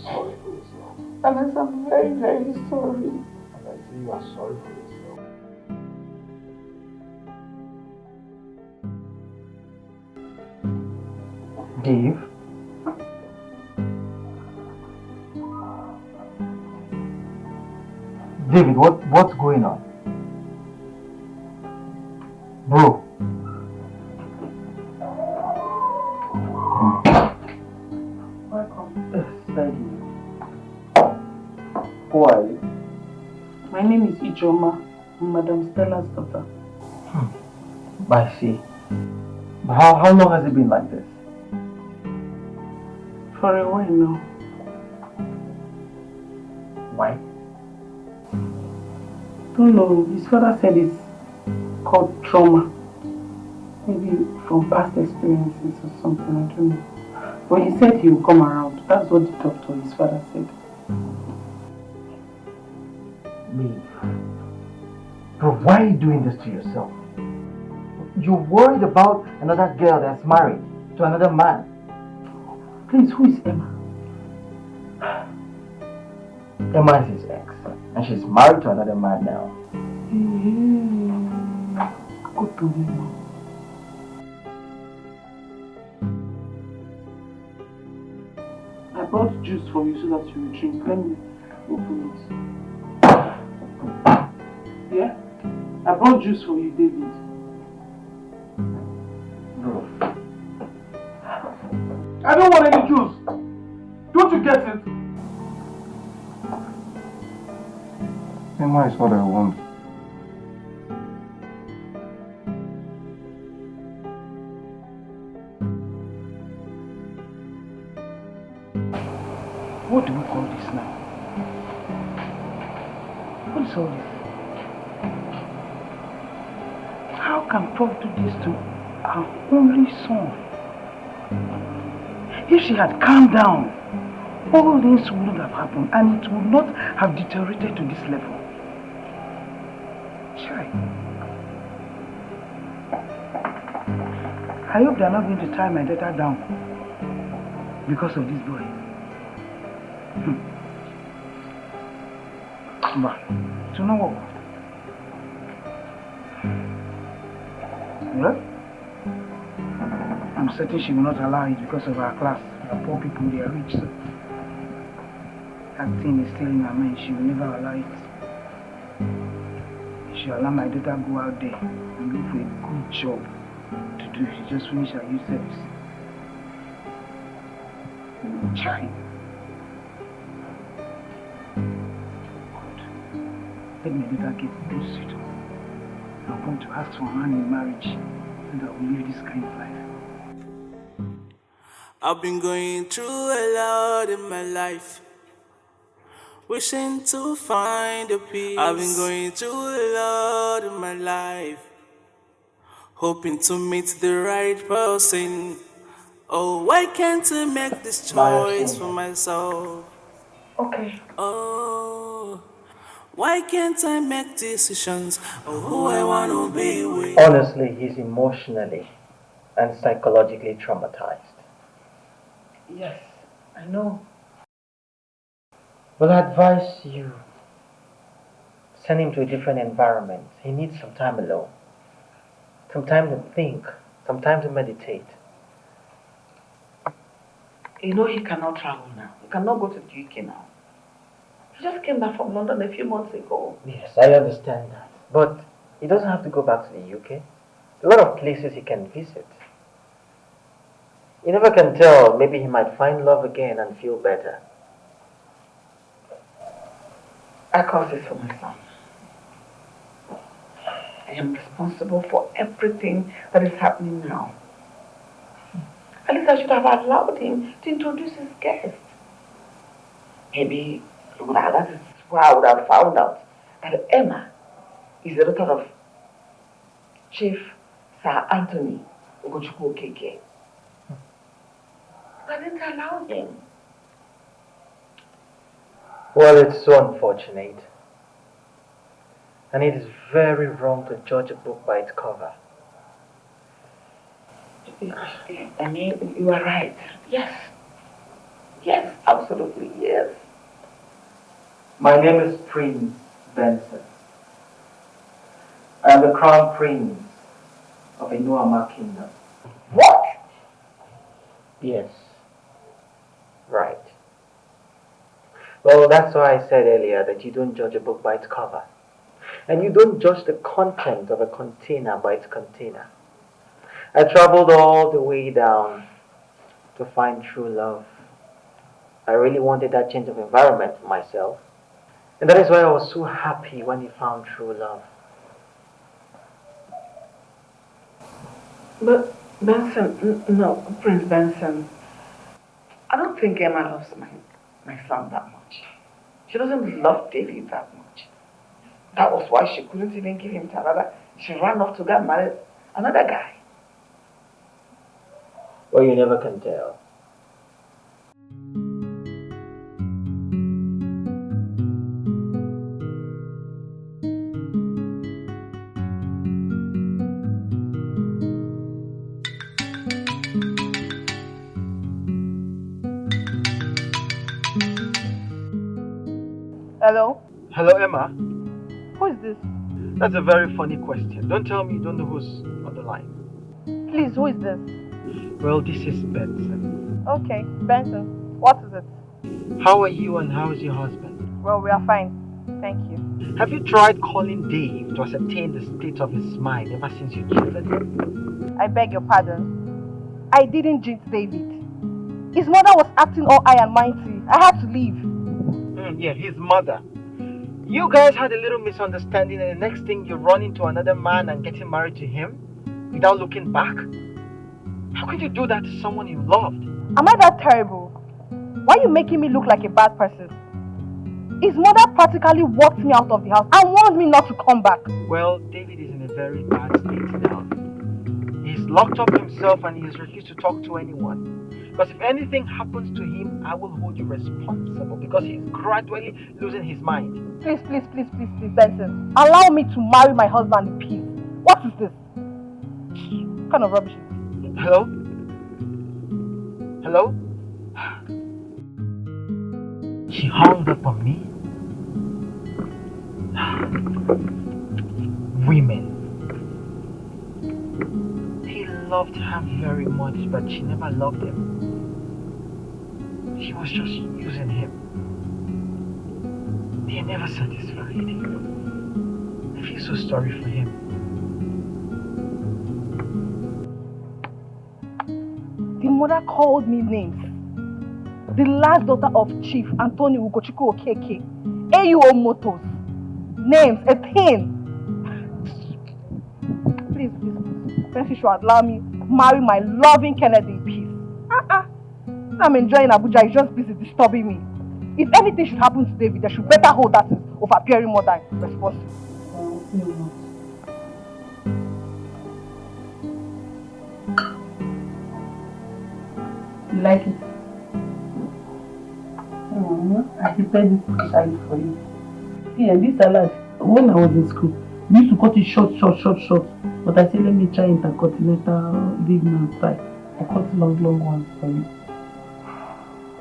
Sorry for yourself. Alex, I'm very, very sorry. And I say you are sorry for yourself. Dave? David, what's going on? Bro. Welcome. Thank you. Who are you? My name is Ijoma. I'm Madam Stella's daughter. I see. But how long has it been like this? For a while now. Why? Don't know. His father said it's called trauma. Maybe from past experiences or something, I don't know. But he said he will come around. That's what the doctor, his father, said. Me. Bro, why are you doing this to yourself? You're worried about another girl that's married to another man. Please, who is Emma? Emma is his ex, and she's married to another man now. Go to Emma. I brought juice for you so that you will drink. Let me open it. Yeah? I brought juice for you, David. Bro. I don't want any juice. Don't you get it? Emma is what I want. What do we call this now? What is all this? How can Prof do this to our only son? If she had calmed down, all this wouldn't have happened and it would not have deteriorated to this level. Sure. I hope they're not going to tie my daughter down because of this boy. But, you know what? Well, I'm certain she will not allow it because of our class. We are poor people, they are rich. So that thing is still in her mind. She will never allow it. She will allow my daughter go out there and look for a good job to do. She just finished her youth service. sunshine. Let me later get those suitors. I'm going to ask for hand in marriage and I will live this kind of life. I've been going through a lot in my life, wishing to find a peace. I've been going through a lot in my life, hoping to meet the right person. Oh, why can't I make this choice for myself? Okay. Oh, why can't I make decisions of who I want to be with? Honestly, he's emotionally and psychologically traumatized. Yes, I know. Well, I advise you send him to a different environment. He needs some time alone, some time to think, some time to meditate. You know he cannot travel now. He cannot go to the UK now. He just came back from London a few months ago. Yes, I understand that. But he doesn't have to go back to the UK. A lot of places he can visit. You never can tell. Maybe he might find love again and feel better. I cause this for my son. I am responsible for everything that is happening now. At least I should have allowed him to introduce his guest. Maybe that is why I would have found out that Emma is the daughter of Chief Sir Anthony Ugochukwu Okeke. I didn't allow him. Well, it's so unfortunate. And it is very wrong to judge a book by its cover. I mean, you are right. Yes. Yes, absolutely, yes. My name is Prince Benson. I am the Crown Prince of Inuama Kingdom. What? Yes. Right. Well, that's why I said earlier that you don't judge a book by its cover. And you don't judge the content of a container by its container. I traveled all the way down to find true love. I really wanted that change of environment for myself. And that is why I was so happy when he found true love. But Benson, no, Prince Benson, I don't think Emma loves my son that much. She doesn't love David that much. That was why she couldn't even give him to another. She ran off to get married another guy. Well, you never can tell. Hello? Hello, Emma. Who is this? That's a very funny question. Don't tell me you don't know who's on the line. Please, who is this? Well, this is Benson. Okay, Benson. What is it? How are you and how is your husband? Well, we are fine. Thank you. Have you tried calling Dave to ascertain the state of his mind ever since you cheated him? I beg your pardon. I didn't jinx David. His mother was acting all high and mighty. I had to leave. Yeah, his mother. You guys had a little misunderstanding and the next thing you run into another man and getting married to him without looking back? How could you do that to someone you loved? Am I that terrible? Why are you making me look like a bad person? His mother practically walked me out of the house and warned me not to come back. Well, David is in a very bad state now. He's locked up himself and he has refused to talk to anyone. Because if anything happens to him, I will hold you responsible because he's gradually losing his mind. Please, please, please, please, please, Benson. Allow me to marry my husband in peace. What is this? What kind of rubbish is this? Hello? Hello? She hung up on me. Women. He loved her very much, but she never loved him. She was just using him. They never satisfied. I feel so sorry for him. The mother called me names. the last daughter of Chief Anthony Ugochukwu Okeke, AUO Motors. Names, a thing. Please, then she should allow me marry my loving Kennedy in peace. I'm enjoying Abuja, it's just busy disturbing me. If anything should happen to David, they should better hold that of appearing more than responsible. You like it? I prepared this specially for you. See, and this salad, when I was in school, we used to cut it short. But I said, let me try intercontinental big man style. I cut long ones for you.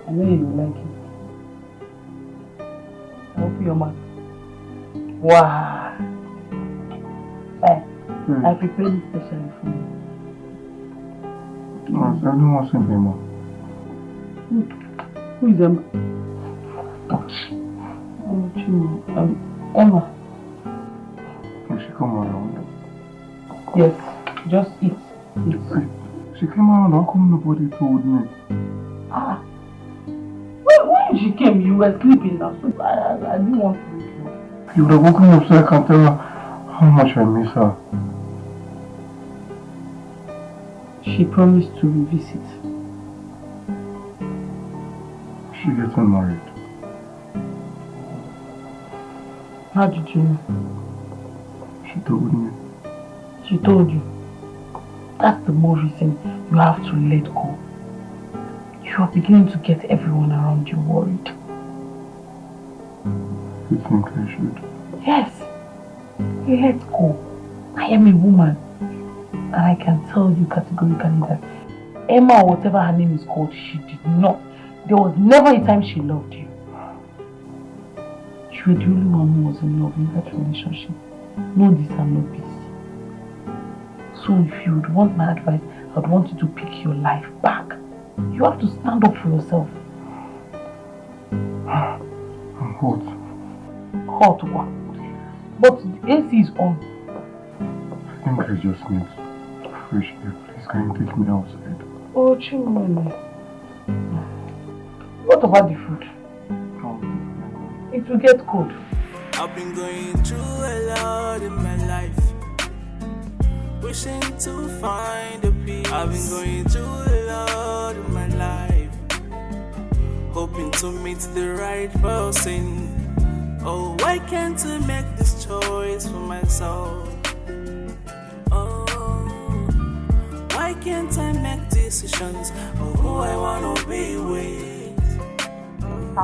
I know you will like it. I open your mouth. Wow. I prepared it specially for you. I don't want something more. Who is Emma? Oh, Chimo. Emma. Can she come around? Yes, just eat. She came around, how come nobody told me? When she came, you were sleeping now, so I didn't want to wake you. You would have woken me up so I can tell her how much I miss her. She promised to revisit. She getting married. How did you know? She told me. She told you. That's the more reason you have to let go. You are beginning to get everyone around you worried. You think I should? Yes. Let go. I am a woman. And I can tell you categorically that Emma, or whatever her name is called, she did not. There was never a time she loved you. You were the only one who was in love in that relationship. No this and no peace. So if you would want my advice, I would want you to pick your life back. You have to stand up for yourself. I'm hot. Hot what? But the AC is on. I think I just need fresh air. Please, can you take me outside? Oh, Chimene. What about the food? It will get cold. I've been going through a lot in my life, wishing to find a peace. I've been going through a lot in my life, hoping to meet the right person. Oh, why can't I make this choice for myself? Oh, why can't I make decisions of who I wanna be with? I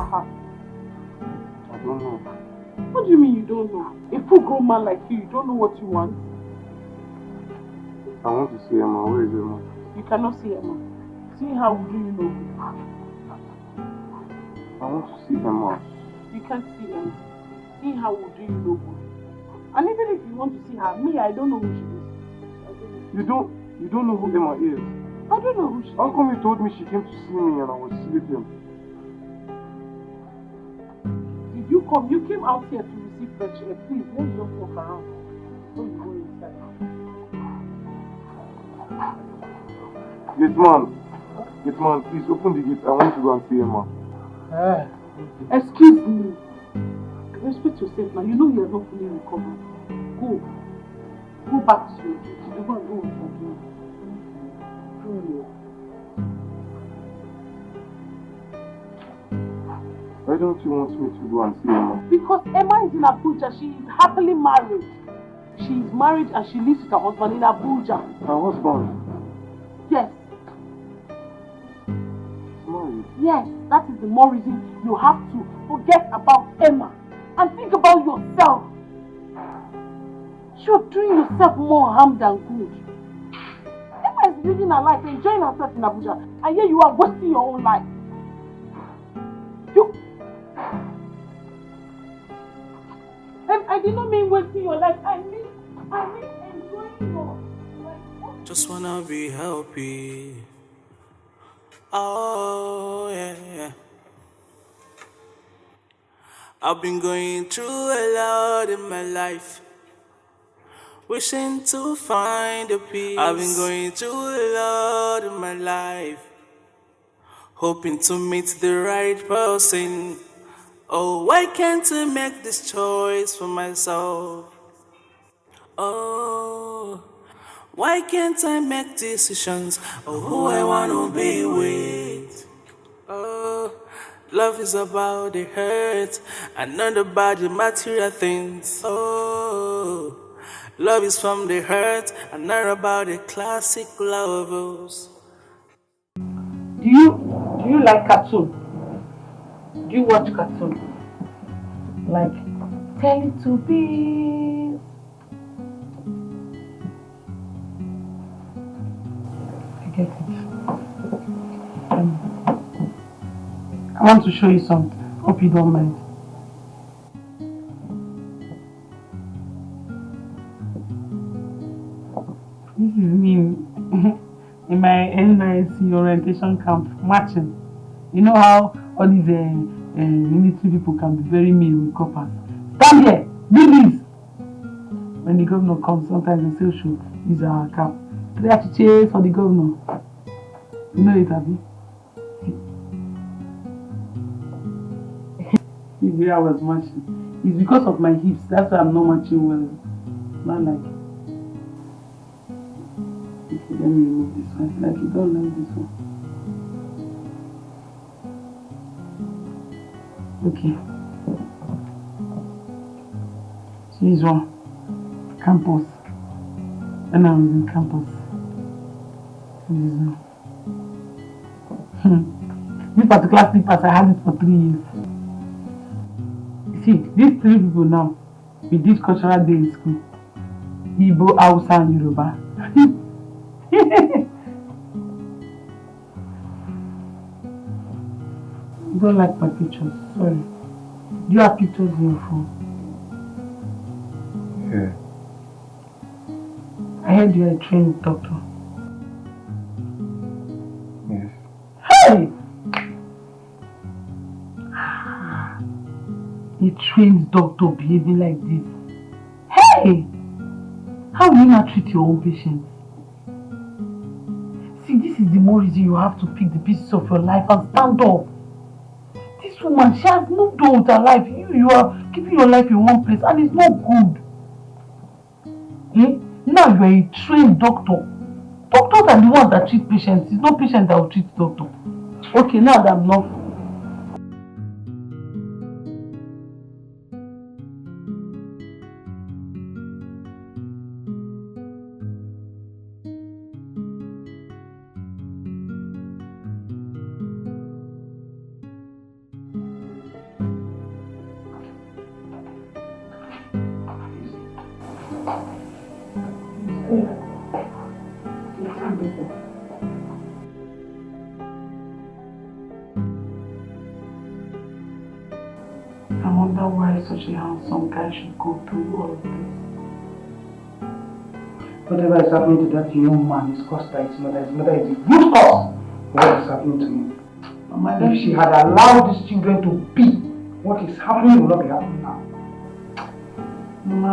don't know. What do you mean you don't know? A full-grown man like you don't know what you want? I want to see Emma. Where is Emma? You cannot see Emma. See how do you know? I want to see Emma. You can't see Emma. See how do you know her? And even if you want to see her, me, I don't know who she is. You don't know who Emma is? I don't know who she is. How come you told me she came to see me and I was sleeping? Did you come? You came out here to receive fresh air. Please, let's just walk around. Before you go inside. Gate man, please open the gate. I want to go and see Emma. Excuse me. Respect yourself now. You know you are not fully recovered. Go. Go back to your duty. You go and do what you're doing. Why don't you want me to go and see Emma? Because Emma is in Abuja. She is happily married. She is married and she lives with her husband in Abuja. Her husband? Yes. She's married? Yes. That is the more reason you have to forget about Emma and think about yourself. You're doing yourself more harm than good. Emma is living her life, enjoying herself in Abuja, and here you are wasting your own life. And I did not mean wasting your life. I mean enjoying your life. Just wanna be happy. Oh yeah. I've been going through a lot in my life, wishing to find a peace. I've been going through a lot in my life, hoping to meet the right person. Oh, why can't I make this choice for myself? Oh, why can't I make decisions of who I wanna be with? Oh, love is about the hurt and not about the material things. Oh, love is from the hurt and not about the classic lovers. Do you like cartoon? Do you watch cartoon? Like Teletubbies? I get it. I want to show you something. Hope you don't mind. This is me in my NYC orientation camp marching. You know how all these military people can be very mean with coppers. Stand here, do this. When the governor comes, sometimes they say should use our cap. They have to chase for the governor. You know it, Abby? See where I was marching. It's because of my hips. That's why I'm not marching well. Not like. Okay, let me remove this one. Like you don't like this one. Okay. So this one. Campus. When I was in campus. So this one. This particular slippers, I had it for 3 years. See, these 3 people now, we did cultural day in school. Igbo, Hausa, and Yoruba. You don't like my pictures, sorry. Do you have pictures in your phone? Yeah. I heard you are a trained doctor. Yes. Hey! A trained doctor behaving like this. Hey! How will you not treat your own patients? See, this is the more reason you have to pick the pieces of your life and stand up. This woman, she has moved on with her life. You are keeping your life in one place and it's not good. Eh? Now you are a trained doctor. Doctors are the ones that treat patients. It's not patients that will treat doctor. Okay, now that I'm not. I wonder why such a handsome guy should go through all of this. Whatever is happening to that young man is caused by his mother. His mother is the root cause of what is happening to him. Mama, if she had allowed these children to be, what is happening will not be happening now. Mama,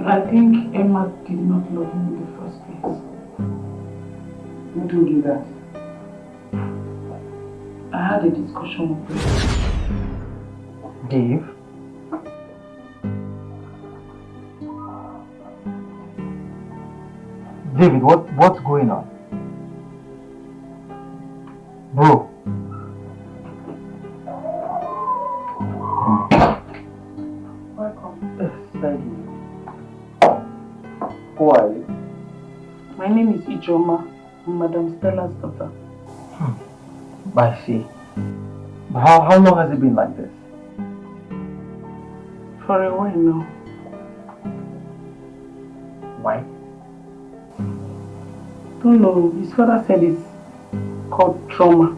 I think Emma did not love him in the first place. Who told you that? I had a discussion with him. Dave? David, what's going on? Bro. Welcome. Thank you. Who are you? My name is Ijoma. I'm Madam Stella's daughter. I see. But how long has it been like this? For a while now. Why? Don't know. His father said it's called trauma.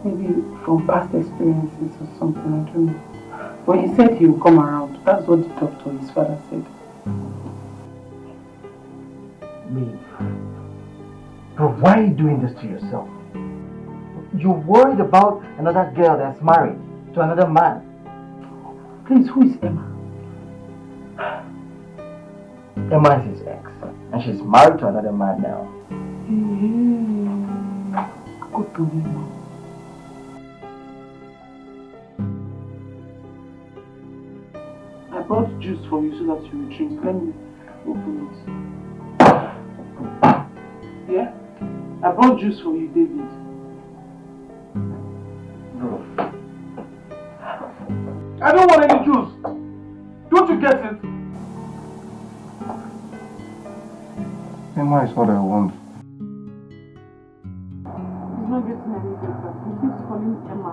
Maybe from past experiences or something, I don't know. But he said he will come around. That's what the doctor, his father, said. Dave. Bro, why are you doing this to yourself? You're worried about another girl that's married to another man. Please, who is Emma? Emma is his ex, and she's married to another man now. Go to him. brought juice for you so that you will drink. Let me open it. Yeah? I brought juice for you, David. Bro. I don't want any juice. Don't you get it? Emma is what I want. He's not getting any better. He keeps calling Emma.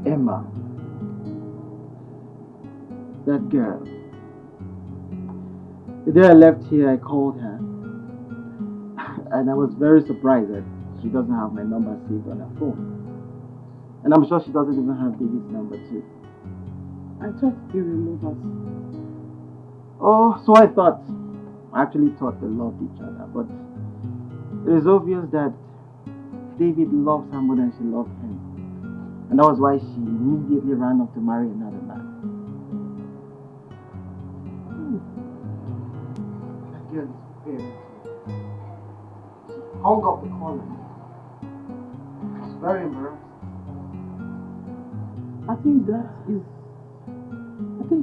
Emma. That girl. The day I left here, I called her. And I was very surprised that she doesn't have my number saved on her phone. And I'm sure she doesn't even have David's number too. I thought they were lovers. Oh, so I thought. I actually thought they loved each other. But it is obvious that David loves her more than she loved him. And that was why she immediately ran off to marry another man. That girl is very sweet. She hung up the call on me. It's very embarrassing. I think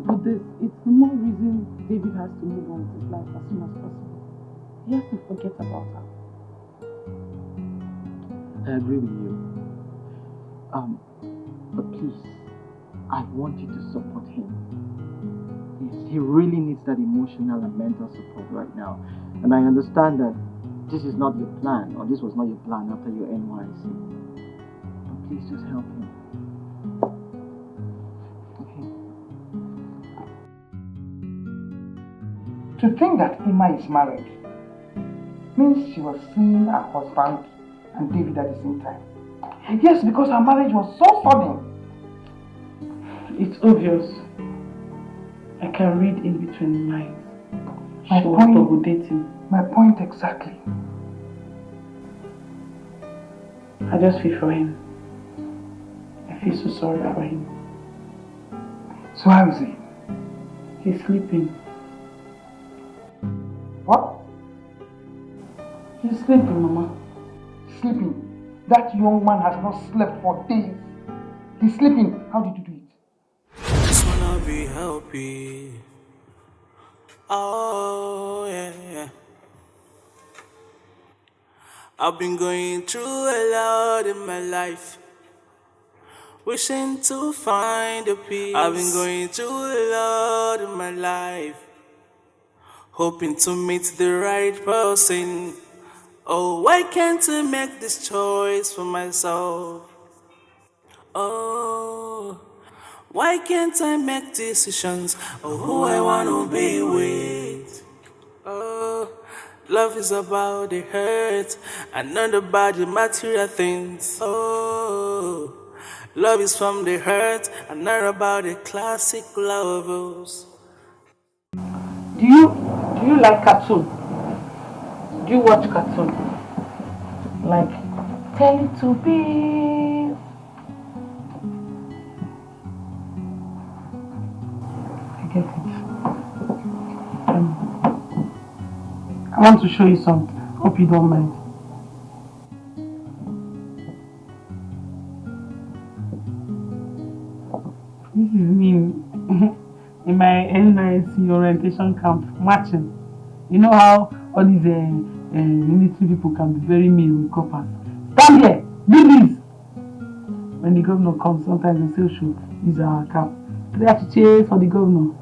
for this, it's the more reason David has to move on with his life as soon as possible. He has to forget about her. I agree with you. But please, I want you to support him. Yes, he really needs that emotional and mental support right now. And I understand that this is not your plan, or this was not your plan after your NYC. But please just help him. To think that Emma is married means she was seeing her husband and David at the same time. Yes, because her marriage was so sudden. It's obvious. I can read in between the lines. My She was point- double dating. My point exactly. I just feel for him. I feel so sorry for him. So how is he? He's sleeping. What? He's sleeping, Mama. Sleeping? That young man has not slept for days. He's sleeping. How did you do it? Just wanna be happy. Oh yeah. I've been going through a lot in my life, wishing to find a peace. I've been going through a lot in my life, hoping to meet the right person. Oh, why can't I make this choice for myself? Oh, why can't I make decisions of who I wanna be with? Oh, love is about the hurt and not about the material things. Oh, love is from the hurt and not about the classic lovers. Do you like cartoon? Do you watch cartoon? Like Teletubbies? I get it. I want to show you something. Hope you don't mind. This is me in my NYC orientation camp marching. You know how all these military people can be very mean with coppers. Stand here, do this. When the governor comes, sometimes they say should use our cap. They have to chase for the governor.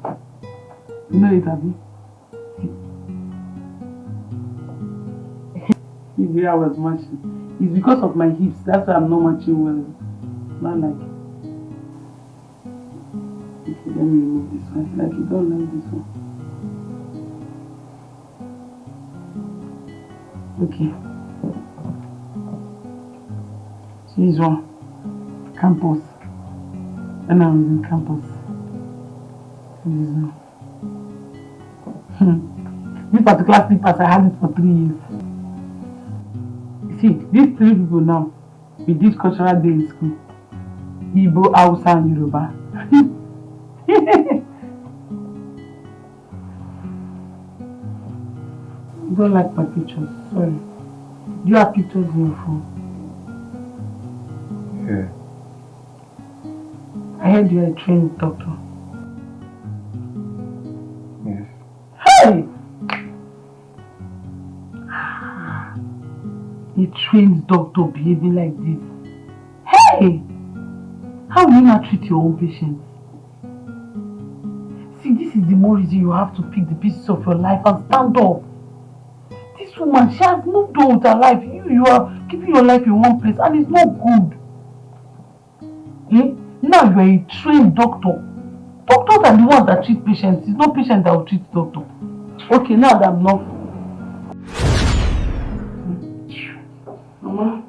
You know it, Abby? See where I was marching. It's because of my hips. That's why I'm not marching well. Not like. Okay, let me remove this one. Like you don't like this one. Okay. See this one. Campus. When I was in campus. See this one. This particular slippers, I had it for 3 years. See, these 3 people now, we did cultural day in school. Igbo, Hausa, and Yoruba. You don't like my pictures, sorry. Do you have pictures in your phone? Yeah. I heard you're a trained doctor. Yes. Hey! A trained doctor behaving like this. Hey! How will you not treat your own patients? See, this is the more reason you have to pick the pieces of your life and stand up. This woman, she has moved on with her life. You are keeping your life in one place and it's not good. Eh? Now you are a trained doctor. Doctors are the ones that treat patients. It's not patients that will treat doctor. Okay, now that I'm not. Mama,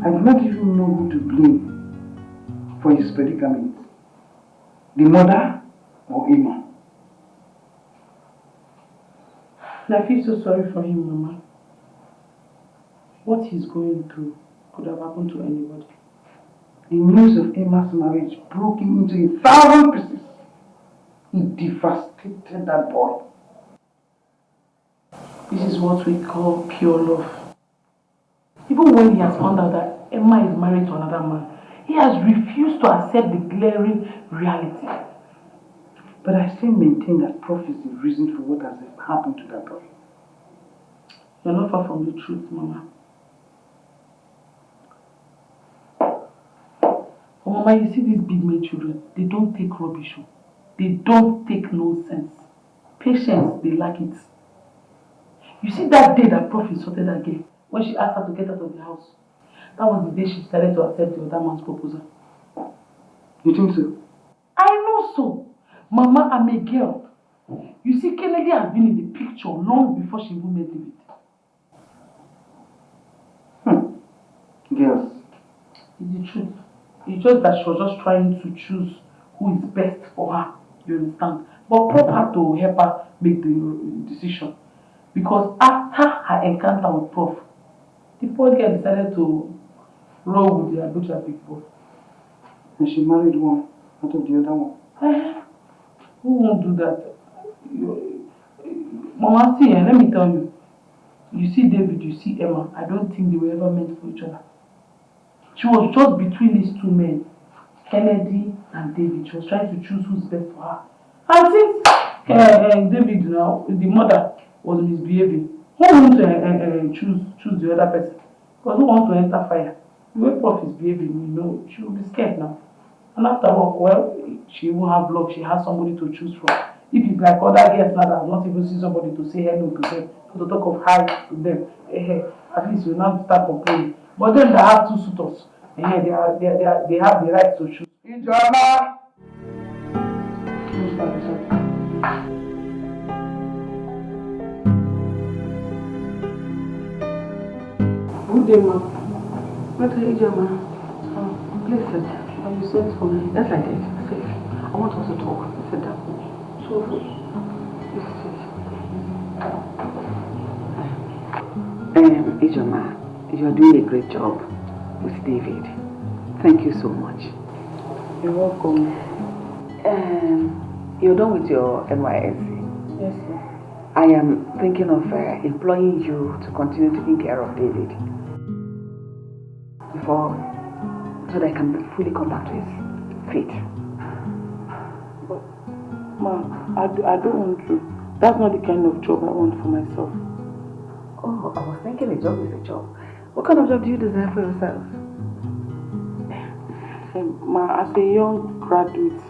I do not even know who to blame for his predicament. The mother or Emma? I feel so sorry for him, Mama. What he's going through could have happened to anybody. The news of Emma's marriage broke him into 1,000 pieces. It devastated that boy. This is what we call pure love. Even when he has found out that Emma is married to another man, he has refused to accept the glaring reality. But I still maintain that Prof is the reason for what has happened to that boy. You're not far from the truth, Mama. But Mama, you see these big made children, they don't take rubbish. They don't take nonsense. Patience, they lack it. You see that day that Prof insulted that girl, when she asked her to get out of the house, that was the day she started to accept the other man's proposal. You think so? I know so. Mama, I'm a girl. You see, Kennedy has been in the picture long before she even met David. Girls. It's the truth. It's just that she was just trying to choose who is best for her. You understand? But Prof had to help her make the decision. Because after her encounter with Prof, the poor girl decided to roll with the Abuja big boy. And she married one out of the other one. Who won't do that? Mama, see, let me tell you. You see David, you see Emma. I don't think they were ever meant for each other. She was just between these two men, Kennedy and David. She was trying to choose who's best for her. And since David now, the mother was misbehaving, who wants to choose the other person? Because who wants to enter fire? The way Prof is behaving, you know, she will be scared now. And after all, well, she won't have love. She has somebody to choose from. If it's like other girls now that have not even seen somebody to say hello to them, to talk of hi to them, at least you will not start complaining. But then they have two suitors. They have the right to choose. Ijama! Good day, ma'am. What are you doing, ma'am? Please sit. Are you sent for me? Yes, I did. Sit. I want us to talk. Sit down. So, please sit. Ijoma, you're doing a great job with David. Thank you so much. You're welcome. You're done with your NYSC? Yes, sir. I am thinking of employing you to continue taking care of David so that I can fully come back to his feet. But, Ma, I don't want to. That's not the kind of job I want for myself. Oh, I was thinking a job is a job. What kind of job do you desire for yourself? Ma, as a young graduate,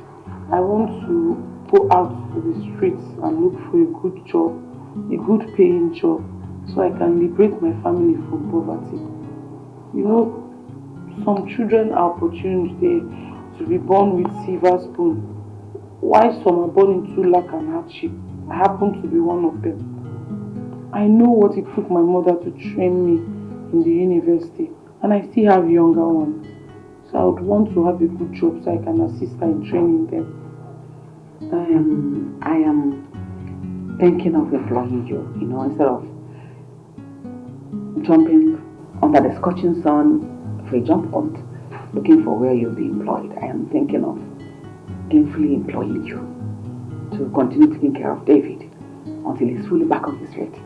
I want to go out to the streets and look for a good job, a good paying job, so I can liberate my family from poverty. You know, some children are opportuned to be born with silver spoon, while some are born into lack and hardship. I happen to be one of them. I know what it took my mother to train me in the university, and I still have younger ones. So I would want to have a good job so I can assist her in training them. I am thinking of employing you, instead of jumping under the scorching sun for a jump hunt, looking for where you'll be employed. I am thinking of gainfully employing you to continue taking care of David until he's fully back on his feet.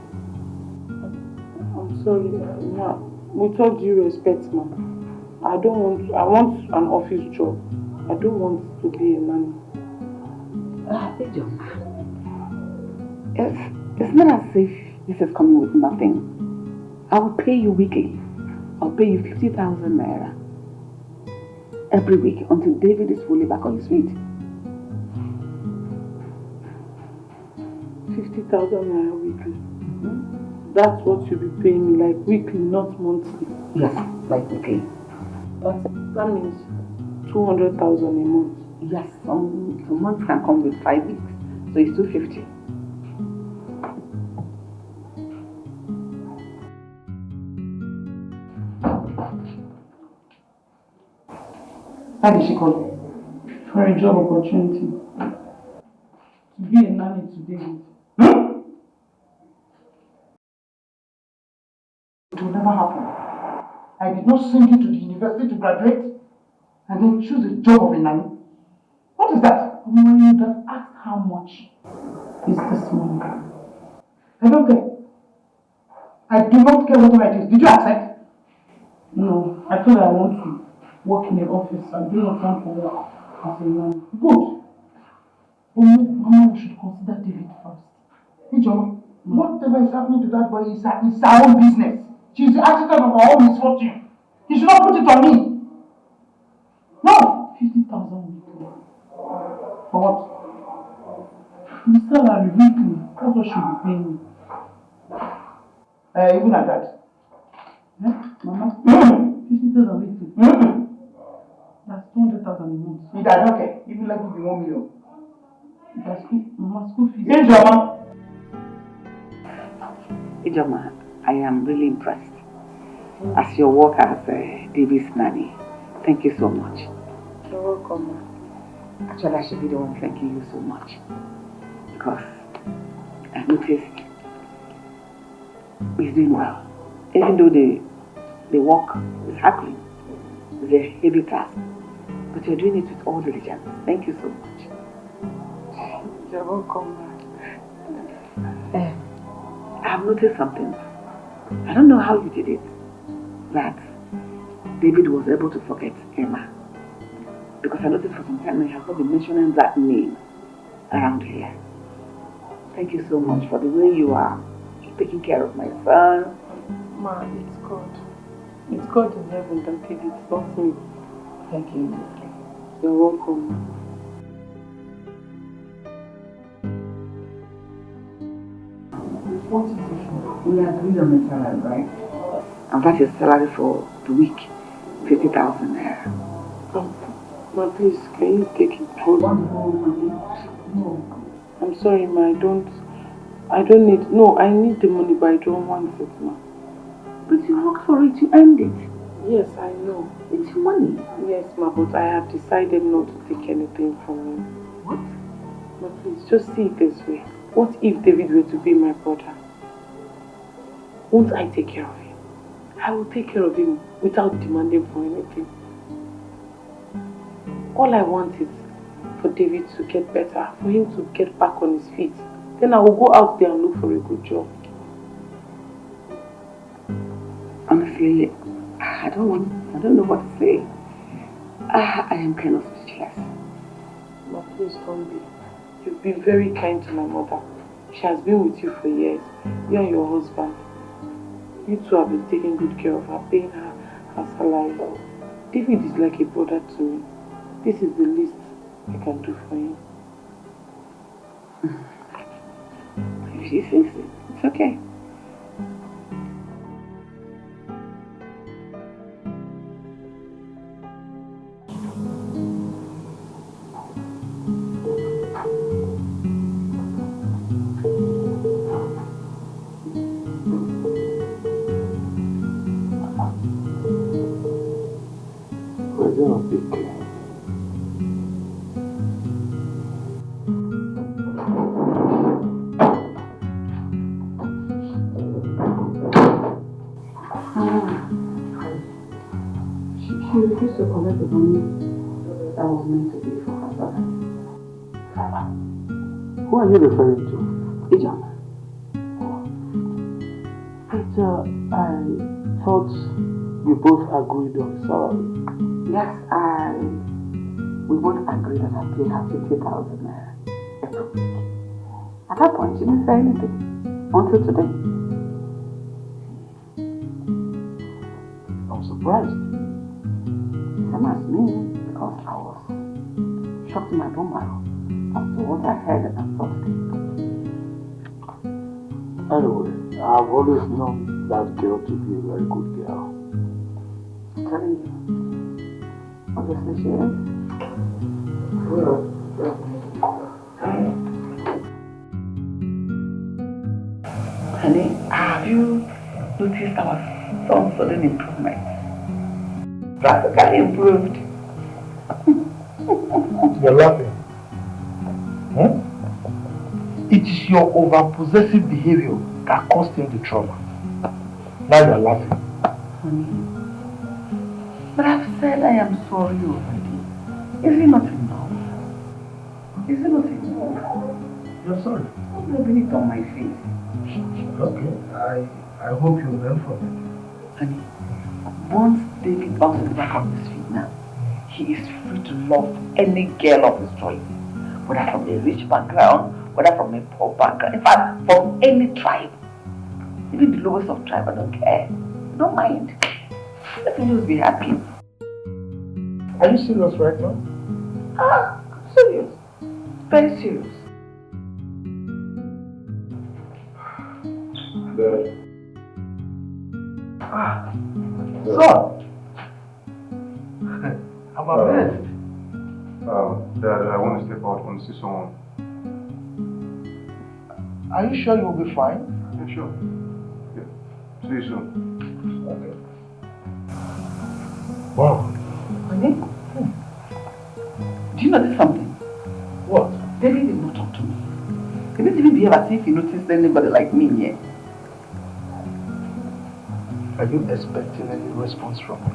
I'm sorry, Ma. With all due respect, Ma, I want an office job. I don't want to be a nanny. Ejoma, it's not as if this is coming with nothing. I will pay you weekly. I'll pay you 50,000 naira every week until David is fully back on his feet. 50,000 naira weekly. That's what you'll be paying me, like weekly, not monthly. Yes, like weekly. That means 200,000 a month. Yes, some months can come with 5 weeks, so it's 250. Why did she call? For a job opportunity. To be a nanny today. It will never happen. I did not send you to the university to graduate and then choose a job of a nanny. What is that? When you have asked how much is this money? I don't care. I do not care whatever it is. Did you accept? No, I told her I want to work in the office. I do not want to work as a nanny. Good. But Mama, we should consider David first. Ijoma, whatever is happening to that boy is her own business. She's the architect of her own misfortune. You should not put it on me. No! 50,000 weekly. For what? The salary weekly. That's what she'll be paying me. Even at that. Yeah, Mama? 50,000 weekly. That's 200,000 a month. I don't care. Even let me be 1 million. That's school fees. Ijoma, I am really impressed. As your work as David's nanny. Thank you so much. You're welcome, Ma. Actually, I should be the one thanking you so much. Because I noticed he's doing well. Even though the work is hackling, it's a heavy task. But you're doing it with all diligence. Thank you so much. You're welcome, Ma. I've noticed something. I don't know how you did it. That David was able to forget Emma. Because I noticed for some time he has not been mentioning that name around here. Thank you so much for the way you are taking care of my son. Ma, it's God. It's God in heaven that did it, not me. Thank you. You're welcome. What is it for? We agreed on the salary, right? And that is salary for the week, 50,000 naira. Ma, please, can you take it? No. I'm sorry, Ma, I don't need, no, I need the money, but I don't want it, Ma. But you worked for it, you earned it. Yes, I know. It's your money. Yes, Ma, but I have decided not to take anything from you. What? Ma, please, just see it this way. What if David were to be my brother? Won't I take care of him? I will take care of him without demanding for anything. All I want is for David to get better, for him to get back on his feet. Then I will go out there and look for a good job. Honestly, I don't know what to say. I am kind of speechless. Ma, please don't be. You've been very kind to my mother. She has been with you for years. You and your husband. You two have been taking good care of her, paying her salary. David is like a brother to me. This is the least I can do for him. If she says it, it's okay. We're gonna pick. She refused to collect the money that was meant to be for her brother. Who are you referring to? Ijoma. But I thought you both agreed on salary. Yes, we both agreed that I pay her 50,000 naira every week. At that point, she didn't say anything until today. I'm surprised. Same as me, because I was shocked in my bone marrow as to what I heard and thought. Anyway, I've always known that girl to be a very good girl. I'm telling you. Obviously she is. Honey, have you noticed our son's sudden improvement? Practically improved. You're laughing. Hmm? It is your over-possessive behavior that caused him the trauma. Now you're laughing. Honey, but I've said I am sorry already. Is it not enough? Is it not enough? You're sorry. I'm rubbing it on my face. Okay, I hope you learn from it. Honey, once David bounces back on his feet now, he is free to love any girl of his choice. Whether from a rich background, whether from a poor background, in fact, from any tribe. Even the lowest of tribe, I don't care. I don't mind. Let him just be happy. Are you serious right now? I'm serious. Very serious. Dad. Son! I'm amazed. Dad, I want to step out. I want to see someone. Are you sure you'll be fine? Yeah, sure. Yeah. See you soon. Okay. Wow. Honey? Do you notice something? What? David did not talk to me. He didn't even behave as if he noticed anybody like me here. Are you expecting any response from me?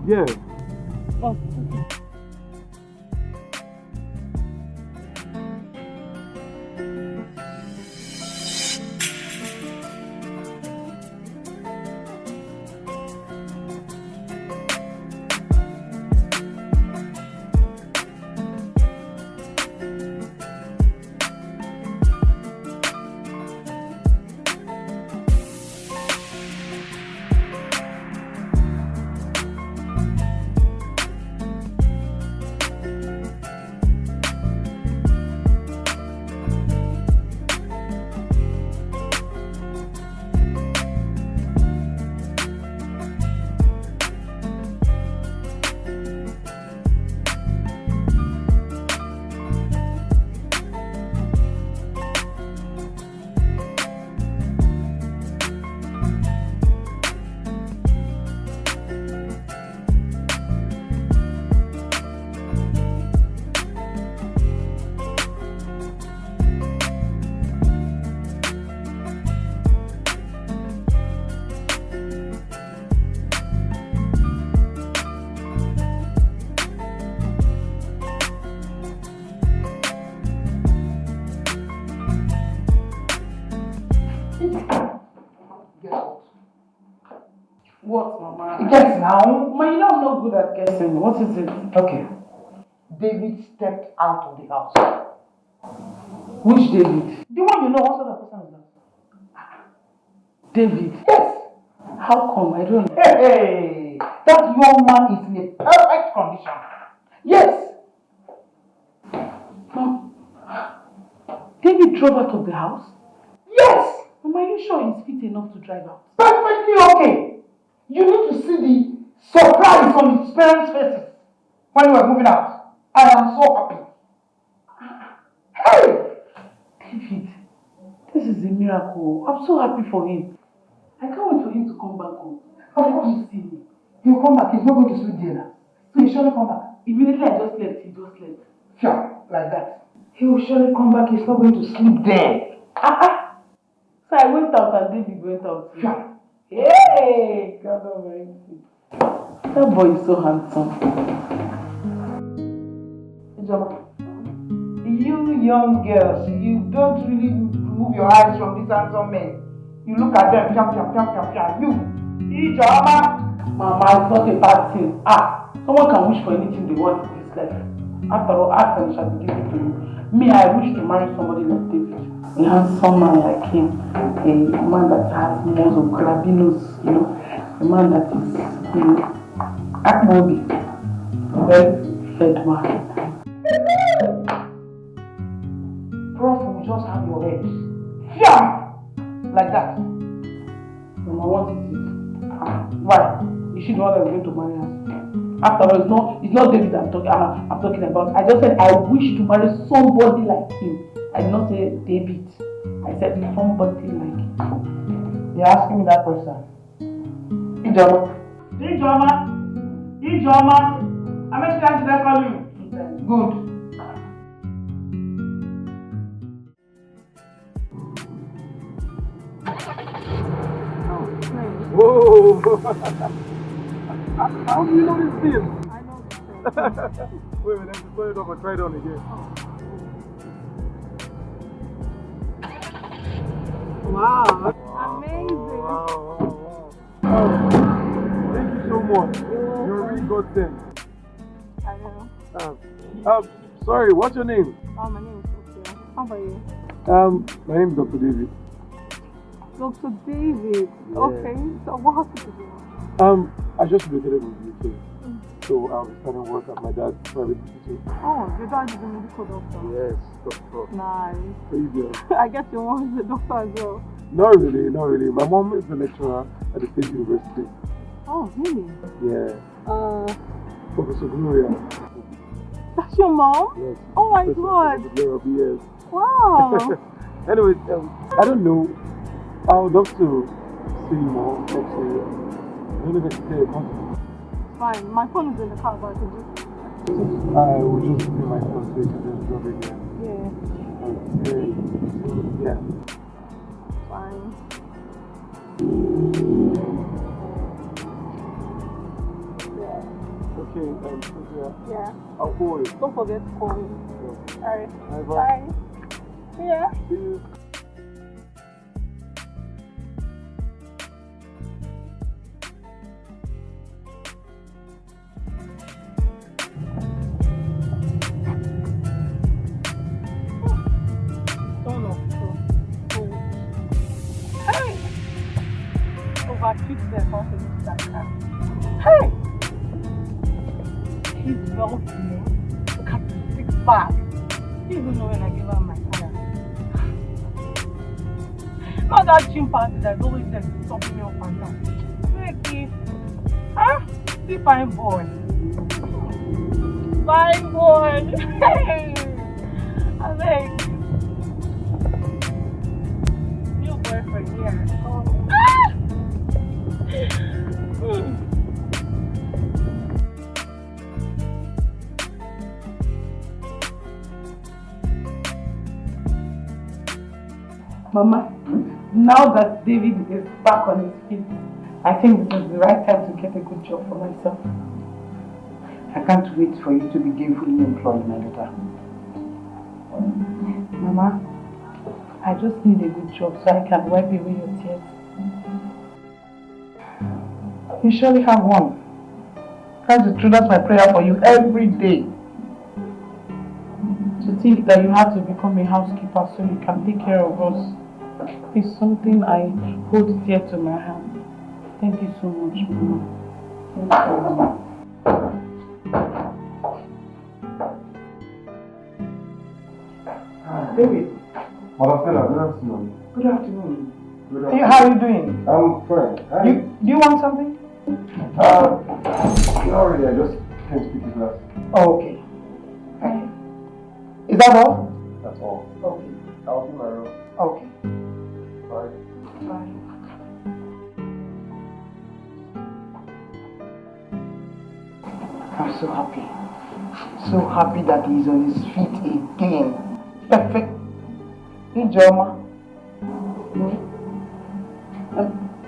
Yeah. Oh, what, Mama? Guess now. Mama, you know I'm not good at guessing. What is it? Okay. David stepped out of the house. Which David? The one you know, what sort of person is that? David? Yes. How come? I don't know. Hey, that young man is in a perfect condition. Yes. Mom, David drove out of the house? Yes. Mama, are you sure he's fit enough to drive out? Perfectly okay. You need to see the surprise on his parents' faces when we were moving out. I am so happy. Hey! David, this is a miracle. I'm so happy for him. I can't wait for him to come back home. Of course. See him. He will come back. He's not going to sleep there now. So he'll surely come back. Immediately I just left, he just left. Sure, like that. He will surely come back. He's not going to sleep there. So I went out and David went out. Sure. Hey! God Almighty. That boy is so handsome. You young girls, you don't really remove your eyes from these handsome men. You look at them, You, Mama, it's not a bad thing. Someone can wish for anything they want in this life. After all, ask and it shall be given to you. Me, I wish to marry somebody like David. A handsome man like him. A man that has most of grabinos, A man that is, Akmobi. Well-fed man. Prof will just have your head. Yeah! Like that. Mama, what is it? Why? Is she the one that's going to marry us? After all, it's not David I'm talking about. I just said I wish to marry somebody like him. I did not say David. I said somebody like him. You're asking me that question. Ijoma. How many times did I call you? 2 times. Good. Whoa! How do you know this thing? I know this thing. Wait a minute, let's turn it off and try it on again. Wow. Amazing. Wow. Thank you so much. You're really godsend. I know. Sorry, what's your name? Oh, my name is Sophia. How about you? My name is Dr. David. Dr. David. Yeah. Okay. So what hospital do you want? I just relocated from the UK. So I'll be starting work at my dad's private hospital. Oh, your dad is a medical doctor. Yes, doctor. Nice. Crazy. I guess your mom is a doctor as well. Not really. My mom is a lecturer at the State University. Oh, really? Yeah. Professor Gloria. That's your mom? Yes. Oh my Professor God. Gloria, yes. Wow. Anyway, I don't know. I would love to see you more. I don't know if I can say it. Fine. My phone is in the car, but I can just... I will just put my phone so you can just drop it here. Yeah. Yeah. Fine. Okay, Yeah. I'll call you. Don't forget to call me. Yeah. Alright. Bye. Bye. Yeah. See you. Overshoot their confidence like that. Hey! He's wealthy. Look at the 6 pack. You even know when I give her my color. Not that chimpanzee that's always there stopping me up and down. Ricky. Huh? See, fine boy. Fine boy. Hey! I like new boyfriend here. Ah! Mama, now that David is back on his feet, I think this is the right time to get a good job for myself. I can't wait for you to be gainfully employed, my daughter. Mama, I just need a good job so I can wipe away your tears. You surely have one. That's the truth. That's my prayer for you every day. To think that you have to become a housekeeper so you can take care of us is something I hold dear to my heart. Thank you so much, Mama. David. Madam Stella, good afternoon. Good afternoon. Good Hey, afternoon. how are you doing? I'm fine. Hi. Do you want something? Not really. I just came to pick his glass. Oh, okay. Is that all? That's all. Okay. I'll be in my room. Okay. Bye. Bye. I'm so happy. So happy that he's on his feet again. Perfect. Hey, Joma.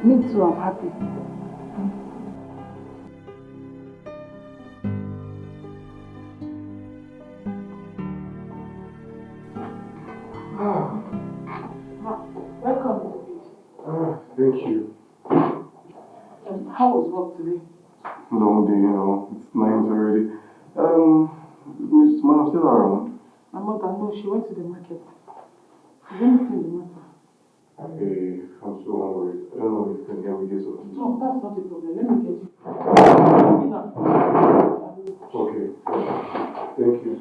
Me too, I'm happy. Welcome, David. Thank you. How was work today? Long day, it's 9 already. Miss Mom still around? My mother, no, she went to the market. Is anything the matter? Hey, I'm so hungry. I don't know if you can get me this or No, that's not the problem. Let me get you. Okay. Thank you.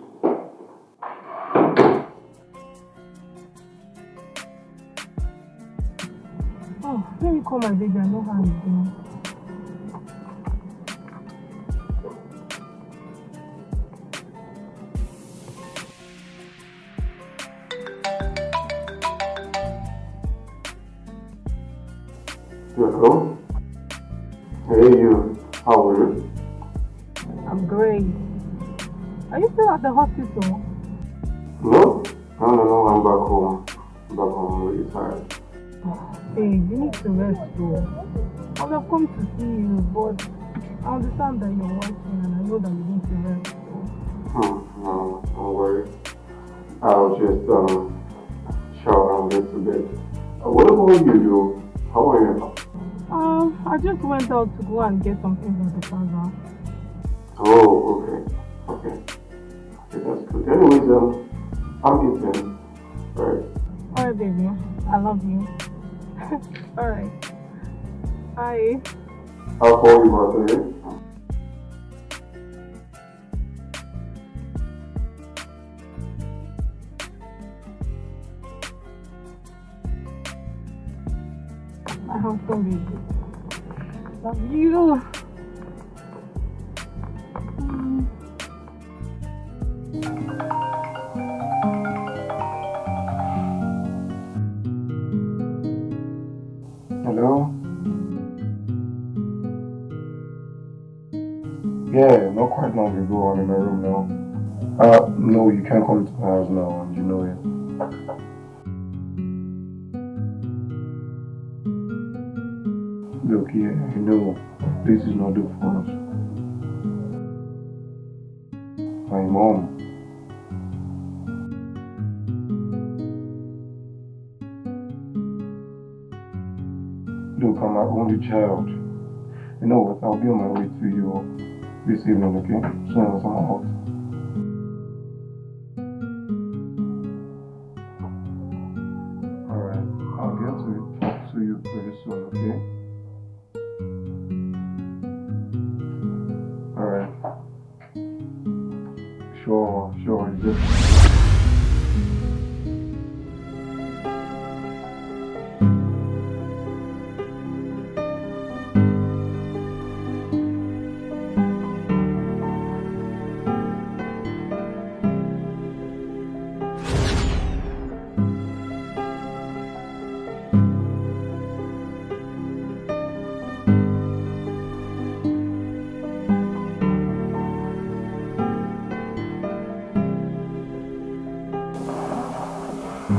Oh, let me call my baby. I know how he's doing. Hello? Hey, you. How are you? I'm great. Are you still at the hospital? No, I'm back home. I'm really tired. Hey, you need to rest though. I would have come to see you, but I understand that you're working and I know that you need to rest. No, don't worry. I'll just shower and get to bed. What about you, Joe? How are you? I just went out to go and get some things at the plaza. Oh, okay, that's good. Anyways, I'm eating. Alright. Alright, baby. I love you. Alright. Bye. I'll call you back, okay? My handsome baby. Love you. Hello? Yeah, not quite long ago. I'm in my room now. No, you can't come to the house now, and you know it. Look, yeah, I know this is not the fault. My mom. Look, I'm my only child. You know what? I'll be on my way to you this evening, okay? As soon as I'm out. Alright, I'll get to you very soon, okay? Alright. Sure, it's just...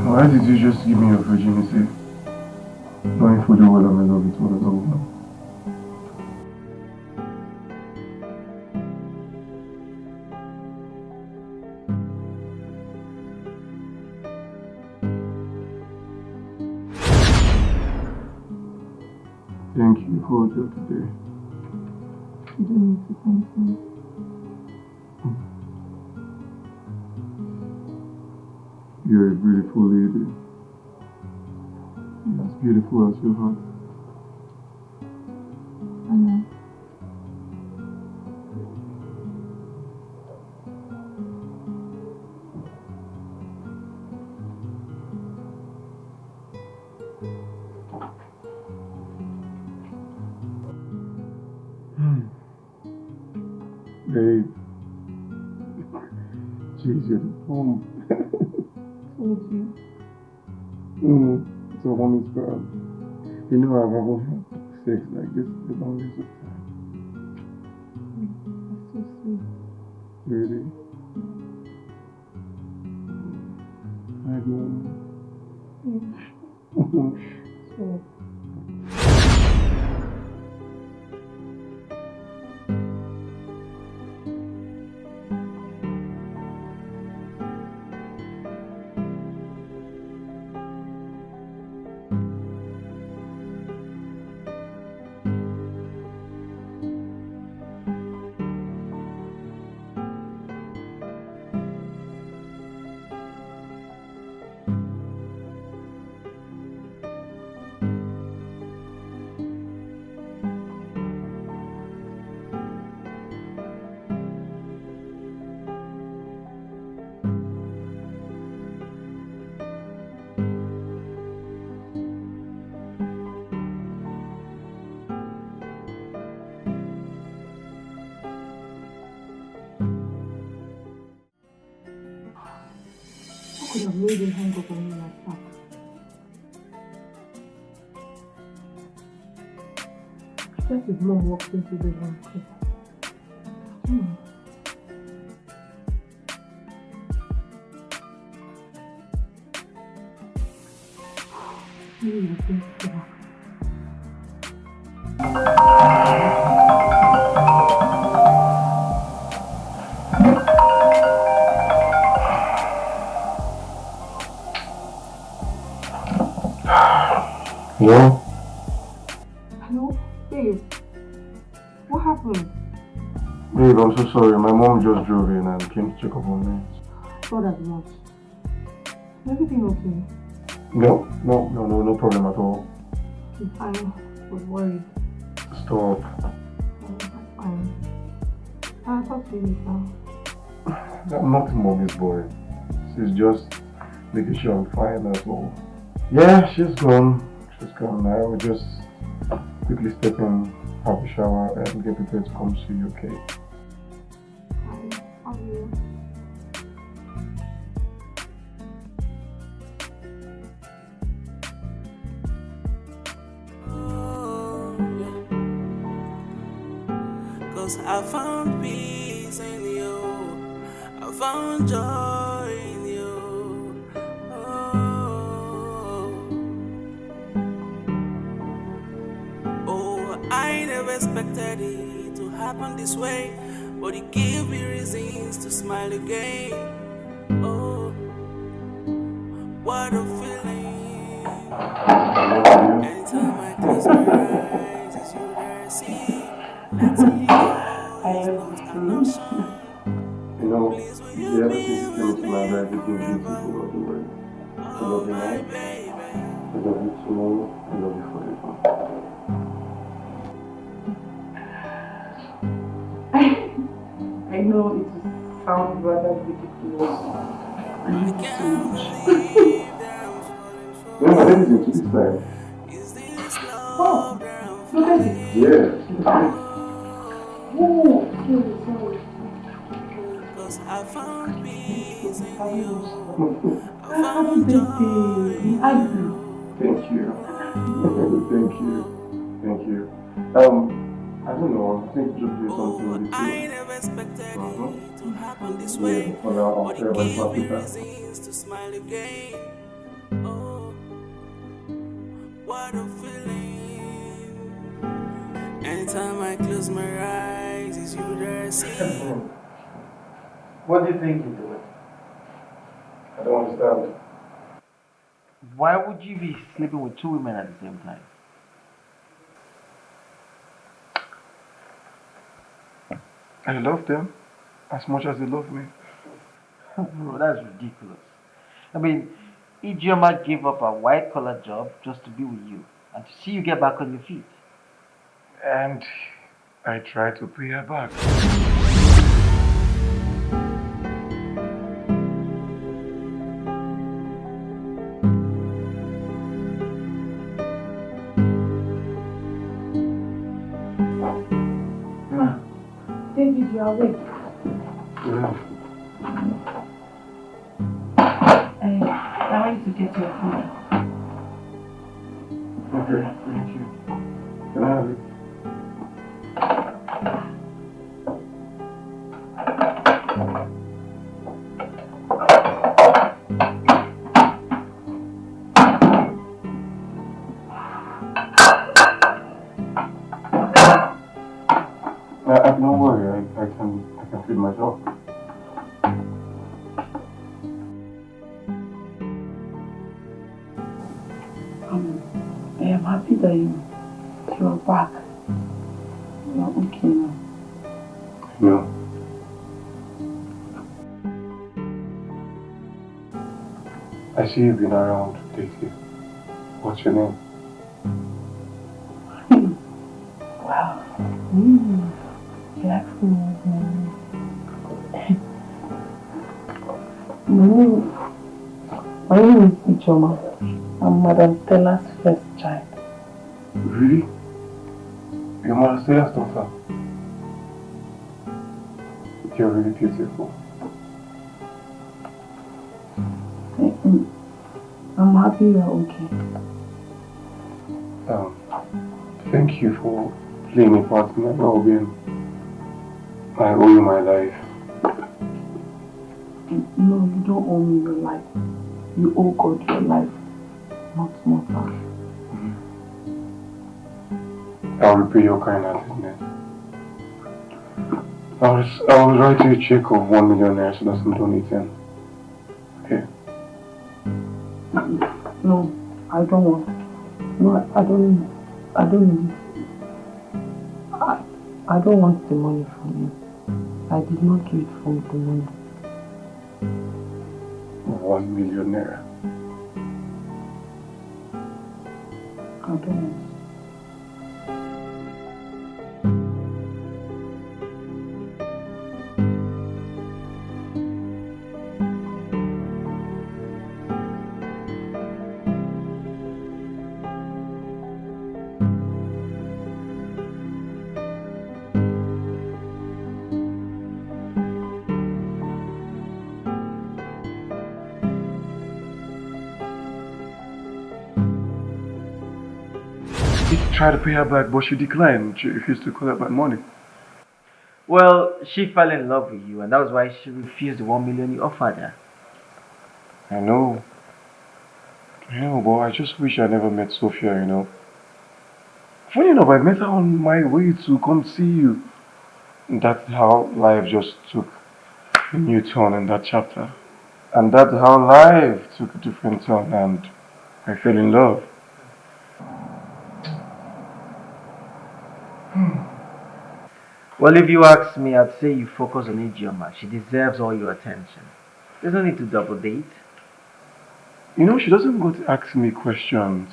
Why did you just give me your virginity? Knowing fully well I'm in love with one other woman. Thank you for your today. You don't need to thank me. You're a beautiful lady. You're as beautiful as your heart. I know. Babe. Jeez, you're the bomb. Told you. So mommy's proud. You know I've never had sex like this the longest of time. That's so sweet. Really? I go. So, I could have made him hang up on me like that. I guess his mom walked into the room. Maybe you think so. Hello? Hello? Babe. What happened? Babe, I'm so sorry. My mom just drove in and came to check up on me. Not as much. Everything okay? No problem at all. I was worried. Stop. Oh, that's fine. I'll talk to you later. I'm not mommy's boy. She's just making sure I'm fine, that's all. Yeah, she's gone. She's gone now. We'll just quickly step in, have a shower, and get prepared to come see you, okay? I will. Cause I found peace in you, I found joy in you. Oh, I never expected it to happen this way, but it gave me reasons to smile again. Oh, what a feeling. Anytime I close my eyes, it's you that I see. Letting you go is not an option. You know, the ever since you came into my life, it's been beautiful all the way. I love you now. I love you tomorrow. I love you forever. I know it sounds rather ridiculous. I love you so much. Yeah, my head is into this time. Oh, look at it. Yeah. Oh, sorry. Cause I found peace in you. Happy birthday. Thank you. Thank you. I don't know. I think just do something with it. I never expected it to happen this way, but it gave me reasons to smile again. Oh, what a feeling. Anytime I close my eyes, it's you that I see. What do you think you're doing? I don't understand. Why would you be sleeping with two women at the same time? I love them as much as they love me. Bro, that's ridiculous. I mean, Ijeoma gave up a white-collar job just to be with you and to see you get back on your feet. And I try to pay her back. David, you are awake. Yeah. I want you to get your phone. Okay, thank you. Can I have it? Don't worry, I can feed myself. I am happy that you are back. You are okay now. No. I see you've been around lately. What's your name? Wow. You asked me what's my name. My name is Ichoma. I'm Madam Stella's first child. Really? Your mother Stella's daughter? You're really beautiful. I'm happy you're okay. Thank you for playing a part in my well-being. I owe you my life. No, you don't owe me your life. You owe God your life, not mortal. I'll repay your kind-heartedness. I'll write you a check of 1 million naira so that's not donating. Okay? No, I don't want. No, I don't need. I don't want the money from you. I did not do it for the money. 1 million naira. I don't want. Tried to pay her back, but she declined. She refused to call her back money. Well, she fell in love with you, and that was why she refused the 1 million you offered her. I know, but I just wish I never met Sophia, you know. Funny enough, I met her on my way to come see you. That's how life just took a new turn in that chapter. And that's how life took a different turn, and I fell in love. Well, if you ask me, I'd say you focus on Ijeoma. She deserves all your attention. There's no need to double date. You know, she doesn't go to ask me questions.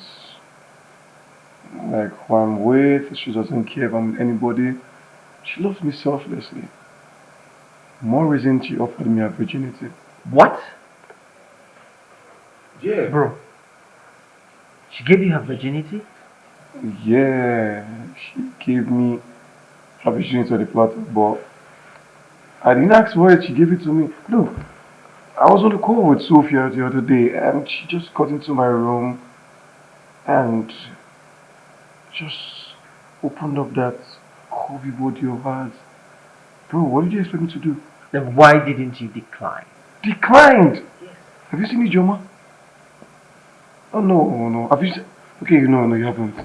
Like who I'm with, she doesn't care if I'm with anybody. She loves me selflessly. More reason she offered me her virginity. What? Yeah. Bro, she gave you her virginity? Yeah, she gave me her virginity on the platter, but I didn't ask for it, she gave it to me. Look, I was on the call with Sophia the other day and she just got into my room and just opened up that curvy body of hers. Bro, what did you expect me to do? Then why didn't you decline? Declined? Yes. Have you seen Ijeoma? Oh no. Have you seen? Okay, no, you haven't.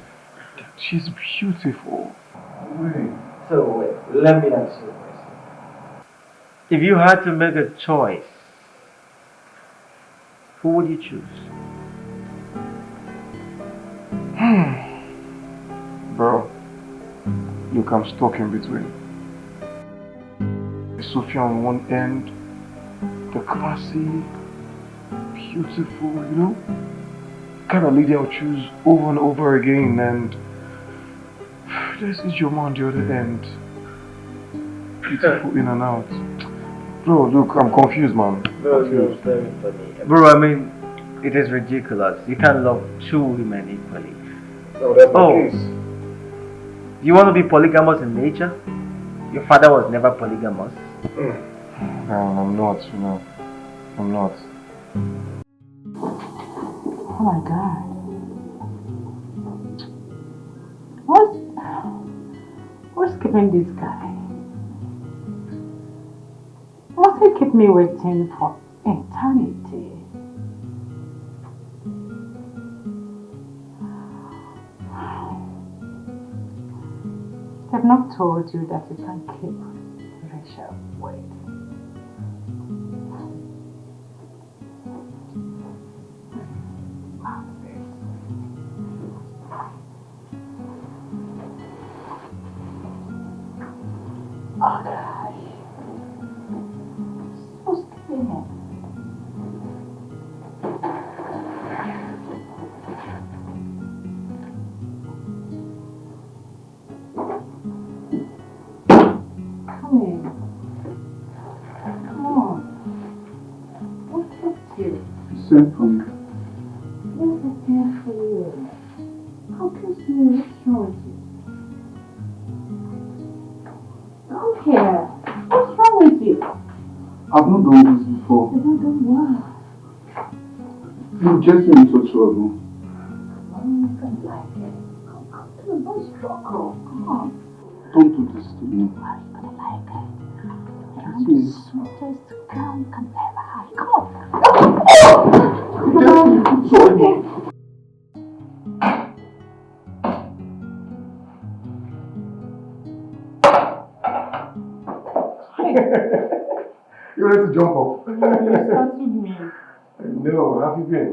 She's beautiful. Wait. So let me ask you a question. If you had to make a choice, who would you choose? Bro, look, I'm stuck in between. Sophia on one end, the classy, beautiful, you know, kind of lady I'll choose over and over again, and there's Ijeoma on the other end, beautiful in and out. Bro, look, I'm confused, man. Confused. Very funny. Bro, I mean, it is ridiculous. You can't love two women equally. No, that's the case. You want to be polygamous in nature? Your father was never polygamous. I'm not, you know. I'm not. Oh my God. even this guy? Must he keep me waiting for eternity? I've not told you that you can keep Rachel waiting. Okay. So scared. Come in. Come on. What kept you? You sent for me. Yes, I care for you. How can you what's wrong with you? Come here. What's wrong with you? I've not done this before. You've not done what? You get me into trouble. I don't like it. Come on, don't struggle. Come on. Don't do this to me. Why are you gonna like it? I'm the Please. sweetest girl you can ever have. Come on. Get me into trouble. You ready to jump off? You startled me. I know. How have you been?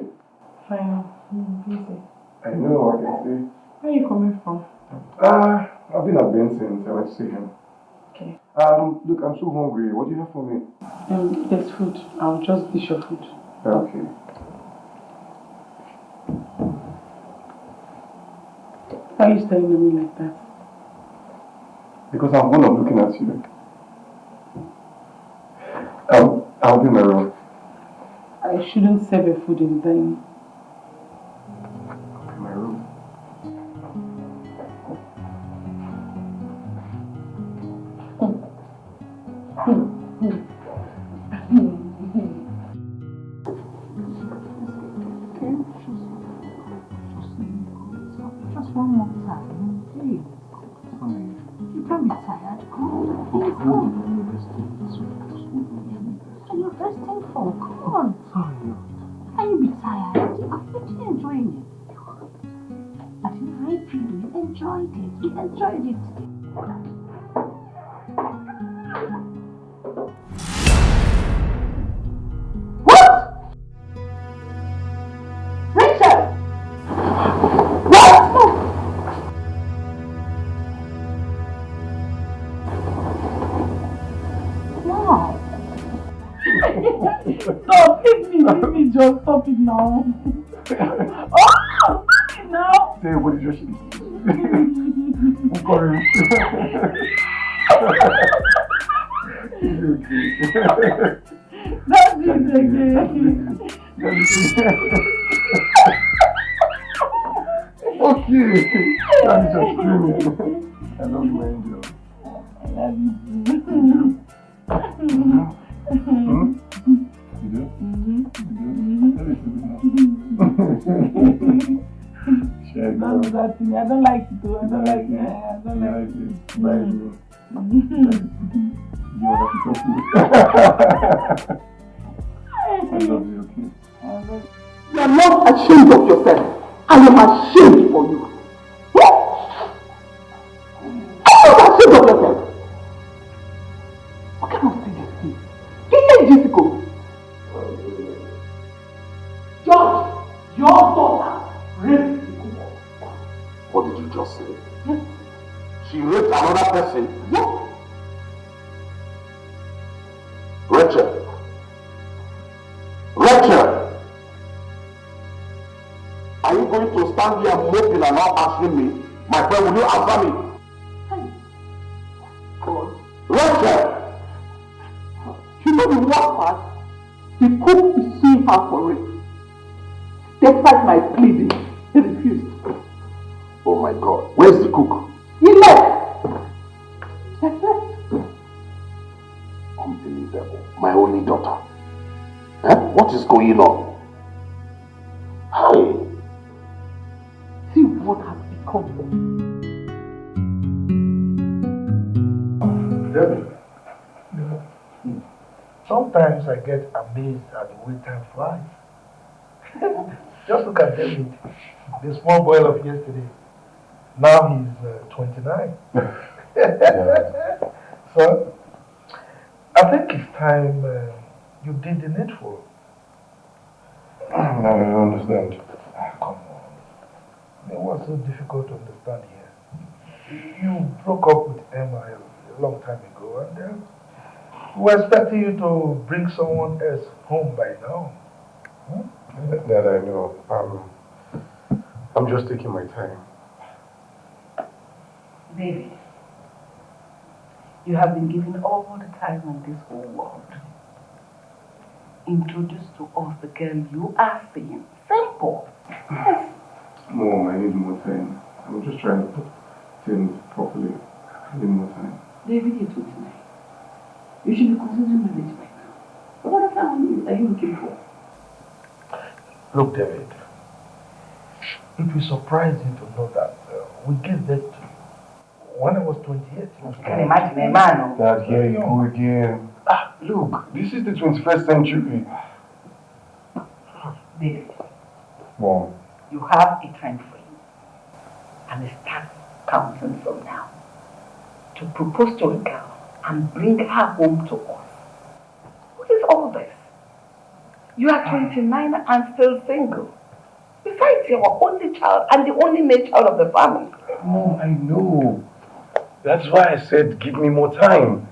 Fine. I'm busy. I know. I can see. Where are you coming from? I've been at Benson's. I went to see him. Okay. Look, I'm so hungry. What do you have for me? There's food. I'll just dish your food. Okay. Why are you staring at me like that? Because I'm fond of looking at you. I'll be in my room. I shouldn't serve your food in the dining. In my room. Just one more time, please. Fine. You can't be tired. Come on. Okay, Let's go. Hold on, Are you resting for? Come on. Sorry. Can you be tired? You're already enjoying it. But you right you enjoyed it. You enjoyed it. What? Rachel! What? Wow. Stop, leave me, just stop it now. Oh, stop it now. Say what did you say? I'm sorry. That's it again. Okay. I'm just screaming. I love you, angel. I love you too. You do? That is good now. Don't do that to me. I don't like it too. I don't like it. I don't like it. Bye, you. You want to talk to me? I love you, okay? You are not ashamed of yourself. I am ashamed for you. What? Are you not ashamed of yourself? What kind of thing is this? Can you Jessica? George, your daughter raped the cook. What did you just say? Yes. She raped another person? Yes. Rachel! Rachel! Are you going to stand here moping and not answering me? My friend, will you answer me? God. Rachel! You know the worst part? The cook is suing her for rape. Despite my pleading, he refused. Oh my God. Where's the cook? He left. He left. Unbelievable. My only daughter. What is going on? Hi. See what has become of me. sometimes I get amazed at the way time flies. Just look at David, the small boy of yesterday. Now he's 29. So, I think it's time you did the needful. I don't understand. Come on. It was so difficult to understand here. You broke up with Emma a long time ago, and we were expecting you to bring someone else home by now. That I know. I'm just taking my time. David, you have been given all the time in this whole world. Introduce to us the girl you are seeing. Simple. Yes. Mom, I need more time. I'm just trying to put things properly. I need more time. David, you're 29. You should be considering marriage by now. What other family are you looking for? Look, David, it will surprise you to know that we gave birth to you when I was 28. You can imagine a man. Dad, here you go again. Look, this is the 21st century. David, Mom. you have a time frame, and start counting from now to propose to a girl and bring her home to us. What is all this? You are 29 and still single. Besides, you're our only child and the only male child of the family. Mom, I know. That's why I said give me more time.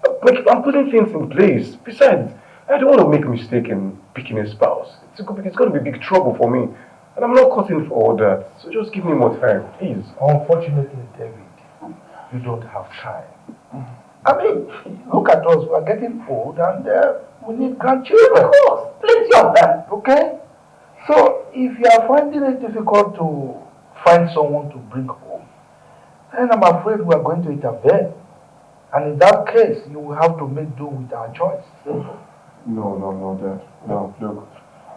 I'm putting things in place. Besides, I don't want to make a mistake in picking a spouse. It's going to be big trouble for me. And I'm not cutting for all that. So just give me more time, please. Unfortunately, David, you don't have time. I mean, look at us. We are getting old and we need grandchildren. Of course, plenty of them. Okay? So, if you are finding it difficult to find someone to bring home, then I'm afraid we are going to intervene. And in that case, you will have to make do with our choice. No, Dad. No, look.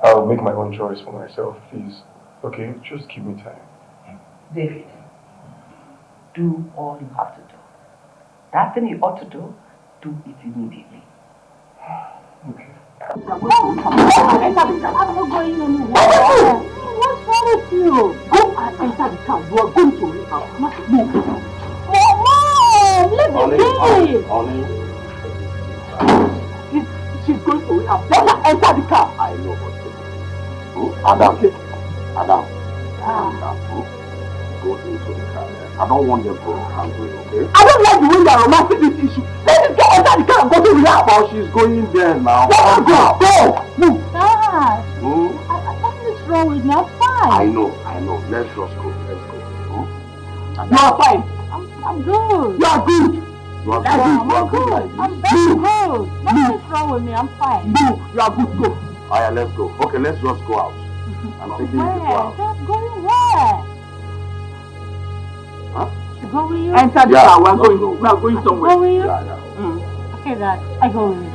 I'll make my own choice for myself, please. Okay? Just give me time. David, do all you have to do. That thing you ought to do, do it immediately. Okay. I'm not going anywhere. What's wrong with you? Go and enter the car. You are going to leave out. Mom, let me be. She's going to leave out. Let her enter the car. I know what to do. Adam. Go into the car. I don't want them to handle it, okay? I don't like the way you are romancing this issue. Let this girl enter the car and go to the house. Oh, she's going there now. Let her go. Move. Dad, what's wrong with me? I'm fine. I know. Let's just go. You are fine. I'm good. You are good. You are I'm good. good. I'm very good. Nothing's wrong with me. I'm fine. No, you are good. Go. Alright, let's go. Okay, let's just go out. I'm taking you to go out. Dad, going where? Huh? To go with you? Enter the car. We are going somewhere. Go with you? Yeah. Okay, Dad. I go with you.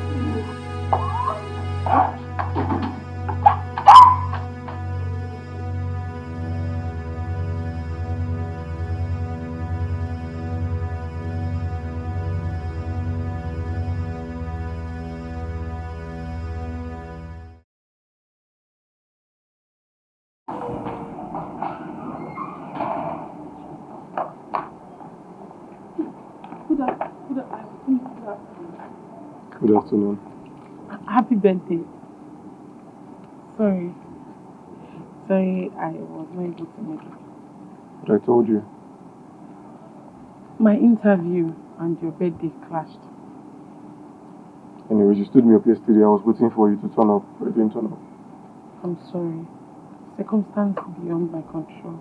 Good afternoon. Happy birthday. Sorry, I was not able to make it. But I told you. My interview and your birthday clashed. Anyways, you stood me up yesterday. I was waiting for you to turn up, but you didn't turn up. I'm sorry. Circumstance beyond my control.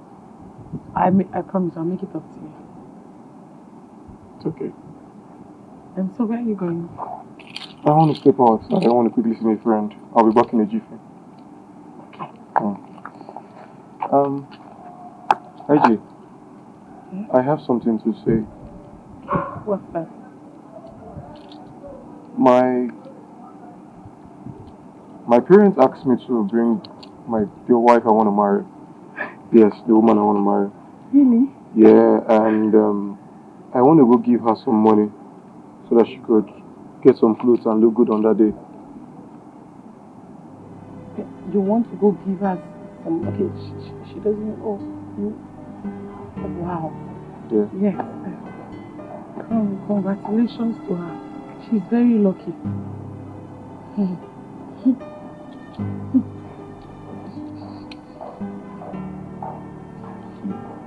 I promise I'll make it up to you. It's okay. And so where are you going? I want to step out. I want to quickly see my friend. I'll be back in a jiffy. AJ, I have something to say. What's that? My parents asked me to bring the wife I want to marry. Yes, the woman I want to marry. Really? Yeah, and I want to go give her some money so that she could get some clothes and look good on that day. you want to go give her some, okay, she doesn't, oh, you, oh, wow. Yeah. Yes. Congratulations to her. She's very lucky.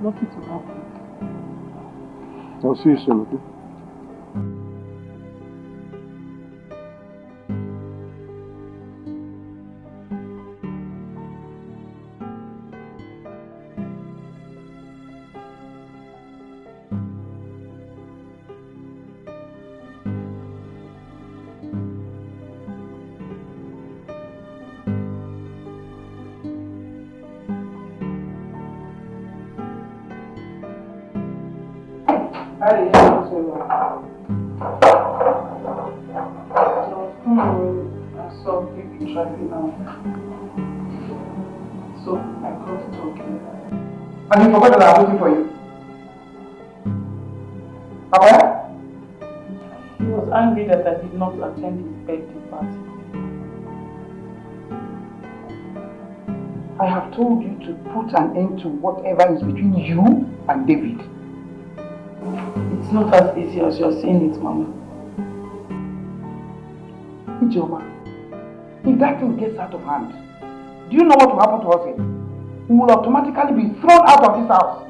Lucky to have you. I'll see you soon, okay? So I got to talking. And you forgot that I was waiting for you. Papa? He was angry that I did not attend his birthday party. I have told you to put an end to whatever is between you and David. It's not as easy as you're saying it, Mama. Ijoma, if that thing gets out of hand, do you know what will happen to us here? We will automatically be thrown out of this house.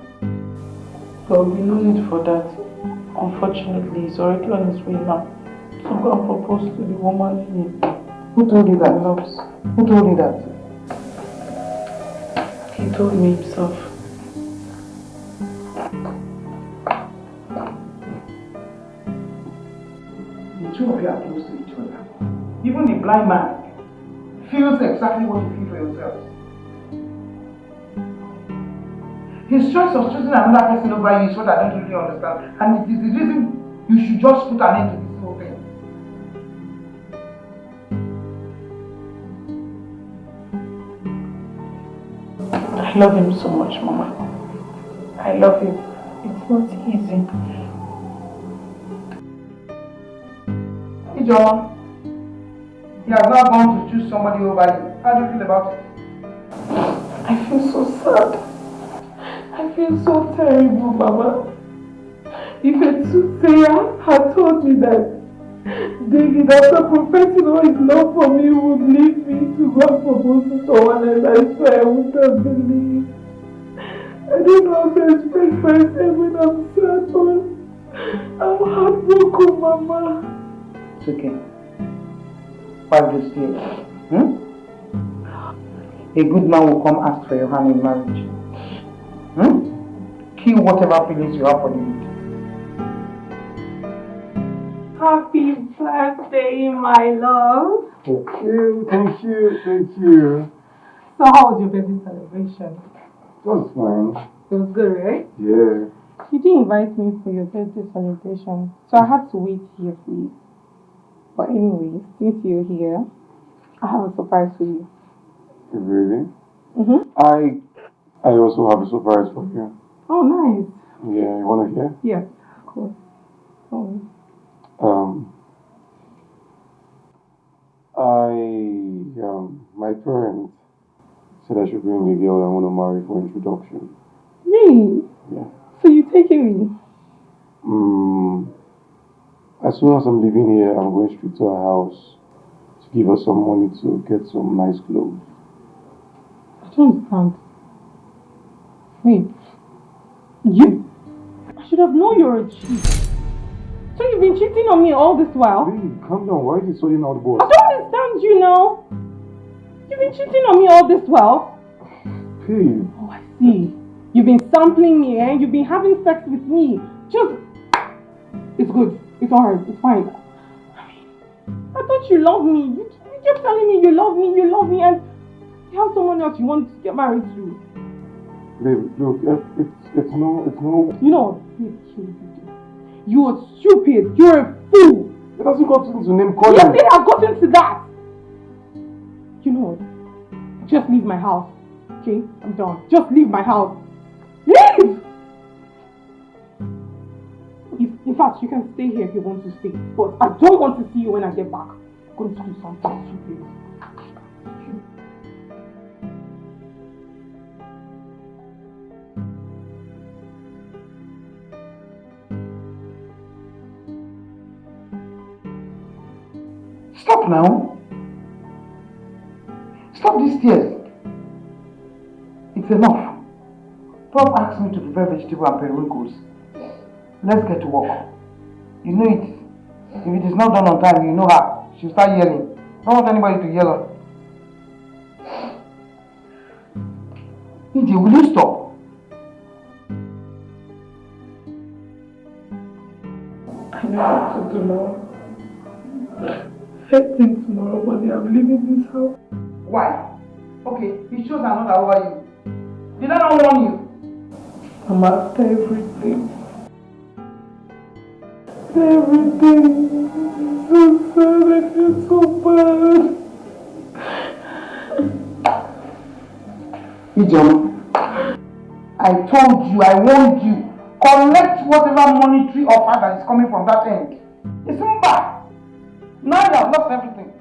There will be no need for that. Unfortunately, he's already on his way now to go and propose to the woman Who told you that? he loves. Who told you that? He told me himself. The two of you are close to each other. Even a blind man feels exactly what you feel for yourselves. His choice of choosing another person over you is what I don't really understand. And it is the reason you should just put an end to this whole thing. I love him so much, Mama. I love him. It's not easy. Ijoma, he has now gone to choose somebody over you. How do you feel about it? I feel so sad. I feel so terrible, Mama. If a soothsayer had told me that David, after confessing all his love for me, would leave me to go and propose to someone else, I swear I wouldn't have believed. I don't know how to express myself when I'm sad, but I'm heartbroken, Mama. It's okay. Wipe those tears. A good man will come ask for your hand in marriage. Kill whatever feelings you have for David. Happy birthday, my love. Thank you, thank you, thank you. So how was your birthday celebration? It was fine. It was good, right? Yeah. You didn't invite me for your birthday celebration, so I had to wait here for you. But anyway, since you're here, I have a surprise for you. Really? Mm-hmm. I also have a surprise for you. Oh, nice. Yeah, you wanna hear? Yes, of course. Oh. My parents said I should bring the girl I want to marry for introduction. Really? Yeah. So you taking me? As soon as I'm leaving here, I'm going straight to her house to give her some money to get some nice clothes. I don't understand. Wait. You? I should have known you're a cheat. So you've been cheating on me all this while? Babe, calm down. Why is it sorting out the boss? I don't understand you now. You've been cheating on me all this while? Babe. Oh, I see. You've been sampling me, eh? You've been having sex with me. Just... It's good. It's alright. It's fine. I thought you loved me. You kept telling me you love me, and you have someone else you want to get married to. Babe, look, it's no... You know what? You're stupid. You're a fool. It hasn't gotten to name calling. Yes, it has gotten to that. You know what? Just leave my house. Okay? I'm done. Just leave my house. Leave! In fact, you can stay here if you want to stay. But I don't want to see you when I get back. I'm going to do something stupid. Stop now. Stop these tears. It's enough. Prof asked me to prepare vegetable and periwinkles. Let's get to work. You know it. If it is not done on time, you know her. She'll start yelling. Don't want anybody to yell her. Indy, will you stop? I know what to do now. First thing tomorrow morning, I'm leaving this house. Why? Okay, he chose another over you. Did I not warn you? I'm after everything. Everything. So sad, I feel so bad. Ijeoma, I told you, I warned you. Collect whatever monetary offer that is coming from that end. It's not bad. Now you have lost everything.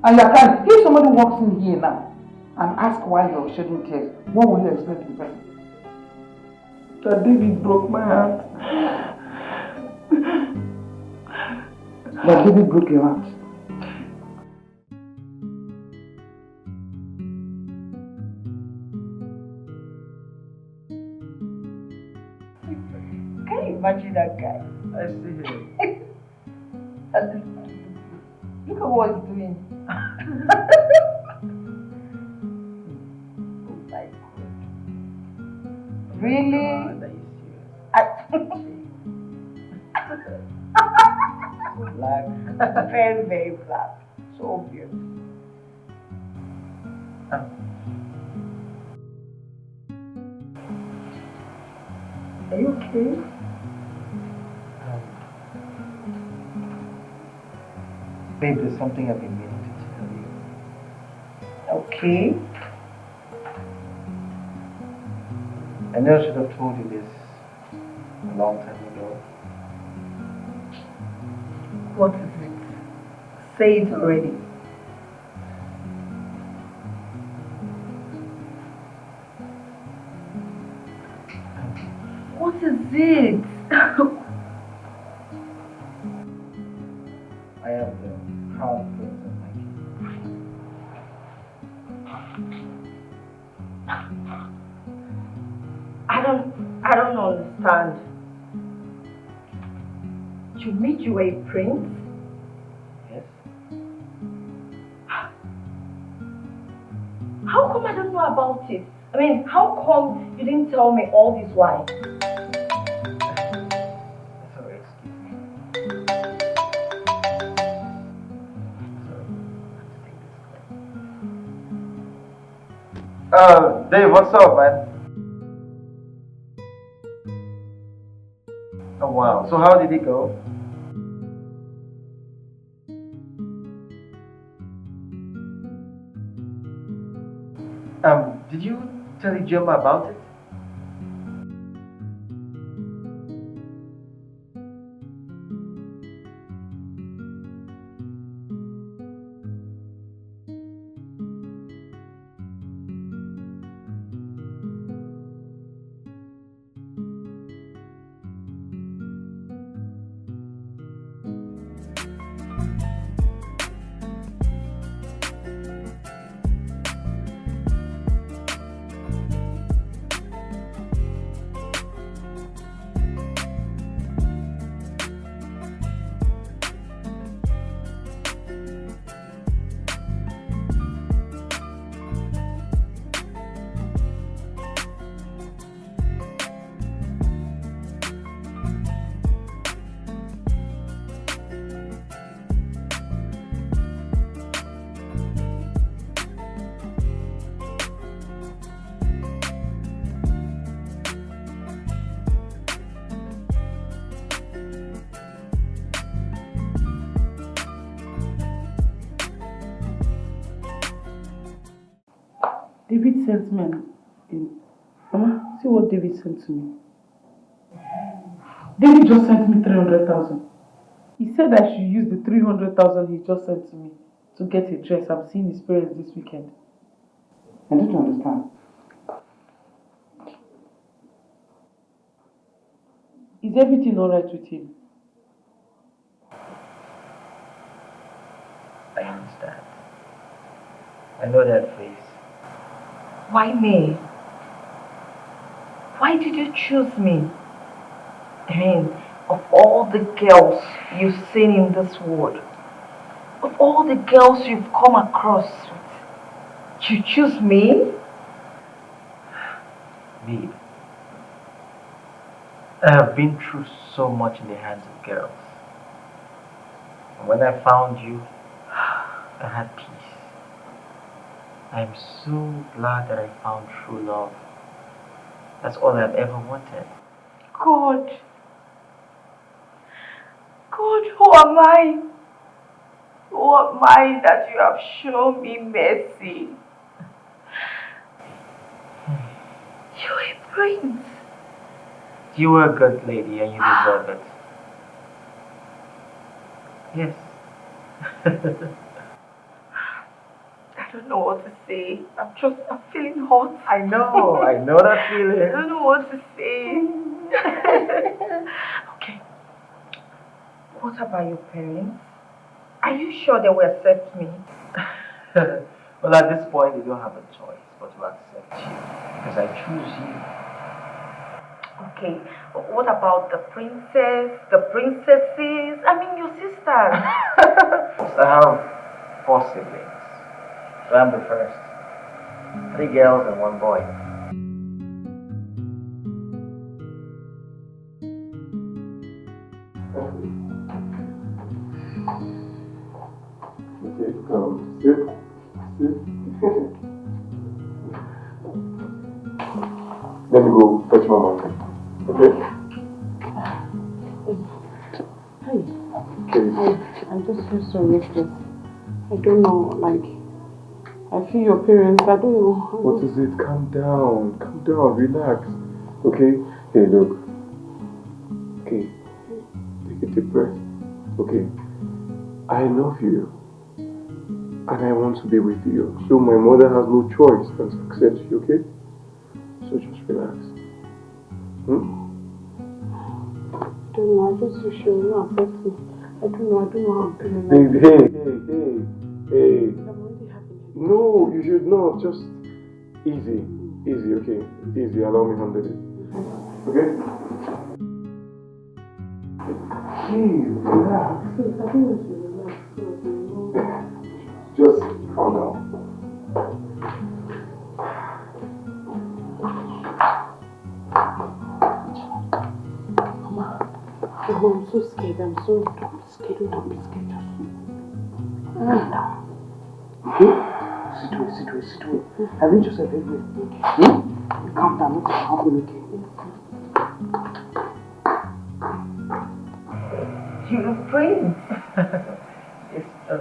And you can't. If somebody walks in here now and asks why you're shedding tears, what will you explain to the person? That David broke my heart. That David broke your heart. Can you imagine that guy? I see him. Look at what he's doing. Oh my God. Really? Black. Very, very black. So beautiful. Are you okay? Babe, there's something I've been meaning to tell you. Okay. I know I should have told you this a long time ago. What is it? Say it already. What is it? I am the crown prince of my kingdom. I don't understand. You made you a prince? Yes. How come I don't know about it? I mean, how come you didn't tell me all this while? Sorry, excuse me. Dave, what's up, man? Oh wow, so how did it go? Did you tell Ijoma about it? David sent me Mama, see what David sent to me. David just sent me 300,000. He said I should use the 300,000 he just sent to me to get a dress. I'm seeing his parents this weekend. I don't understand. Is everything alright with him? I know that face. Why me? Why did you choose me? I mean, of all the girls you've seen in this world, of all the girls you've come across with, you choose me? Babe, I have been through so much in the hands of girls. And when I found you, I had peace. I am so glad that I found true love. That's all I've ever wanted. God. God, who am I? Who am I that you have shown me mercy? You're a prince. You are a good lady and you deserve it. Yes. I don't know what to say. I'm feeling hot. I know that feeling. I don't know what to say. Okay. What about your parents? Are you sure they will accept me? Well, at this point, they don't have a choice but to accept you because I choose you. Okay. What about the princess, the princesses? I mean, your sisters. I have 4 siblings. So I'm the first. 3 girls and 1 boy. Okay, sit. Let me go fetch my mom. Okay? Hey, I just feel so restless. I don't know, like, I feel your parents, I don't know. What is it? Calm down, relax. Okay? Hey, look. Okay, take a deep breath. Okay, I love you. And I want to be with you. So my mother has no choice than to accept you, okay? So just relax. I don't know, I just feel sure you accept me. I don't know how I'm feeling. Hey. No, you should not. Just easy, okay? Easy, allow me to handle it. Okay? Hey, relax. I think we should relax. Just calm down. Mama, I'm so scared. Don't be scared. Calm down. Sit well. Arrange yourself everywhere. Calm down, okay? You're a prince. It's so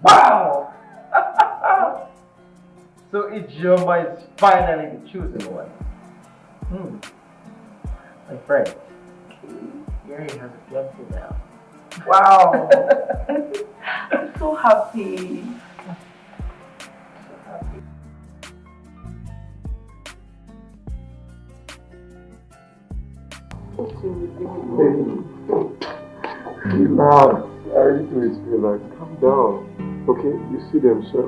Wow! So Ijoma is finally the chosen one. My friend, Yuri has a fiancé now. Wow. I'm so happy. Relax. I really do it. Relax. Calm down. Okay? You see them, so.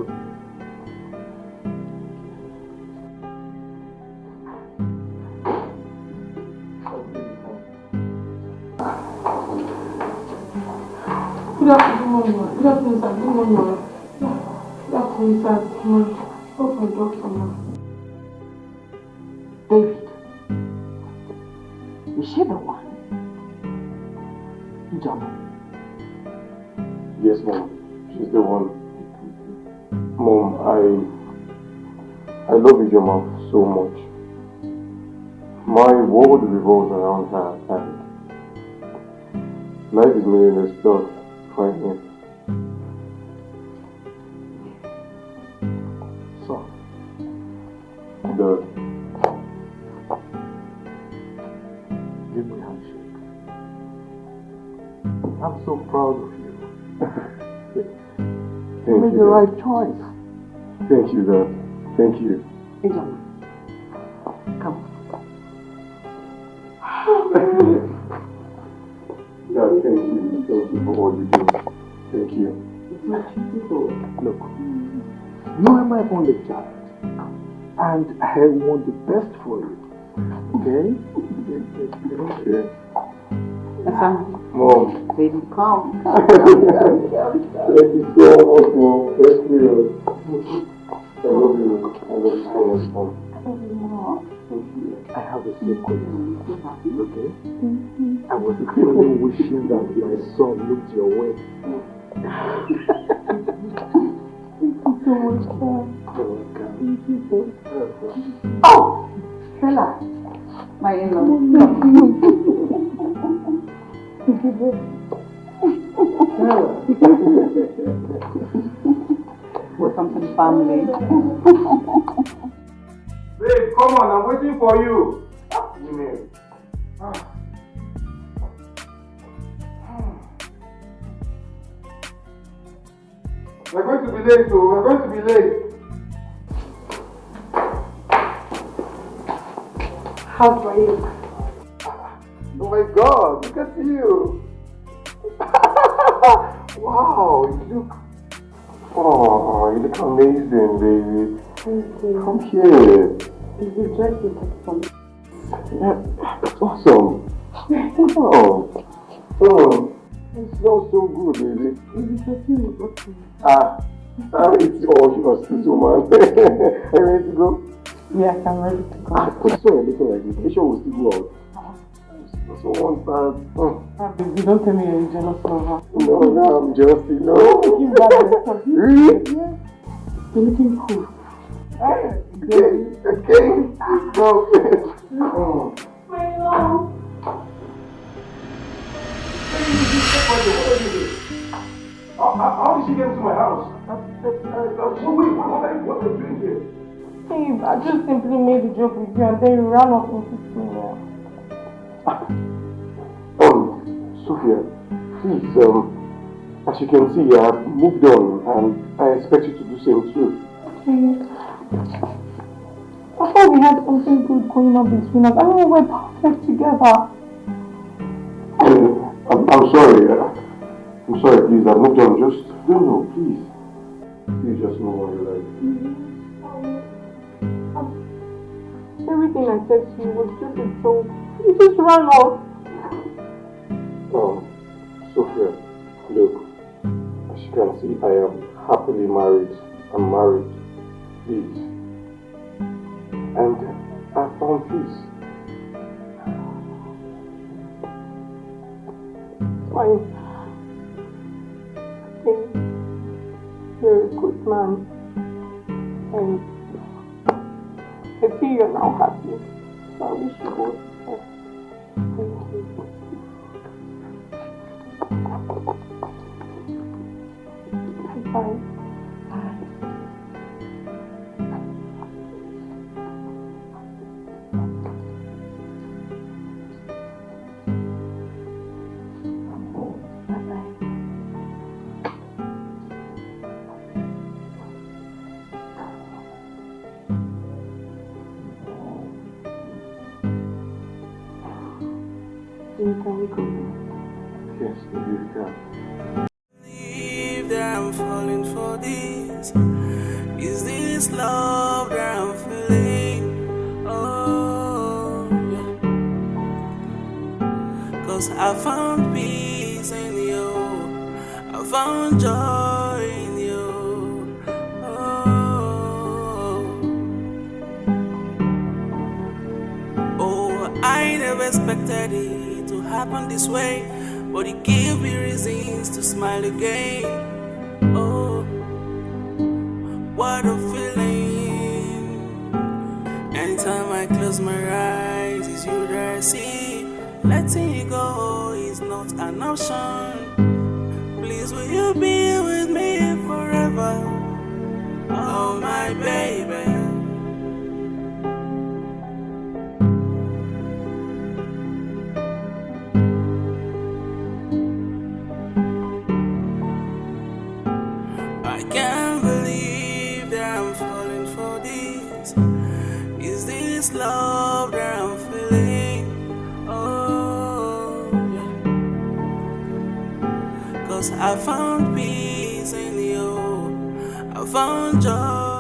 Good afternoon, sir. Good afternoon, sir. Go for a doctor now. David, is she the one? John. Yes, Mom. She's the one. Mom, I love Ijoma so much. My world revolves around her, and life is meaningless without her. So, give me a handshake. I'm so proud of you. You made the right choice. Thank you, Dad. Thank you. Hey, John. Come. Dad, thank you. Thank you for all you do. Thank you. It's so beautiful. Look, you are my only child. And I want the best for you. Okay? Okay. Mom. Baby, come. Thank you so much, Mom. Thank you. I love you. I love you so much, Mom. I have a secret. Okay? I was really wishing that my son looked your way. Thank you so much, Dad. You're welcome. Thank you so much. Oh! Stella! My in-law. Welcome to the family. Babe, come on, I'm waiting for you. Women. We're going to be late, so we're going to be late. How are you? Oh my God, look at you. Wow, you look... Oh, you look amazing, baby. Thank you. Come here. Is the dress you took from me? Yeah, that's awesome. Oh, it smells so good, baby. Is it perfume you brought me? It's all yours, this woman. Are you ready to go? Yes, I'm ready to go. Put it on looking like this. Make sure we'll still go out. So once that. Baby, don't tell me you're a jealous lover. No, I'm jealous. No. Looking bad yourself. Really? Yeah. You're looking cool. Okay. Go. My love. How did she get into my house? Wait, what are you doing here? Babe, I just simply made a joke with you and then you ran off into senior. Sophia, please, as you can see, I've moved on and I expect you to do the same too. Okay. I thought we had something good going on between us. I mean, we're perfect together. I'm sorry. I'm sorry, please. I've moved on. Just, no, please. Please just move on your life. Everything I said to you was just a joke. You just ran off. Sophia, look, as you can see, I am happily married. I'm married. Please. And I found peace. Fine. I think you're a good man. And I see you're now happy. So I wish you both the best. Thank you. Bye. Can we go now? Yes, maybe we can. Believe that I'm falling for this. Is this love that I'm feeling? Oh, yeah. 'Cause I found peace in you. I found joy in you. Oh, I never expected it to happen this way, but it gave me reasons to smile again. Oh, what a feeling. Anytime I close my eyes, it's you that I see. Letting you go is not an option. Please, will you be with me forever? Oh, my baby. I can't believe that I'm falling for this. Is this love that I'm feeling? Oh, yeah. I found peace in you. I found joy.